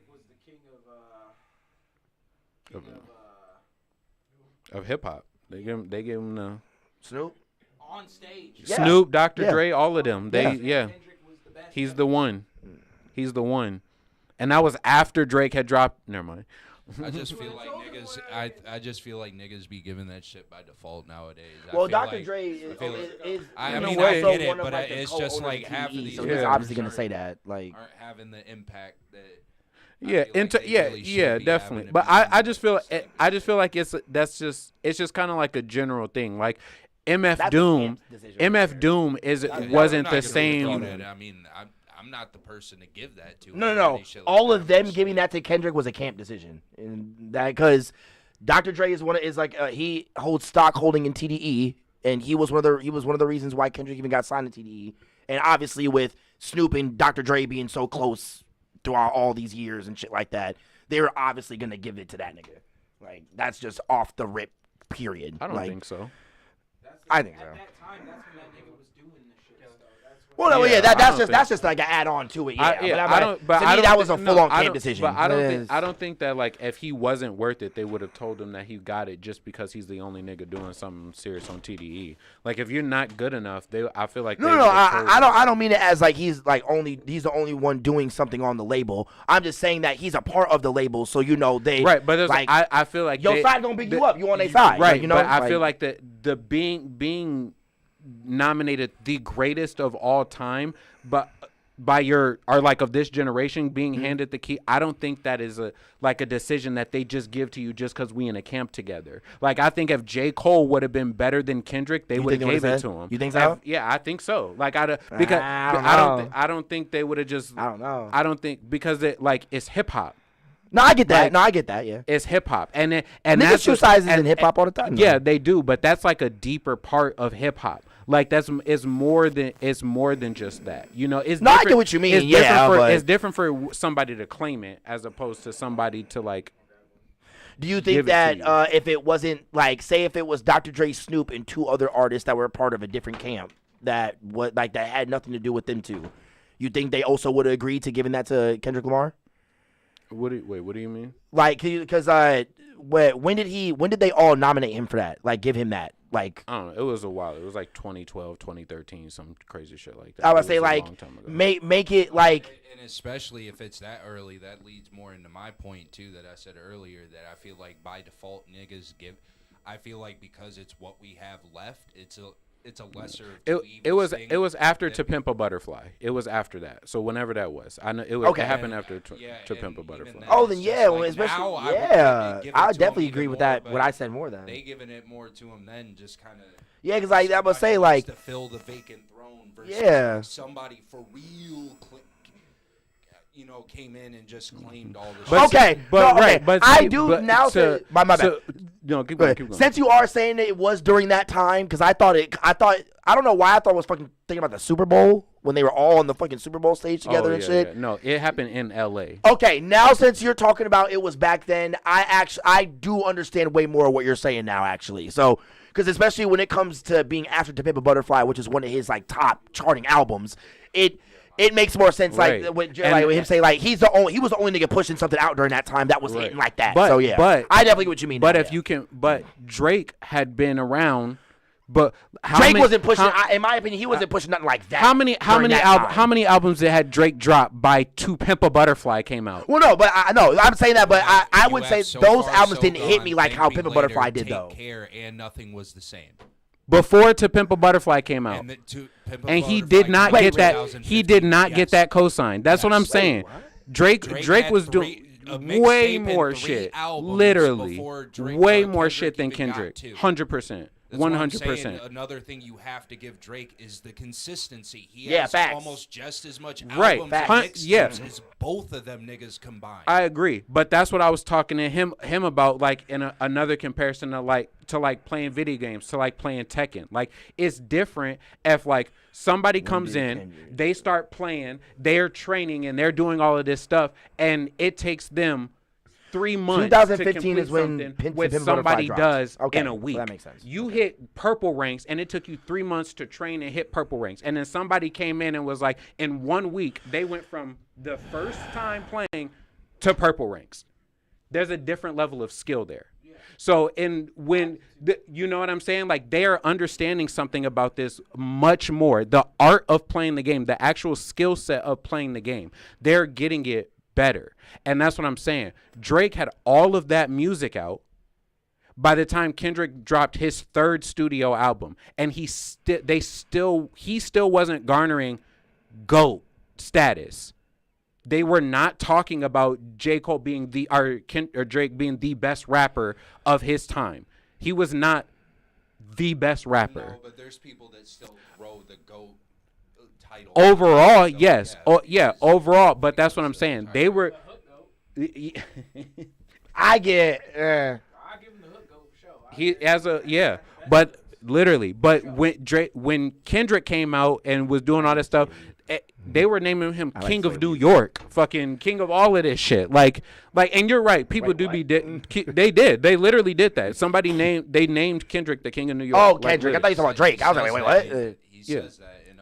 Of hip hop. They give him the Snoop on stage. Yeah. Snoop, Dr. Dre, all of them. Yeah. He's the one. He's the one. And that was after Drake had dropped. Never mind. I just feel like niggas. I just feel like niggas be giving that shit by default nowadays. Well, Dr. Dre is. I mean, I get it, but it's just like half of these. So he's obviously gonna say that, like, aren't having the impact that. Definitely. But I just feel like it's just kind of like a general thing. Like MF Doom wasn't the same. I mean, I'm not the person to give that to. No. All of them giving that to Kendrick was a camp decision, and that because Dr. Dre is like he holds stock holding in TDE, and he was one of the reasons why Kendrick even got signed to TDE, and obviously with Snoop and Dr. Dre being so close throughout all these years and shit like that, they were obviously gonna give it to that nigga. Like that's just off the rip. Period. I don't think so. I think so. At that time, that's when that nigga was doing this shit. That's just like an add on to it. That was a full on camp decision. But I don't think that like if he wasn't worth it, they would have told him that he got it just because he's the only nigga doing something serious on TDE. Like if you're not good enough, I feel like I don't mean it as like he's the only one doing something on the label. I'm just saying that he's a part of the label, so they right. But like I feel like your side don't big you up. You on their side, right? Like, you know, but I feel like the being nominated the greatest of all time, but by of this generation being handed the key, I don't think that is a decision that they just give to you just because we in a camp together. Like I think if J. Cole would have been better than Kendrick, they would have gave it to him. You think so? Yeah, I think so. Like I don't think they would have just. I don't know. I don't think because it's hip hop. No, I get that. Yeah, it's hip hop, and niggas that's shoot sizes in hip hop all the time. Yeah, they do, but that's like a deeper part of hip hop. Like it's more than just that. You know, it's. No, I get what you mean. It's different for somebody to claim it as opposed to somebody to like. Do you think that if it wasn't like, say, if it was Dr. Dre, Snoop, and two other artists that were a part of a different camp that had nothing to do with them two, you think they also would have agreed to giving that to Kendrick Lamar? What do you mean? Like, because when did they all nominate him for that? Like, give him that? Like, I don't know. It was a while. It was like 2012, 2013, some crazy shit like that. I would say like make it like. And especially if it's that early, that leads more into my point too that I said earlier that I feel like by default niggas give. I feel like because it's what we have left, it's a lesser. It was after To Pimp a Butterfly. It was after that. So whenever that was, I know it happened after To Pimp a Butterfly. Oh, then yeah, well, especially I would definitely agree with that. What I said more than they giving it more to him then, just kind of. Yeah, because I would say like to fill the vacant throne versus somebody for real. came in and just claimed all this. But shit. I do now. My bad. Keep going. Since you are saying that it was during that time, because I don't know why I thought it was fucking thinking about the Super Bowl when they were all on the fucking Super Bowl stage together and shit. Yeah. No, it happened in L.A. Okay, now since you're talking about it was back then, I do understand way more of what you're saying now, actually. So, because especially when it comes to being after To Pimp a Butterfly, which is one of his like top charting albums, it makes more sense, like with him saying like he was the only nigga pushing something out during that time that was hitting like that. But, so yeah, but I definitely get what you mean. But now, if you can, Drake had been around, but Drake wasn't pushing. In my opinion, he wasn't pushing nothing like that. How many albums had Drake dropped by To Pimp a Butterfly came out? Well, no, but I'm saying that, but I would say So those far, albums so didn't hit gone. me like Thank how Me Pimp a Later, Butterfly did Take though. Care, and Nothing Was the Same. Before To Pimp a Butterfly came out. And he did not get that. He did not get that cosign. That's what I'm saying. Drake was doing way more shit. Literally, way more shit than Kendrick. 100%. 100%. Another thing you have to give Drake is the consistency. He Yeah, has facts. almost just as much Right, albums facts. and mixtapes Yeah. as both of them niggas combined. I agree, but that's what I was talking to him about, like in another comparison to playing video games, to like playing Tekken. Like it's different if like somebody comes in, they start playing, they're training and they're doing all of this stuff, and it takes them 3 months. 2015 is when what Pimp somebody Butterfly does drops. Okay, in a week. well, that makes sense. You hit purple ranks, and it took you 3 months to train and hit purple ranks. And then somebody came in and was like, in 1 week, they went from the first time playing to purple ranks. There's a different level of skill there. So you know what I'm saying? Like they are understanding something about this much more. The art of playing the game, the actual skill set of playing the game, they're getting it better. And that's what I'm saying. Drake had all of that music out by the time Kendrick dropped his third studio album, and he still wasn't garnering GOAT status. They were not talking about J. Cole being or Drake being the best rapper of his time. He was not the best rapper. No, but there's people that still throw the GOAT title. Overall, So, yes. Overall, but that's what I'm saying. They were. I get. I give him the hook go for sure. But literally, when Kendrick came out and was doing all that stuff, they were naming him King of New York, fucking King of all of this shit. Like, and you're right. People they did. They literally did that. Somebody named Kendrick the King of New York. Oh, Kendrick. I thought you were talking about Drake. I was like, wait, what? He says that in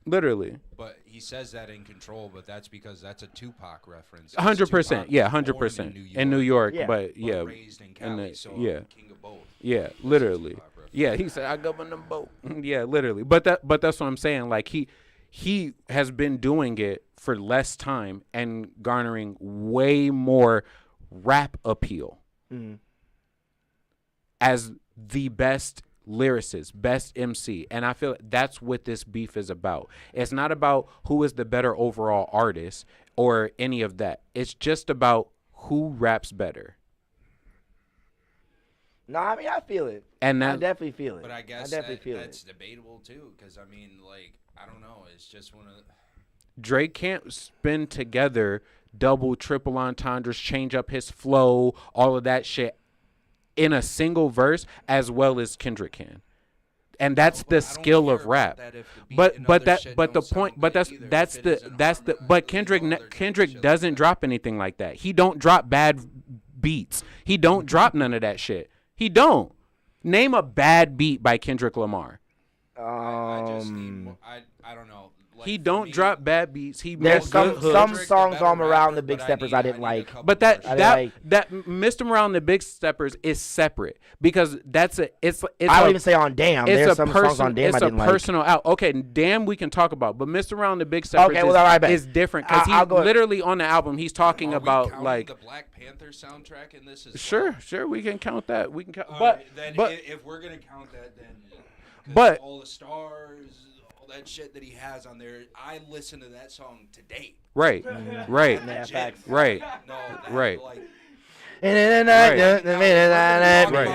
literally. But he says that in Control, but that's because that's a Tupac reference. 100%. Yeah, 100%. In New York, but yeah. Raised in Cali, so yeah. King of both. Yeah, literally. Yeah, he said I govern them both. Yeah, literally. But that's what I'm saying. Like he has been doing it for less time and garnering way more rap appeal as the best lyricist, best MC. And I feel that's what this beef is about. It's not about who is the better overall artist or any of that. It's just about who raps better. No, I mean, I feel it. And I definitely feel it. But I guess that's debatable too, because I mean, like, I don't know. It's just one of Drake can't spin together double, triple entendres, change up his flow, all of that shit in a single verse as well as Kendrick can. And that's the skill of rap. But Kendrick doesn't drop anything like that. He don't drop bad beats. He don't drop none of that shit. He don't. Name a bad beat by Kendrick Lamar. I just need I don't know. Like, he don't drop bad beats. There's some songs on Around the Big Steppers I didn't like. But that Mr. Around the Big Steppers is separate because it's I would even say on Damn. There's some songs on Damn I didn't like. It's a personal out. Okay, Damn we can talk about, but Mr. Around the Big Steppers is different because he literally on the album he's talking about like the Black Panther soundtrack in this as sure we can count that. We can count but if we're gonna count that then all the stars, that shit that he has on there, I listen to that song today. Right. Yeah, facts. Right. No, right. Like,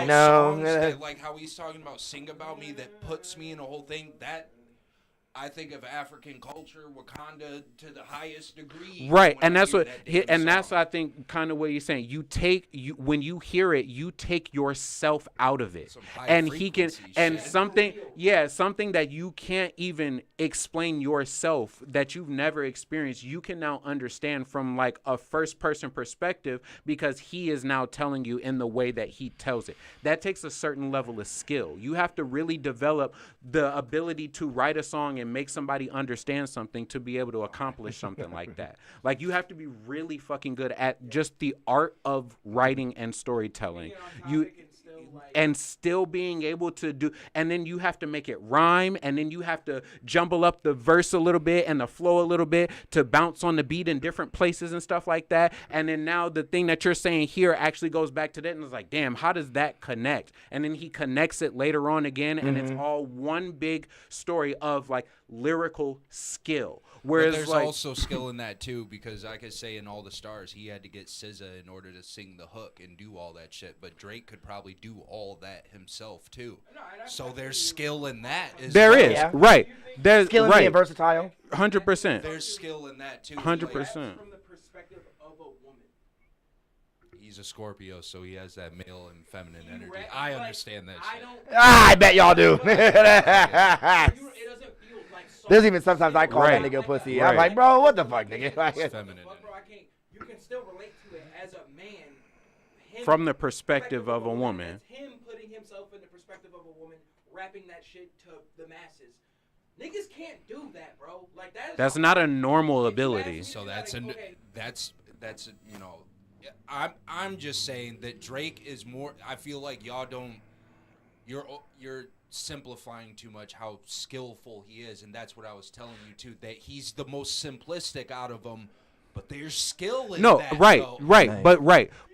no. Like how he's talking about Sing About Me that puts me in a whole thing, that I think of African culture, Wakanda to the highest degree. Right, when and I that's hear what, that damn and that's song. I think kind of what you're saying. When you hear it, you take yourself out of it, Some high and he can, frequency and shit. something that you can't even explain yourself, that you've never experienced. You can now understand from like a first person perspective because he is now telling you in the way that he tells it. That takes a certain level of skill. You have to really develop the ability to write a song and make somebody understand something to be able to accomplish something like that. Like you have to be really fucking good at just the art of writing and storytelling. And still being able to do, and then you have to make it rhyme, and then you have to jumble up the verse a little bit and the flow a little bit to bounce on the beat in different places and stuff like that. And then now the thing that you're saying here actually goes back to that, and it's like, damn, how does that connect? And then he connects it later on again, and it's all one big story of like lyrical skill. Whereas But there's like, also skill in that too, because I could say in All the Stars he had to get SZA in order to sing the hook and do all that shit. But Drake could probably do all that himself too. So there's skill in that. there well. is Yeah. right. There's Skill and right. being versatile. 100%. There's skill in that too. 100%. From the perspective of a woman. He's a Scorpio, so he has that male and feminine You energy. rap- I like, understand that I shit. don't. I bet y'all do. It doesn't feel like. There's even sometimes I call Right. that nigga a pussy. Right. I'm like, bro, what the fuck, nigga? It's feminine. But bro, I can't. You can still relate to it as a man. Him- From the perspective of a woman. It's him putting himself in the perspective of a woman, rapping that shit to the masses. Niggas can't do that, bro. Like that is That's hard. not a normal If you ask ability. me, So you that's gotta- an okay, that's you know, I'm just saying that Drake is more. I feel like y'all don't. You're simplifying too much how skillful he is, and that's what I was telling you too. That he's the most simplistic out of them, but there's skill in No, that. right, though.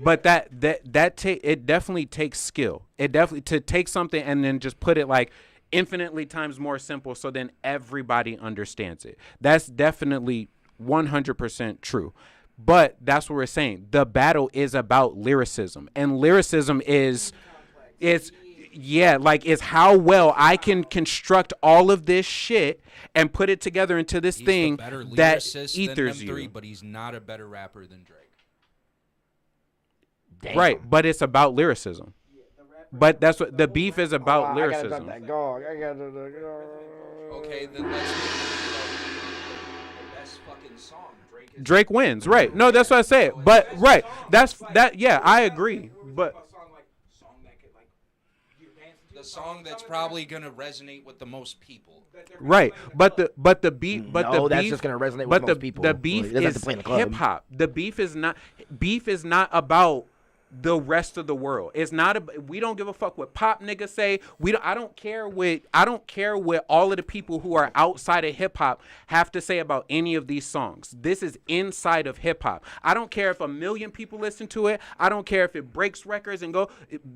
but it definitely takes skill. It definitely to take something and then just put it like infinitely times more simple, so then everybody understands it. That's definitely 100% true. But that's what we're saying. The battle is about lyricism, and lyricism is it's how well I can construct all of this shit and put it together into this He's thing the better that lyricist ethers than them three, you. but he's not a better rapper than Drake. Damn. Right, but it's about lyricism. But that's what the beef is about. I lyricism. gotta drop that gong. I gotta do the gong. Okay, then let's get the best fucking song. Drake wins, right? No, that's what I said. But right, that's that. Yeah, I agree. But The song that's probably gonna resonate with the most people. right, but the beef, but No, the that's beef, just gonna resonate with but most people. the beef It doesn't have to is play in the club. hip hop. The beef is not about the rest of the world. It's not we don't give a fuck what pop niggas say. I don't care what all of the people who are outside of hip hop have to say about any of these songs. This is inside of hip hop. I don't care if 1 million people listen to it. I don't care if it breaks records and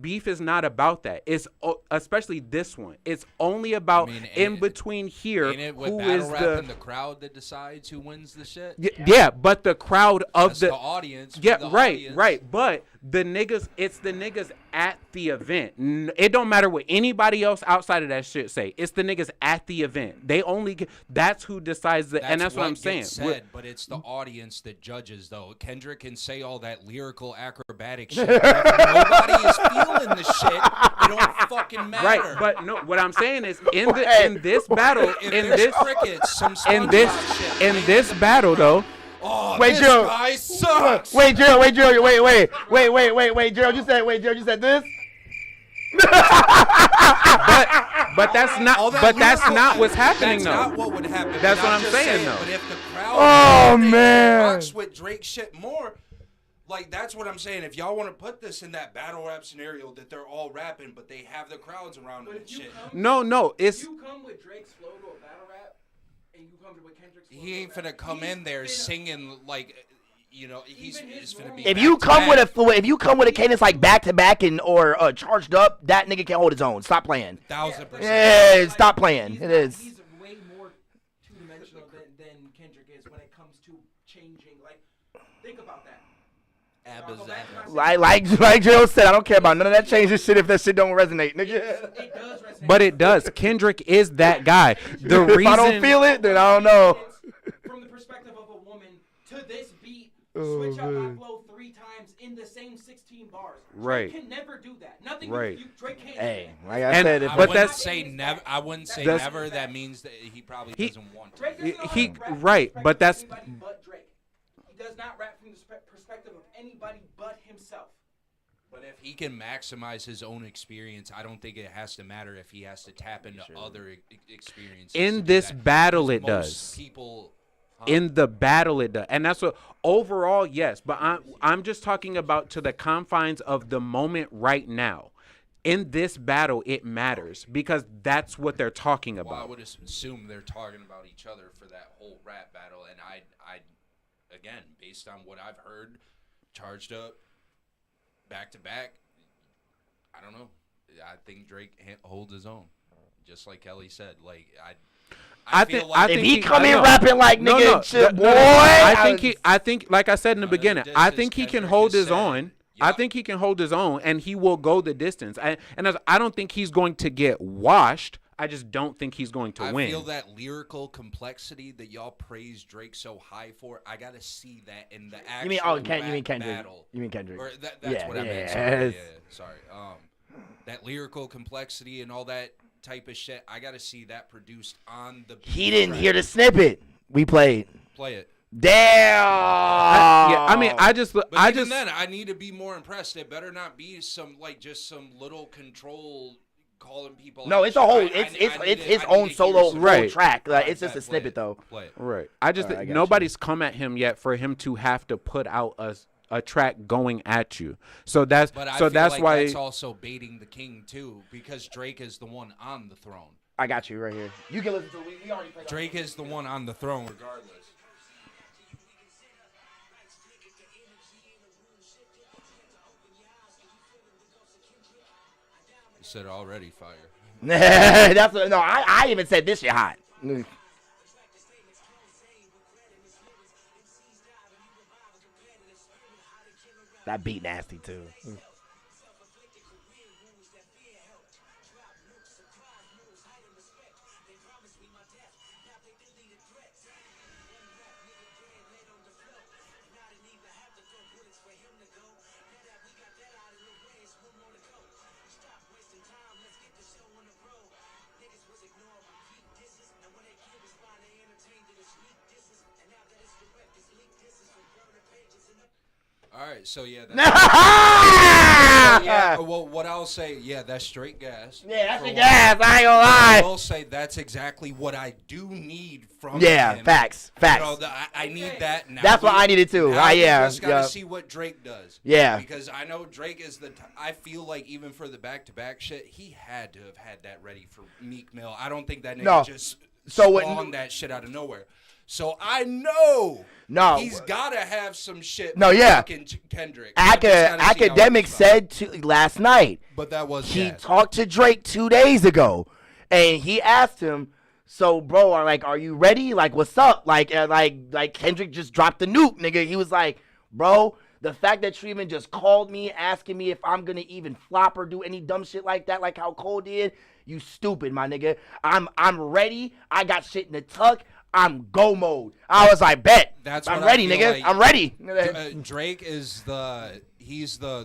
beef is not about that. It's especially this one. It's only about in between here Ain't it with who battle is rap the and the crowd that decides who wins the shit? yeah, but the crowd of That's the audience. Yeah, the right, audience. right. But it's the niggas at the event. It don't matter what anybody else outside of that shit say. It's the niggas at the event. They only that's who decides that, and that's what I'm saying. Gets said, but it's the audience that judges, though. Kendrick can say all that lyrical acrobatic shit. But if nobody is feeling the shit, it don't fucking matter. Right, but no, what I'm saying is in this battle, If in there's this crickets, some in SpongeBob shit, in this battle though. oh, Wait, this Joe. guy sucks. Wait, Gerald, Gerald, you said this? But that's not. All that But that's lyrical- not what's happening That's though. not what would happen. That's but what I'm just saying, though. But if the crowd Oh, man. rocks with Drake shit more, like that's what I'm saying. If y'all want to put this in that battle rap scenario that they're all rapping, but they have the crowds around them and shit. No, If it's you come with Drake's flow to a battle rap, and you come with Kendrick's flow He to a ain't battle finna come rap, in there he's finna- singing like, you know, he's Even his finna be. normal- If you come with a cadence like back to back and or charged up, that nigga can't hold his own. Stop playing. 1,000%. Yeah, stop playing. It is. He's way more two-dimensional than Kendrick is when it comes to changing. Like, think about that. Like Joe said, I don't care about none of that changes shit if that shit don't resonate, nigga. It does resonate. But it does. Kendrick is that guy. The If reason I don't feel it, then I don't know. From the perspective of a woman, to this beat, switch up my flow 3 times in the same 16 bars. Right. Drake can never do that. Nothing Right. Drake can't. Hey, do that. like I And- said, I but wouldn't that's- say never. I wouldn't say That's- never. That means that he probably doesn't want to. Drake doesn't know how He- to rap from right, the but that's- perspective of anybody but Drake. He does not rap from the perspective of anybody but himself. But if he can maximize his own experience, I don't think it has to matter if he has to tap into other experiences. to in do this that. battle, it Most does. People. In the battle, it does, and that's what overall, yes. But I'm just talking about to the confines of the moment right now. In this battle, it matters because that's what they're talking Well, I about. would assume they're talking about each other for that whole rap battle, and I again, based on what I've heard, charged up, back to back. I don't know. I think Drake holds his own, just like Kelly said. Like I feel like if he come I in know. rapping like No, nigga, no, shit, no, boy, no, I think, like I said in the No, there's a beginning, I distance think he can Kendrick hold has his said. own. I Yup. think he can hold his own, and he will go the distance. I don't think he's going to get washed. I just don't think he's going to I win. feel that lyrical complexity that y'all praise Drake so high for. I gotta see that in the actual you mean Kendrick? battle. You mean Kendrick? Or that's Yeah, what I meant. yes. Sorry. That lyrical complexity and all that type of shit. I gotta see that produced on the. He didn't track. hear the snippet we played. Play it. Damn. I mean, I just But even then, I need to be more impressed. It better not be some just some little control calling people. No, out. it's a whole. I It's need his to- I need own to hear solo some- full Right. track. Like it's just Play a snippet it. though. Play it. right. I just Alright, I got nobody's come at him yet for him to have to put out a track going at you. So that's But I so feel that's like why. that's also baiting the king too, because Drake is the one on the throne. I got you right here. You can listen to it. We already played. Drake is the one on the throne, regardless. You said already fire. That's no. I even said this shit hot. That beat nasty too. All right, so yeah. Yeah, Yeah, well, what I'll say, yeah, that's straight gas. that's For the one. gas. I ain't gonna I lie. will say that's exactly what I do need from Yeah, him. facts. You Facts. know, I need that now. That's what I needed too. Now we Yeah, just gotta yeah. see what Drake does. Yeah. Because I know Drake is I feel like even for the back-to-back shit, he had to have had that ready for Meek Mill. I don't think that nigga No. just So what- spawned that shit out of nowhere. So I know he's gotta have some shit. No, for yeah. fucking Kendrick. I just gotta see how Academic it's said last night. but that was He gas. talked to Drake 2 days ago, and he asked him, "So, bro, are you ready? Like, what's up? Like Kendrick just dropped the nuke, nigga." He was like, "Bro, the fact that you even just called me asking me if I'm gonna even flop or do any dumb shit like that, like how Cole did, you stupid, my nigga. I'm ready. I got shit in the tuck. I'm go mode." I was like, "Bet. That's I'm what I ready, feel nigga. like. I'm ready." Drake is the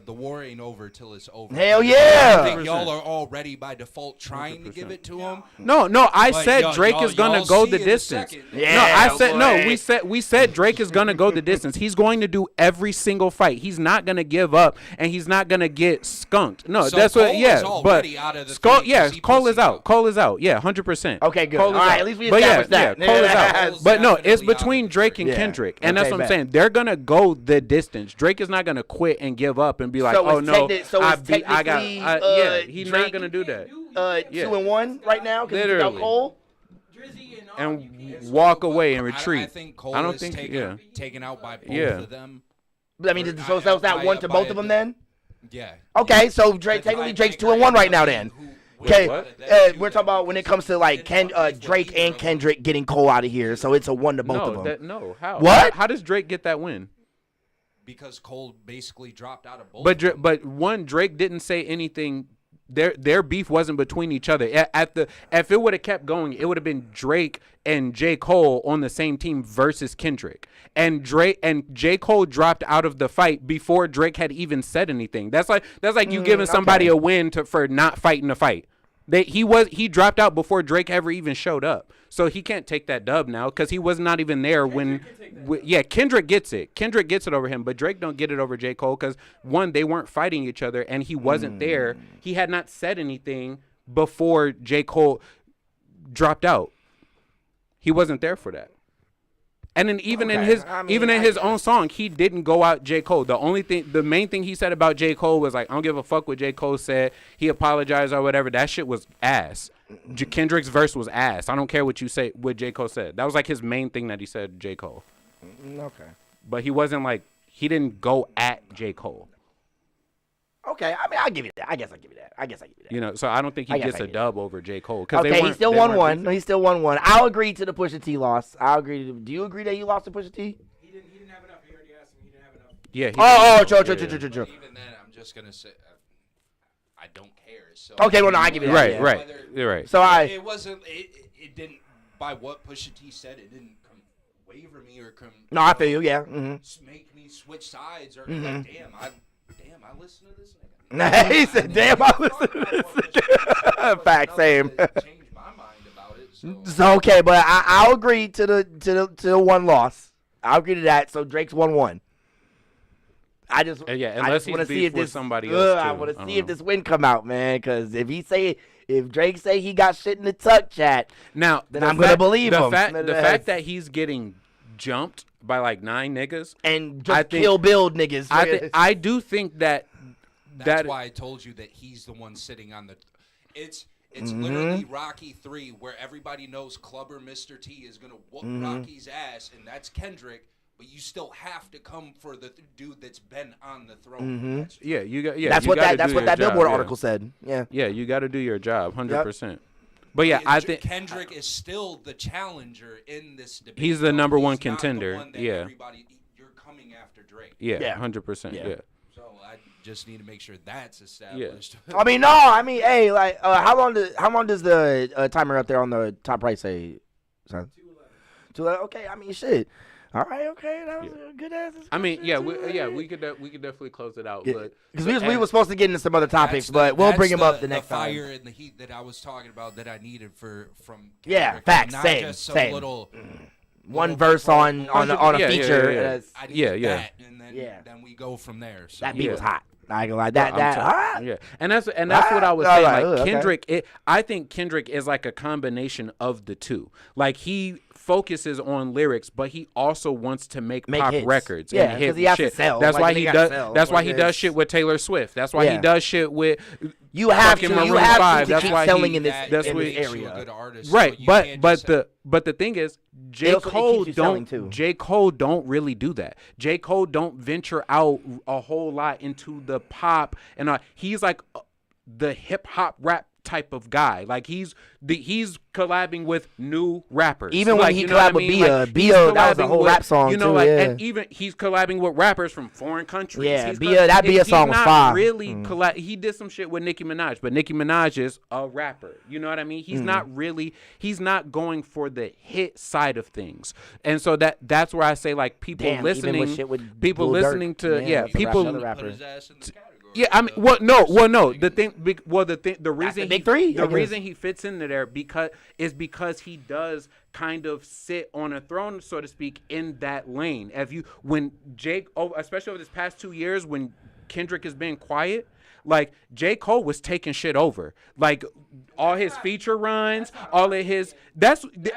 war ain't over till it's over. Hell yeah. I think y'all are already by default trying to give it to him. No, I But said y'all- Drake is gonna y'all go see the in a distance. second. Yeah, no, I said no. boy. We said Drake is gonna go the distance. He's going to do every single fight. He's not gonna give up, and he's not gonna get skunked. No, So that's Cole what. Yeah, is but already out of the Cole, thing yeah, 'cause he Cole is pussied out. out. Cole is out. Yeah, 100%. Okay, good. Cole is All right, out. at least we But established yeah, that. Yeah, Cole is out. Cole's But no, it's definitely out between of the Drake three. and Yeah. Kendrick, and Okay, that's what I'm bet. saying. They're gonna go the distance. Drake is not gonna quit and give up and be like, So "Oh it's no, so I it's beat, I got." technically, Yeah, he's Drake- not gonna do that. Yeah. 2-1 right now because he took out Literally. Cole. Drizzy and all, And you can't- walk away and I retreat. think Cole I don't is think. taken out by both Yeah. of them. I mean, so is that one to by both of them then? Yeah. Okay, so Drake technically Drake's 2-1 right now then. Okay, what? we're talking about when it comes to like Drake and Kendrick getting Cole out of here, so it's a 1 to both of them. No, how? What? How does Drake get that win? because Cole basically dropped out of both. But one, Drake didn't say anything. Their beef wasn't between each other. If it would have kept going, it would have been Drake and J. Cole on the same team versus Kendrick. And J. Cole dropped out of the fight before Drake had even said anything. That's like you giving somebody a win for not fighting the fight. He dropped out before Drake ever even showed up. So he can't take that dub now because he was not even there Kendrick gets it. Kendrick gets it over him, but Drake don't get it over J. Cole because, one, they weren't fighting each other and he wasn't there. He had not said anything before J. Cole dropped out. He wasn't there for that. And then even in his own song, he didn't go out J. Cole. The main thing he said about J. Cole was like, I don't give a fuck what J. Cole said. He apologized or whatever. That shit was ass. Kendrick's verse was ass. I don't care what J. Cole said. That was like his main thing that he said, J. Cole. Okay. But he wasn't like, he didn't go at J. Cole. Okay, I mean, I'll give you that. I guess I'll give you that. You know, so I don't think he gets a dub over J. Cole. Okay, he still won one. He still won one. I'll agree to the Pusha T loss. Do you agree that you lost to Pusha T? He didn't have enough. He already asked him. He didn't have enough. Yeah. True. Even then, I'm just gonna say, I don't care. So okay, well, no, I give you that. Right. You're right. So it wasn't. It didn't. By what Pusha T said, it didn't waver me or No, I feel you. Yeah. Mm-hmm. Make me switch sides or like, damn, I listen to this nigga. He said, "Damn, I listen to this." Fact, same. Change my mind about it. So okay, but I'll agree to the one loss. I'll agree to that. So Drake's 1-1. I just want to see if this somebody else. I want to see if this win come out, man. Because if Drake say he got shit in the tuck chat, now then I'm gonna believe him. The fact that he's getting jumped by like 9 niggas and just build niggas. I do think that. That's why I told you that he's the one sitting on the. It's literally Rocky 3 where everybody knows Clubber Mr. T is gonna whoop Rocky's ass, and that's Kendrick. But you still have to come for the dude that's been on the throne. That's what that Billboard article said. Yeah. Yeah, you got to do your job, 100%. But yeah, I think Kendrick is still the challenger in this debate. He's the number one contender. Everybody, you're coming after Drake. Yeah, 100%. Yeah. So I just need to make sure that's established. Yeah. Hey, like, how long does the timer up there on the top right say? 2:11. Okay, I mean, shit. All right, okay, that was a good ass. We could definitely close it out, but because we were supposed to get into some other topics, but we'll bring them up the next time. The fire and the heat that I was talking about that I needed from Kendrick, facts, not same, just some same. Little one verse on a feature. That, and then we go from there. So. That beat was hot. I ain't gonna lie, that. Yeah, and that's what I was saying. Like Kendrick, I think Kendrick is like a combination of the two. Like he focuses on lyrics, but he also wants to make pop hits. Records. Yeah, and hit he has shit. to sell. That's like, why he does. That's why he does shit with Taylor Swift. That's why he does shit with. You have to that's keep why selling in this area. Good artist, right, so but the thing is, J. Cole don't really do that. J. Cole don't venture out a whole lot into the pop, and he's like the hip hop rap type of guy. Like he's collabing with new rappers. Even like, when he collabed with Bia, that was a whole rap song too. And even he's collabing with rappers from foreign countries. Yeah, Bia song was fire. Really he did some shit with Nicki Minaj, but Nicki Minaj is a rapper. You know what I mean? He's not going for the hit side of things. And so that's where I say like people listening to people Yeah, I mean, no. The reason big three. The reason he fits into there because he does kind of sit on a throne, so to speak, in that lane. Especially over this past 2 years, when Kendrick has been quiet, like J. Cole was taking shit over, like all his feature runs, all of his.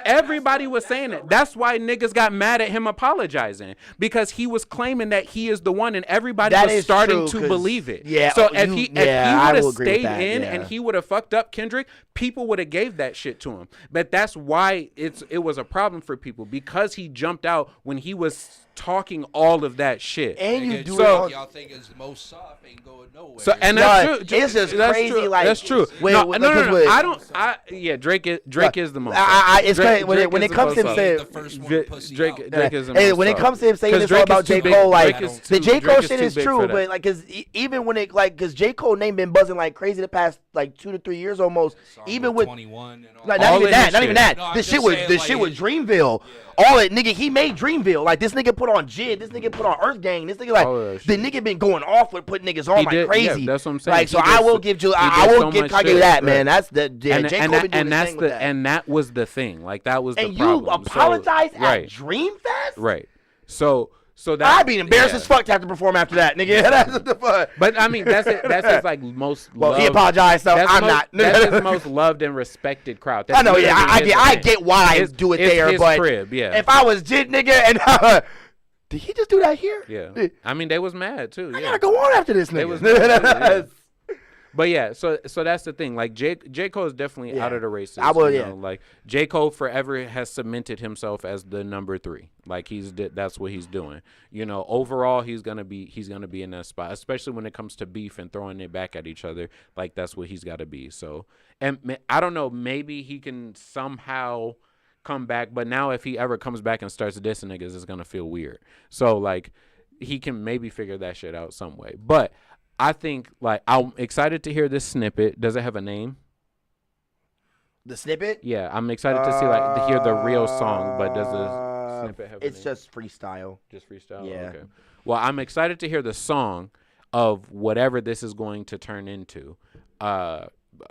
Everybody was saying it. That's why niggas got mad at him apologizing, because he was claiming that he is the one, and everybody was starting to believe it. Yeah. So if he would have stayed in and he would have fucked up Kendrick, people would have gave that shit to him. But that's why it was a problem for people, because he jumped out when he was talking all of that shit. And you do y'all think is the most soft ain't going nowhere. So and done. It's just crazy. True. Like that's true. No. Drake is the most. It's crazy when it comes to him saying Drake is the most. when it comes to him saying this all about J. Cole, like the J. Cole shit is true, but like, cause even when it like, cause J. Cole name been buzzing like crazy the past like 2 to 3 years almost. Even with 21 and all like that. not even that. No, This shit was Dreamville. All it nigga, he made Dreamville. Like this nigga put on Jid, this nigga put on Earth Gang, this nigga like the nigga been going off with putting niggas on like crazy. Yeah, that's what I'm saying. Like so, I will give you, I will give Kage that, man. That's the J. Cole been doing his thing with that. And that was the thing. Like that was the and problem. And you apologize at Dreamfest? Right. So that I'd be embarrassed as fuck to have to perform after that, nigga. That's what the fuck. But I mean, that's his like most. Well, he apologized, so I'm not. That's his most loved and respected crowd. I know, yeah, I get why I do it there, but crib, yeah. If I was Jid, nigga, and did he just do that here? Yeah. I mean, they was mad too. I gotta go on after this, nigga. They was mad too, But yeah, so that's the thing. Like J. Cole is definitely out of the race. I will, Like J. Cole forever has cemented himself as the number 3. Like that's what he's doing. You know, overall he's gonna be in that spot, especially when it comes to beef and throwing it back at each other. Like that's what he's got to be. So, and I don't know, maybe he can somehow come back. But now if he ever comes back and starts dissing niggas, it's gonna feel weird. So like he can maybe figure that shit out some way. But I think, like, I'm excited to hear this snippet. Does it have a name? The snippet? Yeah, I'm excited to see, like, to hear the real song, but does the snippet have a name? It's just freestyle. Just freestyle? Yeah. Okay. Well, I'm excited to hear the song of whatever this is going to turn into.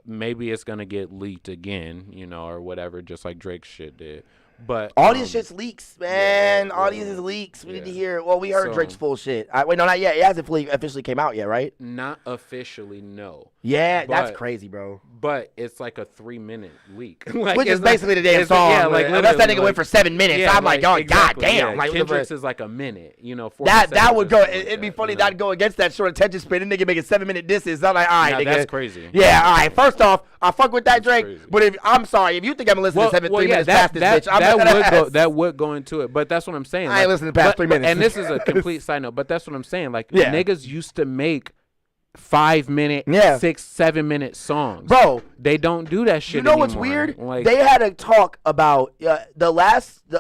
Maybe it's going to get leaked again, you know, or whatever, just like Drake's shit did. But all these shit's leaks, man. All these is leaks. We need to hear. Well, we heard Drake's full shit. Wait, no, not yet. It hasn't officially came out yet, right? Not officially, no. Yeah, that's crazy, bro. But it's like a 3-minute leak, like, which is basically the damn song. Yeah, like unless that nigga went for 7 minutes, yeah, I'm like, oh exactly, goddamn. Yeah. Like Kendrick's is like a minute, you know. That would go. It'd be funny that'd go against that short attention span. The nigga making 7-minute disses. I'm like, all right, nigga, that's crazy. Yeah, all right. First off, I fuck with that Drake, but if I'm sorry, if you think I'm gonna listen to 3 minutes past this bitch, that would go into it. But that's what I'm saying. I ain't listening past 3 minutes. And this is a complete side note, but that's what I'm saying. Like niggas used to make 5-minute, 6-7 minute songs, bro. They don't do that shit. You know what's weird? Like, they had a talk about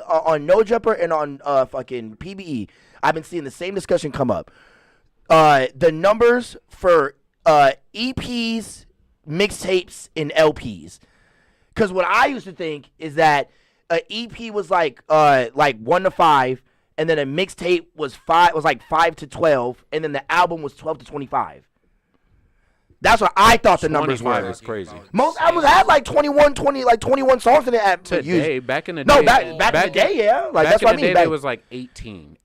on No Jumper and on fucking PBE. I've been seeing the same discussion come up. The numbers for EPs, mixtapes, and LPs. Because what I used to think is that an EP was like 1 to 5, and then a mixtape was 5 to 12, and then the album was 12 to 25. That's what I thought the numbers were. Is crazy. Most albums had like 21 songs in it. Today, back in the day. No, back in the day, yeah. Like that's what I mean. Back in the day, it was like 18.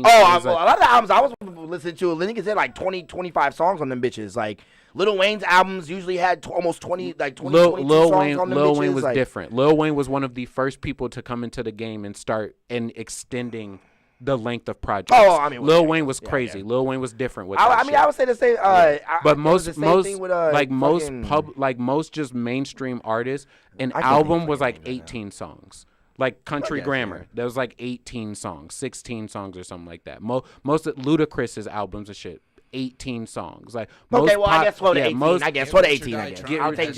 Oh, a lot of the albums I was listening to, niggas had like 20, 25 songs on them bitches. Like Lil Wayne's albums usually had almost 20, like 20, 22 songs on them bitches. Lil Wayne was different. Lil Wayne was one of the first people to come into the game and start extending the length of projects. Oh, I mean, Lil Wayne was crazy. Lil Wayne was different with that I mean, I would say the same. But most just mainstream artists, an album was like 18 songs. Like Country Grammar, there was like 18 songs, 16 songs or something like that. Most of Ludacris's albums and shit. 18 songs. Like okay, well, I guess 18. I guess 18.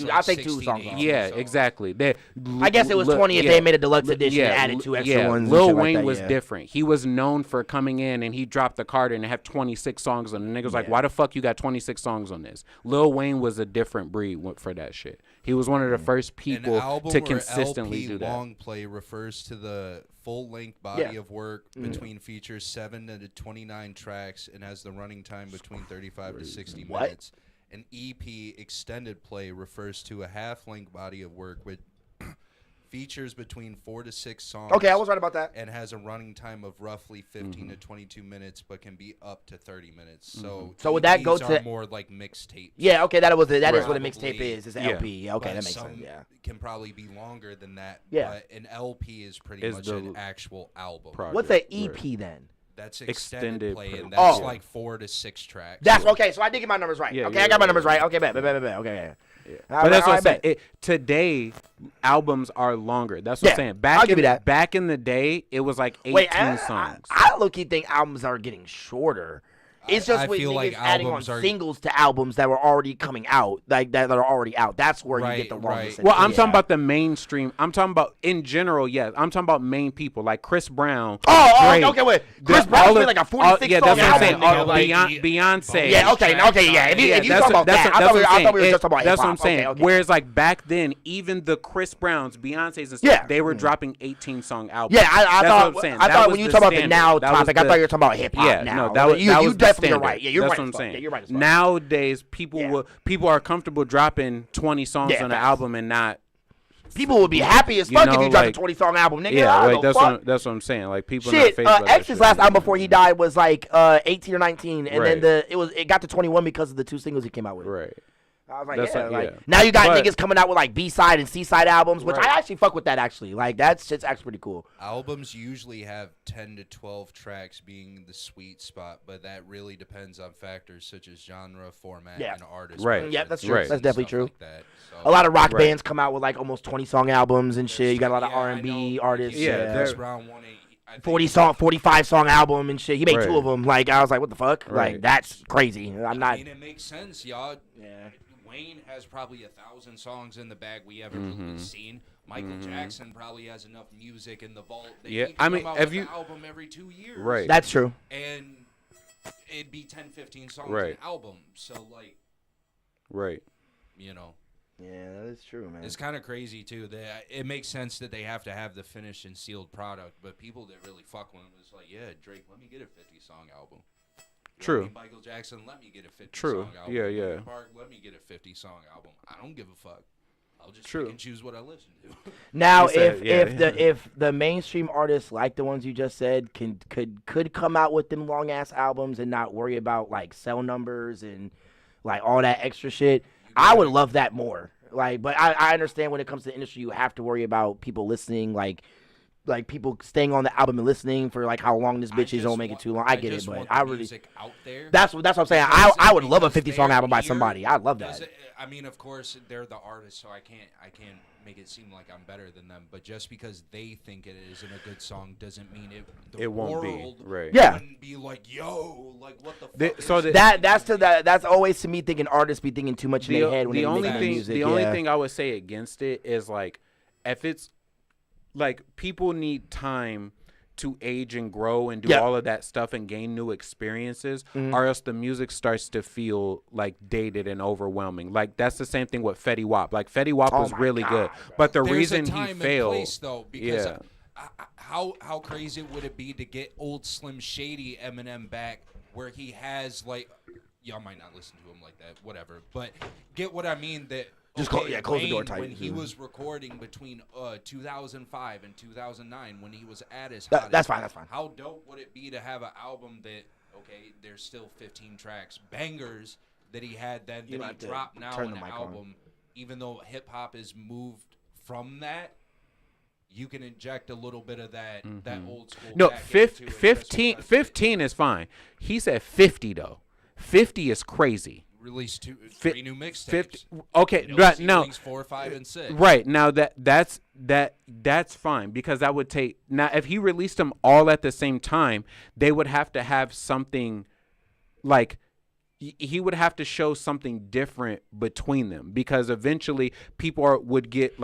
I'll take 2 songs. Yeah, exactly. I guess it was 20 if they made a deluxe edition and added 2 extra ones. Lil Wayne was different. He was known for coming in and he dropped the card and have 26 songs on it. And the niggas like, why the fuck you got 26 songs on this? Lil Wayne was a different breed for that shit. He was one of the first people to consistently do that. Long play refers to the full-length body of work between features 7 to 29 tracks and has the running time between 35 to 60 minutes. An EP extended play refers to a half-length body of work with features between 4 to 6 songs. Okay, I was right about that. And has a running time of roughly 15 to 22 minutes, but can be up to 30 minutes. So would that go to more like mixtapes? Yeah, okay, that is what a mixtape is. It's an LP. Okay, that makes sense. Yeah, can probably be longer than that. Yeah, but an LP is pretty much an actual album. What's an EP then? That's extended play, and that's like 4 to 6 tracks. That's okay. So I did get my numbers right. Okay, I got my numbers right. Okay, bet. Okay. Yeah. But that's what I'm saying. Today, albums are longer. That's what I'm saying. Back in the day, it was like 18 songs. I low-key think albums are getting shorter. It's just I with feel niggas like adding on albums are singles to albums that were already coming out, like that are already out. That's where you get the longest. Well, I'm talking about the mainstream. I'm talking about in general. Yeah, I'm talking about main people like Chris Brown. Oh, Drake, okay, wait. Chris Brown's made like a 46 yeah, song that's what I'm saying. album. Nigga, like, Beyonce. yeah, okay, yeah. If you talk about that, I thought we were just talking about hip hop. That's what I'm saying. Okay. Whereas like back then, even the Chris Browns, Beyonce's and stuff, they were dropping 18 song albums. Yeah, I thought when you talk about the now topic, I thought you were talking about hip hop now. No, that was you definitely right. Yeah, you're right. That's what I'm saying. Yeah, you're right. Nowadays, people are comfortable dropping 20 songs on an album and not. People would be happy as fuck if you dropped a 20-song album, nigga. Yeah, like that's what I'm saying. Like people. Shit, not X's last album before he died was like 18 or 19, and then it got to 21 because of the 2 singles he came out with. Right. I was like, now you got niggas coming out with like B-side and C-side albums, which I actually fuck with that actually. Like that shit's actually pretty cool. Albums usually have 10 to 12 tracks being the sweet spot, but that really depends on factors such as genre, format, and artist. Right. Yeah, that's true. That's definitely true. Like that. So, a lot of rock bands come out with like almost 20-song albums and shit. You got a lot of R&B artists. Yeah, Chris Brown won 45-song album and shit. He made 2 of them. Like I was like, what the fuck? Right. Like that's crazy. I mean, it makes sense, y'all. Yeah. Wayne has probably 1,000 songs in the bag we ever really seen. Michael Jackson probably has enough music in the vault. That he can come out with an album every 2 years. Right. That's true. And it'd be 10, 15 songs right. an album. So like, right. You know. Yeah, that is true, man. It's kind of crazy too. That it makes sense that they have to have the finished and sealed product, but people that really fuck with them is like, yeah, Drake, let me get a 50-song album. True. Michael Jackson, let me get a 50 True. song album. Yeah. Park, let me get a 50 song album. I don't give a fuck. I'll just True. pick and choose what I listen to. Now, if the mainstream artists like the ones you just said could come out with them long ass albums and not worry about like cell numbers and like all that extra shit, I would love that more. Like, but I understand when it comes to the industry, you have to worry about people listening, like people staying on the album and listening for like how long this bitch is. Don't make it too long. I get it, but I really out there. That's what I'm saying. I would love a 50-song album by somebody. I'd love that. I mean, of course, they're the artist, so I can't make it seem like I'm better than them. But just because they think it isn't a good song doesn't mean it won't be. Right. Yeah. Wouldn't be like, yo, like what the fuck? So that's always to me thinking artists be thinking too much in their head when they're making music. The only thing I would say against it is like if it's like people need time to age and grow and do all of that stuff and gain new experiences, or else the music starts to feel like dated and overwhelming. Like that's the same thing with Fetty Wap. Like Fetty Wap was really good, but the reason he failed, place, though, because how crazy would it be to get old Slim Shady Eminem back, where he has like, y'all might not listen to him like that, whatever, but get what I mean that. Just close the door tight. When he was recording between 2005 and 2009, when he was at his hottest, that's fine. How dope would it be to have an album that, okay, there's still 15 tracks, bangers that he had then that he dropped now in an album, even though hip hop is moved from that. You can inject a little bit of that old school. No, back 15 is fine. He said 50 though. 50 is crazy. Released 3 new mixtapes. Okay, right now 4, 5, and 6. Right now that's fine because that would take. Now if he released them all at the same time, they would have to have something like he would have to show something different between them because eventually people would get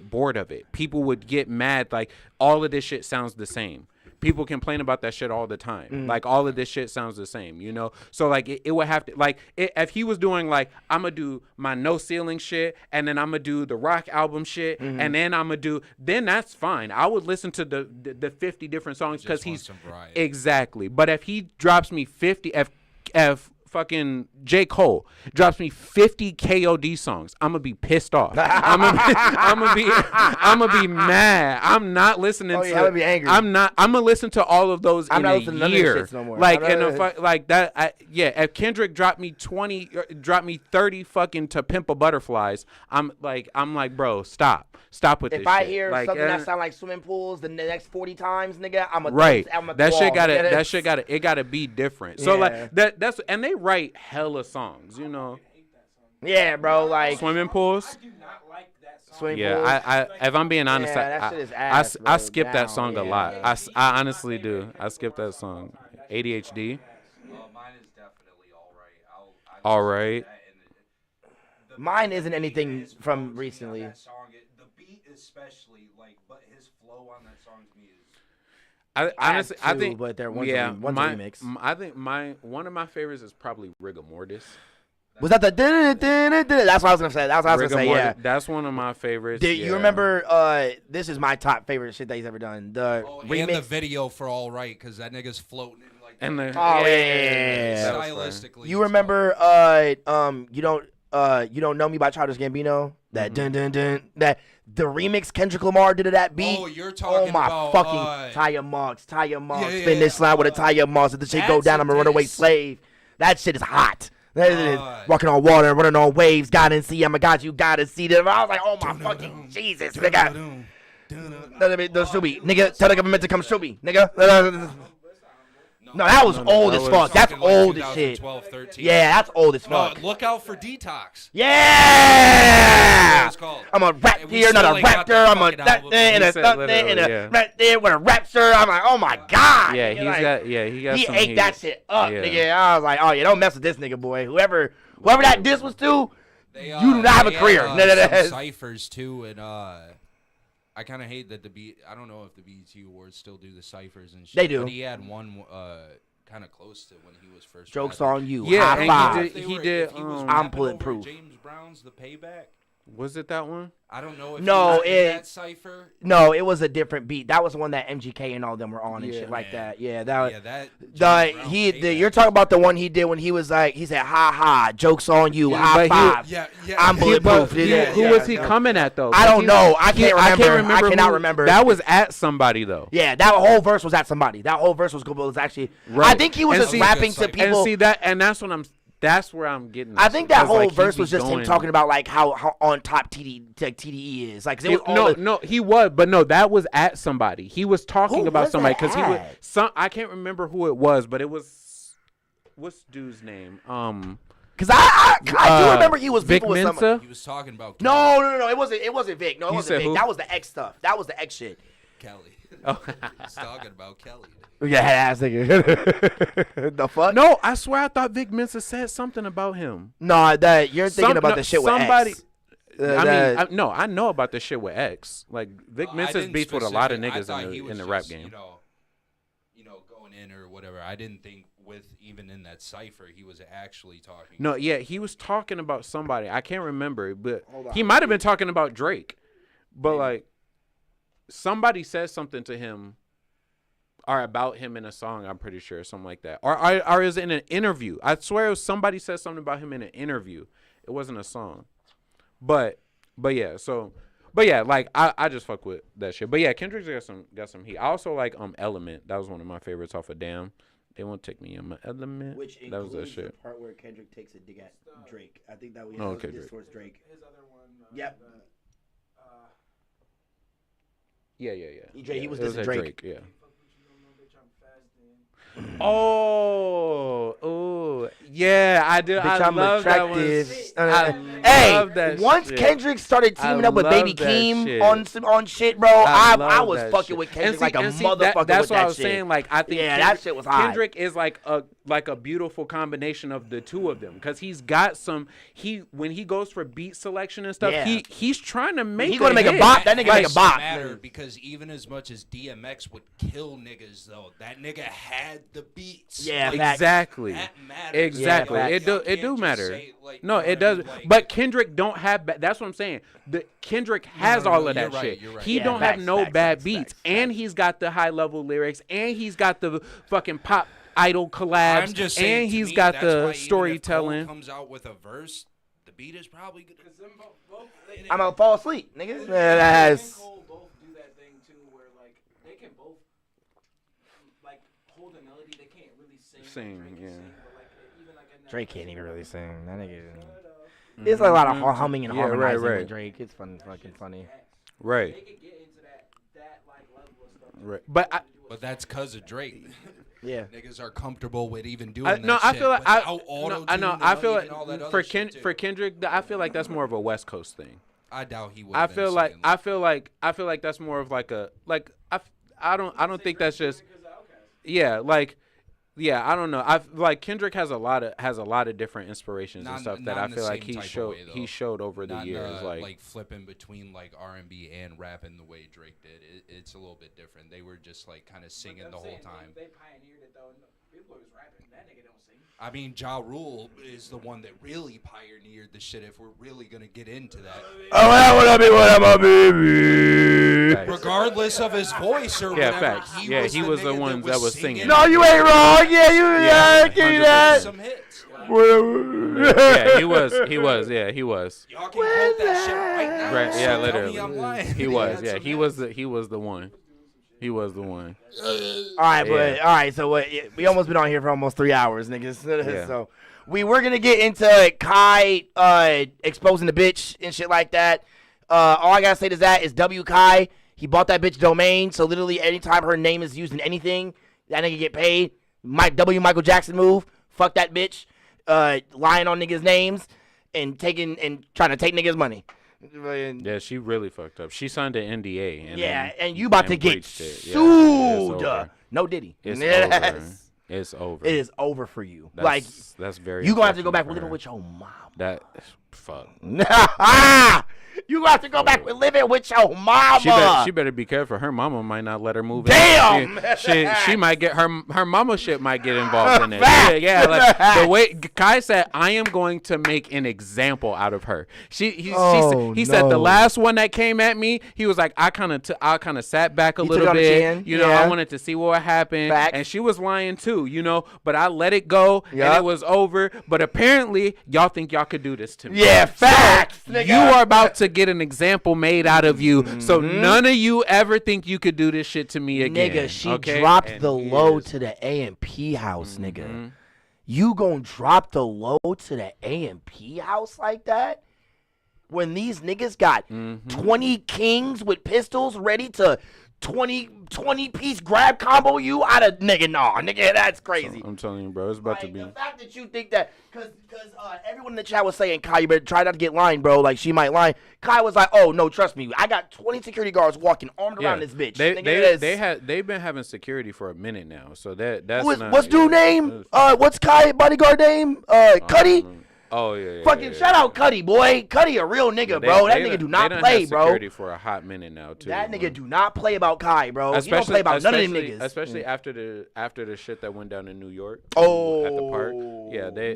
bored of it. People would get mad like all of this shit sounds the same. People complain about that shit all the time. Like all of this shit sounds the same, you know? So like it would have to like if he was doing like I'm gonna do my No Ceiling shit and then I'm gonna do the rock album shit and then I'm gonna do then that's fine. I would listen to the 50 different songs because he's exactly. But if he drops me 50 if fucking J. Cole drops me 50 KOD songs, I'm gonna be pissed off. I'm gonna be mad. I'm not listening to. I'm gonna be angry. I'm gonna listen to all of those I'm in not a listening to year. none of this shit no more. Like like that. If Kendrick dropped me 30 fucking To Pimp a Butterflies, I'm like, bro, stop with this. If I shit. hear like, something that sound like swimming pools the next 40 times, nigga, I'm a right. I'm a that claw. shit gotta be different. So like that's and they write hella songs, you know. Yeah, bro, like Swimming Pools. I do not like that song. Swimming Yeah, pools. I if I'm being honest, that shit is ass, I bro. skip that song a lot. Yeah. I honestly do. I skip that song. ADHD. Mine is All right. Mine isn't anything from recently. The beat especially, like, but his flow on that song to me is. Honestly, I two, think, but they're one's yeah, a remix. I think one of my favorites is probably Rigor Mortis. Was that the? That's what I was gonna say. That's what I was Rigor gonna say. Mortis, Yeah. that's one of my favorites. Dude, you remember? This is my top favorite shit that he's ever done. The And remix. the video for All Right, because that nigga's floating in like. And the, Oh, yeah. Stylistically. You remember? You don't know me by Childish Gambino. That dun dun dun. That the remix Kendrick Lamar did of that beat. Oh, you're talking my about, fucking tire marks. yeah, Spin this slide with a tire marks. If the shit go That's down, I'm a runaway diss. slave. That shit is hot. That is walking on water, running on waves. Gotta see, I'm a god. You gotta see them. I was like, oh my fucking Jesus, nigga. The Shubi, nigga. Tell the government to come shoot me, nigga. No, that was old as fuck. That's old as shit. 13. Yeah, that's old as No, fuck. look out for Detox. Yeah! It's called. I'm a rap And we here, not still a ain't got raptor. that I'm a fucking that album. there and He a said that there and literally, a yeah. right there with a raptor. I'm like, oh my god. yeah, nigga, he's like, got, yeah, he got he some ate heat. that shit up, Yeah. nigga. I was like, oh, you don't mess with this nigga, boy. Whoever that diss was to, They, you do not have a they career. had, No, no, no. some ciphers too, and I kind of hate that I don't know if the BET Awards still do the ciphers and shit. They do. But he had one kind of close to when he was first. Jokes rapping. on you. Yeah, High and five. he did, If he was I'm rapping bulletproof. over James Brown's The Payback. Was it that one? I don't know if No, he was in it- that cipher. No, it was a different beat. That was the one that MGK and all them were on and Yeah. shit like Man. that. Yeah, that. Yeah, that. The James Brown you're Payback. talking about the one he did when he was like, he said, ha ha, jokes on you, Yeah, high but he- five. Yeah, yeah. I'm bulletproof. But Yeah, who yeah, was he yeah. coming at though? I don't He- know. I can't remember. I cannot who- remember. That was at somebody though. Yeah, that whole verse was at somebody. That whole verse was good. But it was actually, Right. I think he was And just see- rapping to And people. And see that, and that's where I'm getting. I this. think that Because, whole like, he verse be was just him going- talking about like how on top TDE is. Like 'cause it was all No, he was, but no, that was at somebody. He was talking Who about was somebody that because he was at? I can't remember who it was, but it was what's dude's name? because I do remember he was Vic people with Mensa. someone. He was talking about No, it wasn't Vic. No, it You wasn't said Vic. who? That was the X stuff. That was the X shit. Kelly. Oh. He's talking about Kelly. Yeah, ass nigga. The fuck? No, I swear I thought Vic Mensa said something about him. No, that you're thinking about no, the shit with somebody. X. I know about the shit with X. Like Vic I Mensa's didn't beefs with a lot of specific- I niggas thought he in was the rap just, game. You know, going in or whatever. I didn't think even in that cipher he was actually talking. No, yeah, he was talking about somebody. I can't remember, but he might have been talking about Drake. But like, somebody said something to him, or about him in a song. I'm pretty sure, something like that, or is it in an interview? I swear, it was somebody said something about him in an interview. It wasn't a song, but yeah. So, but yeah, like I just fuck with that shit. But yeah, Kendrick's got some heat. I also like Element. That was one of my favorites off of Damn. They won't take me in my element. Which that was that includes the shit. part where Kendrick takes a dig at Drake. I think that was Oh, okay, this Drake. towards Drake. His other one. Yep. Yeah. He was It dissing at Drake. Yeah. Fuck with you, no, bitch, I'm fasting. Oh, yeah, I do. Bitch, I I'm love attractive. that one. I Hey, love that once shit. Kendrick started teaming I up with Baby love that Keem shit. on shit, bro, I love was that fucking shit. with Kendrick And see- like a and see, motherfucker That's with what I that was shit. saying. Like, I think Yeah, Kendrick, that shit was hot. Kendrick is like a beautiful combination of the two of them because he's got some. When he goes for beat selection and stuff, Yeah. he's trying to make. He gonna make a hit. bop. That nigga make a doesn't bop. matter because even as much as DMX would kill niggas though, that nigga had the beats. Yeah, Like, facts. Exactly. that matters. Exactly. Yeah, It Y'all do can't matter. just say, like, No, you know it what I does. mean? Like, But Kendrick don't have. That's what I'm saying. Kendrick has no, all no, of that you're right, shit. you're right. He Yeah, don't facts, have no facts, bad facts, beats, facts, and he's got the high level lyrics, and he's got the fucking pop idol collabs, I'm just saying, and to he's me, got that's why the even if storytelling. Cole comes out with a verse, the beat is probably good. I'm gonna fall asleep, nigga. And That's Cole both do that thing too, where like they can both like hold a melody. They can't really sing. Sing, Drake can yeah. sing, but, like, even, like, in that Drake verse, can't even really sing. That nigga. Mhm. It's like a lot of humming and Yeah, right, harmonizing right. with Drake. It's fucking funny. Right. They could get into that like level of stuff. Right. But But that's cause of Drake. Yeah. Niggas are comfortable with even doing I, that no, I shit feel like without auto-tune I know. and I feel not like even all that for other shit, too. for Kendrick, I feel like that's more of a West Coast thing. I doubt he would. I feel like I feel like that's more of like a I don't think that's just yeah Yeah, I don't know. I like Kendrick has a lot of different inspirations and stuff that I feel like he showed over the years. Like flipping between like R&B and rapping the way Drake did. It's a little bit different. They were just like kind of singing the whole time. They pioneered it though. People was rapping. That nigga don't sing. I mean, Ja Rule is the one that really pioneered the shit. If we're really gonna get into that, regardless of his voice or whatever, facts. He was the one that was singing. No, you ain't wrong. Yeah, give me that. Some hits. Yeah, he was. Yeah, he was. Y'all can quote that shit right now. Right. Yeah, Tell me literally. I'm lying. He was. Yeah, he was the one. He was the one. All right, so what? We almost been on here for almost 3 hours, niggas. Yeah. So we're gonna get into Kai exposing the bitch and shit like that. All I gotta say to that is W Kai. He bought that bitch domain, so literally anytime her name is used in anything, that nigga get paid. Michael Jackson move. Fuck that bitch. Lying on niggas' names and trying to take niggas' money. Yeah, she really fucked up. She signed an NDA. And you about to get sued. No Diddy. It's over. It is over for you. That's very. You gonna have to go back living with your mom. Fuck. You gonna have to go back with living with your mama. She better be careful. Her mama might not let her move. Damn. She might get her mama shit might get involved in it. Yeah. Like the way Kai said, I am going to make an example out of her. He said the last one that came at me, he was like, I kind of sat back a little bit. You know, I wanted to see what happened, and she was lying too. You know, but I let it go, and it was over. But apparently, y'all think y'all could do this to me. Yeah, facts. So you are about to get an example made out of you, so none of you ever think you could do this shit to me again. Nigga, she dropped the low to the A&P house, nigga. You gonna drop the low to the A&P house like that? When these niggas got 20 kings with pistols ready to 20-piece grab combo you out of nigga, that's crazy. I'm telling you, bro, it's about to be. The fact that you think that, because everyone in the chat was saying, Kai, you better try not to get lined, bro. Like, she might lie. Kai was like, oh, no, trust me. I got 20 security guards walking armed around this bitch. They've been having security for a minute now, so that's what's dude name? What's Kai bodyguard name? Cuddy? Oh yeah. Fucking shout out Cuddy, boy. Cuddy a real nigga, bro. That nigga do not play, bro. Security for a hot minute now too. That nigga do not play about Kai, bro. He don't play about none of them niggas. Especially after the shit that went down in New York. Oh, at the park. Yeah, they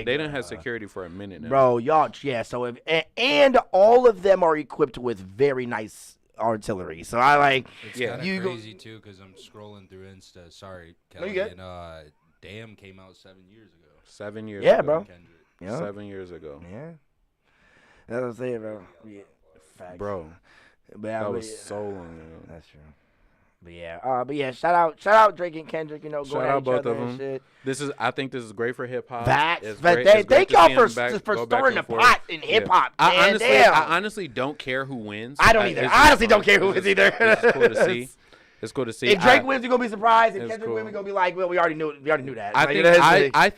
didn't have security for a minute now. Bro, y'all, yeah. So and all of them are equipped with very nice artillery. So I like. It's kind of crazy too, because I'm scrolling through Insta. Sorry, Kelly. And Damn came out 7 years ago. 7 years. Yeah, ago. bro. Yeah. 7 years ago. Yeah. That's what I'm saying, bro. Yeah. Facts. Bro. That was so long ago. That's true. But yeah, shout out Drake and Kendrick, going shout out both of them. Shit. I think this is great for hip hop. Thank y'all for stirring the pot in hip hop. I honestly don't care who wins. I don't either. I honestly don't care who wins either. It's cool to see. It's cool to see. If Drake wins, you're gonna be surprised. If Kendrick wins, we're gonna be like, well, we already knew that. I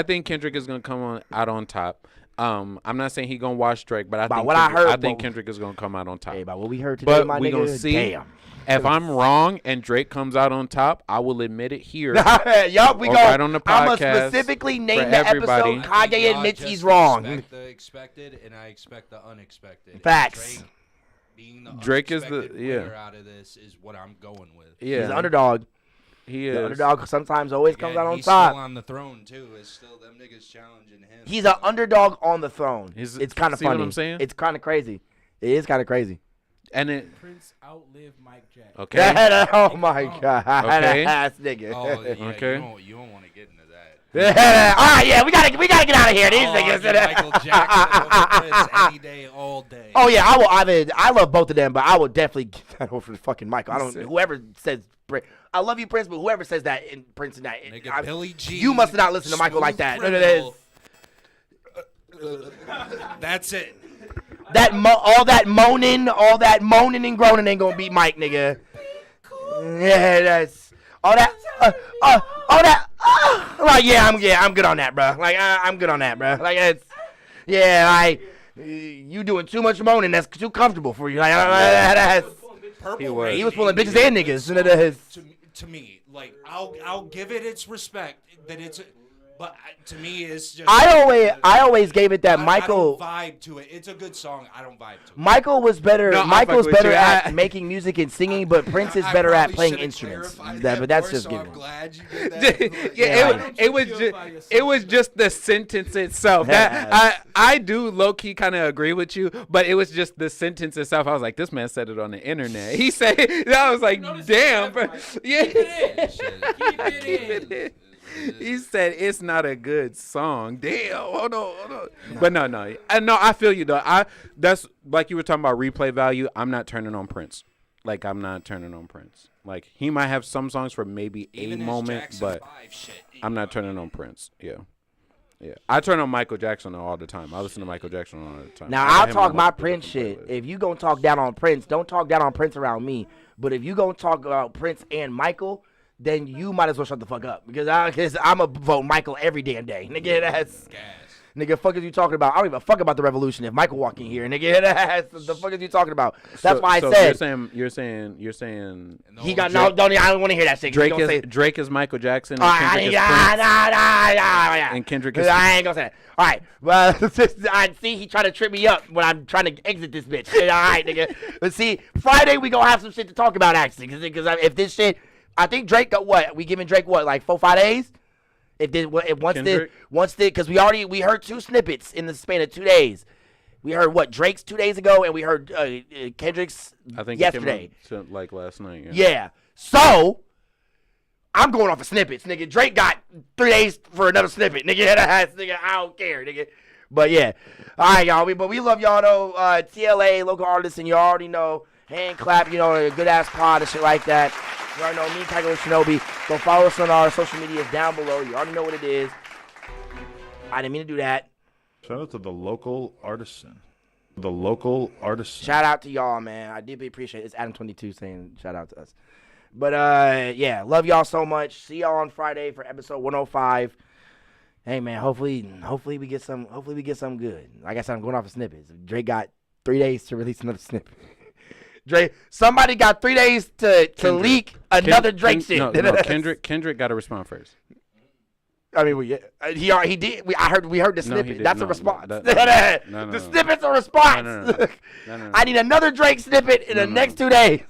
think Kendrick is gonna come out on top. I'm not saying he gonna watch Drake, but I think Kendrick is gonna come out on top. Hey, about what we heard today, my nigga. We gonna see. Damn. If I'm wrong and Drake comes out on top, I will admit it here. Yup, we go. Right on the podcast. I'm gonna specifically name the episode. Kanye admits he's wrong. I expect the expected, and I expect the unexpected. Facts. Drake is the winner out of this is what I'm going with. Yeah, he's an underdog. He is. The underdog sometimes always comes out on he's top. Still on the throne too. It's still them niggas challenging him. He's an underdog on the throne. It's kind of funny. What I'm saying? It's kind of crazy. It is kind of crazy. And Prince outlived Mike Jackson. Okay. Oh my god. Okay. Ass nigga. Oh, yeah, okay. You don't want to get into that. All right, yeah, we gotta get out of here. These niggas. Michael Jackson over Prince any day, all day. Oh yeah, I love both of them, but I will definitely get that over fucking Michael. I don't. Whoever says I love you, Prince, but whoever says that in Prince and that, Nigga, Billie Jean, you must not listen to Michael like that. That's it. All that moaning and groaning ain't gonna beat Mike, nigga. Yeah, that's all that. Like I'm good on that, bro. Like I'm good on that, bro. Like it's you doing too much moaning. That's too comfortable for you. Like that's. He was pulling bitches and niggas. to me. Like I'll give it its respect that it's. But to me, it's just. I always gave it that Michael. I don't vibe to it. It's a good song. I don't vibe to it. Michael was better. No, Michael's better at making music and singing, but Prince is better at playing instruments. But that's just given. given. I'm glad you did that. it was just the sentence itself. That I do low key kind of agree with you, but it was just the sentence itself. I was like, this man said it on the internet. He said, I was like, damn, bro. Yeah. Keep it in. He said it's not a good song. Damn, hold on. But no, I feel you though. That's like you were talking about replay value. I'm not turning on Prince. Like I'm not turning on Prince. Like he might have some songs for maybe Even a moment, Jackson but 5 shit, I'm not turning on Prince. Yeah. I turn on Michael Jackson all the time. I listen to Michael Jackson all the time. Now I'll talk my Prince shit. If you gonna talk down on Prince, don't talk down on Prince around me. But if you gonna talk about Prince and Michael, then you might as well shut the fuck up because I'm a vote Michael every damn day, nigga. That's nigga. Fuck is you talking about? I don't give a fuck about the revolution if Michael walk in here, nigga. That's the fuck is you talking about? That's why I said. You're saying he got no. Don't I don't want to hear that shit. Drake is Michael Jackson. And Kendrick and Kendrick is. I ain't gonna say that. All right, well, I see he trying to trip me up when I'm trying to exit this bitch. All right, nigga. But see, Friday we gonna have some shit to talk about actually, because if this shit. I think Drake got what? We giving Drake what, like 4-5 days? Because we heard 2 snippets in the span of 2 days. We heard what Drake's 2 days ago, and we heard Kendrick's I think yesterday. It came out like last night. Yeah. So I'm going off of snippets, nigga. Drake got 3 days for another snippet, nigga. Nigga, I don't care, nigga. But yeah, all right, y'all. But we love y'all though. T.L.A. Local Artisan, you already know. Hand clap, you know, a good ass pod and shit like that. You already know me, KageWolfShinobi. Go follow us on our social medias down below. You already know what it is. I didn't mean to do that. Shout out to the Local Artisan. The Local Artisan. Shout out to y'all, man. I deeply appreciate it. It's Adam22 saying shout out to us. But yeah, love y'all so much. See y'all on Friday for episode 105. Hey man, hopefully we get some good. Like I said, I'm going off of snippets. Drake got 3 days to release another snippet. Drake, somebody got 3 days to leak another Drake shit. No, Kendrick got to respond first. I mean, he did. We heard the snippet. That's a response. No, the snippet's a response. No. I need another Drake snippet in the next 2 days.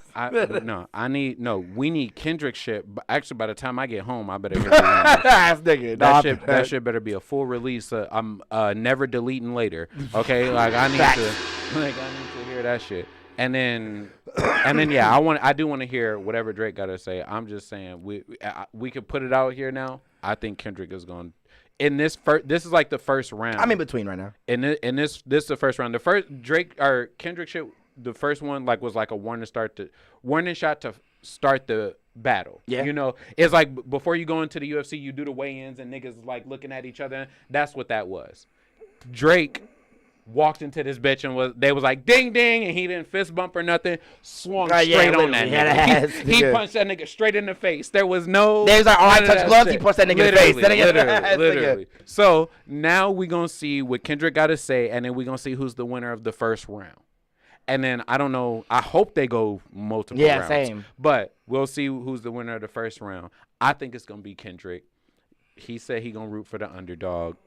We need Kendrick shit. But actually, by the time I get home, I better hear that shit better be a full release. I'm never deleting later. Okay, like I need to hear that shit. And then yeah, I do want to hear whatever Drake got to say. I'm just saying we could put it out here now. I think Kendrick is going in this first. This is like the first round. I'm in between right now. In this is the first round. The first Drake or Kendrick shit. The first one was like a warning shot to start the battle. Yeah. You know, it's like before you go into the UFC, you do the weigh-ins and niggas like looking at each other. That's what that was. Drake walked into this bitch and they was like ding ding, and he didn't fist bump or nothing. Swung straight on that nigga. He punched that nigga straight in the face. There was no. There's like, I touch gloves. He punched that nigga in the face. Literally. So now we gonna see what Kendrick got to say, and then we gonna see who's the winner of the first round. And then I don't know. I hope they go multiple rounds. Yeah, same. But we'll see who's the winner of the first round. I think it's gonna be Kendrick. He said he gonna root for the underdog.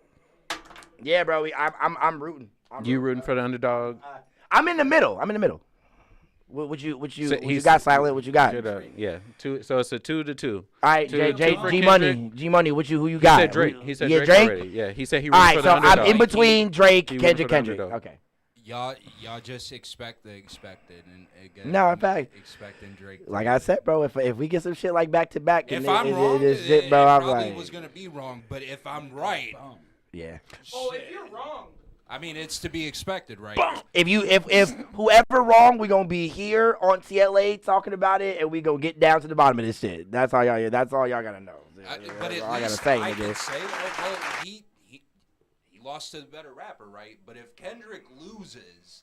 Yeah, bro. I'm rooting. You rooting for the underdog? I'm in the middle. What you got, Silent? What you got? Yeah. So it's a 2-2. All right, G Money. Who you got? He said Drake. He said Drake already. Yeah. He said he rooting for the underdog. All right, so I'm in between Drake, Kendrick. Okay. Y'all just expect the expected, and again, no, in fact, expecting Drake. Like I said, bro, if we get some shit like back to back, if I'm wrong, it probably was gonna be wrong. But if I'm right, yeah. Oh, if you're wrong, I mean, it's to be expected, right? If whoever wrong, we gonna be here on T.L.A. talking about it, and we gonna get down to the bottom of this shit. That's all y'all gotta know. But at least I can say, well, he lost to the better rapper, right? But if Kendrick loses,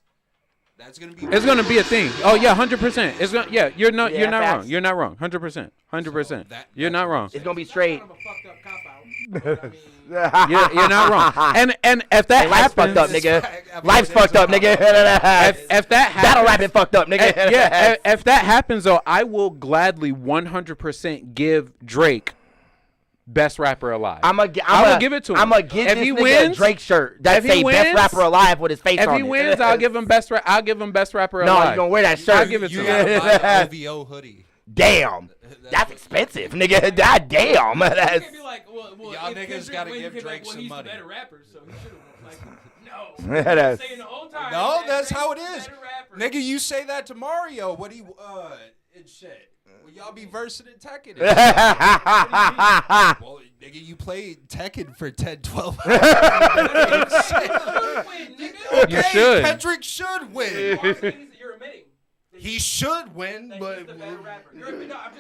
that's gonna be. It's gonna be a thing. Oh yeah, 100%. It's gonna. Yeah, you're not wrong. You're not wrong. 100%. 100%. You're not wrong. It's gonna be straight. kind of a fucked up cop out. But, I mean, You're not wrong. And if that Life's happens, fucked up, nigga. Life's fucked up, nigga. if that happens, Battle rapping fucked up, nigga. if that happens though, I will gladly 100% give Drake best rapper alive. I'm gonna give it to him. I'm gonna give If this he nigga wins, a Drake shirt that if he say best wins- rapper alive with his face if on he it. wins, I'll give him best rapper No, alive. you gonna wear that shirt. I'll give it to You him. gotta buy an OVO hoodie. Damn. That's expensive, nigga. God damn. You That's can't be like, well, Y'all if niggas Kendrick gotta wins, give you can't be Drake like, well, some he's money. the better rapper, so he should have won. Like, no. That's- Saying the whole time. No, that that's Drake's how it the is. better rapper. Nigga, you say that to Mario. What do you, and shit. Well, y'all be versing in Tekken. Well, nigga, you played Tekken for 10, 12 hours. Okay, You should. Kendrick should win. You're admitting. He should win, that but he's the better rapper.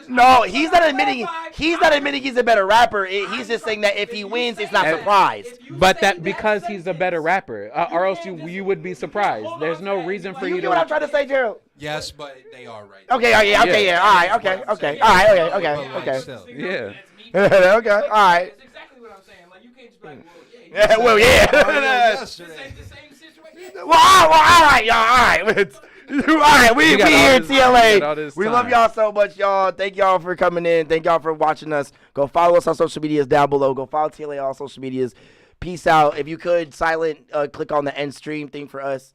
No, he's not admitting. He's not admitting he's a better rapper. He's just saying that if he wins, it's not surprise. But that because he's a better rapper, or else you would be surprised. There's no reason for You you get what I'm to. trying to say, Gerald? yes, but they are right. Okay, all right, okay. All right. Still. Yeah. Okay, all right. That's exactly what I'm saying. Like, you can't just be like, Yeah, well, yeah. Yesterday. the same situation. Well, all right, y'all. All right. All right, we got all here at this- we got all TLA. this We love time. y'all so much, y'all. Thank y'all for coming in. Thank y'all for watching us. Go follow us on social medias down below. Go follow TLA on social medias. Peace out. If you could, silent, click on the end stream thing for us.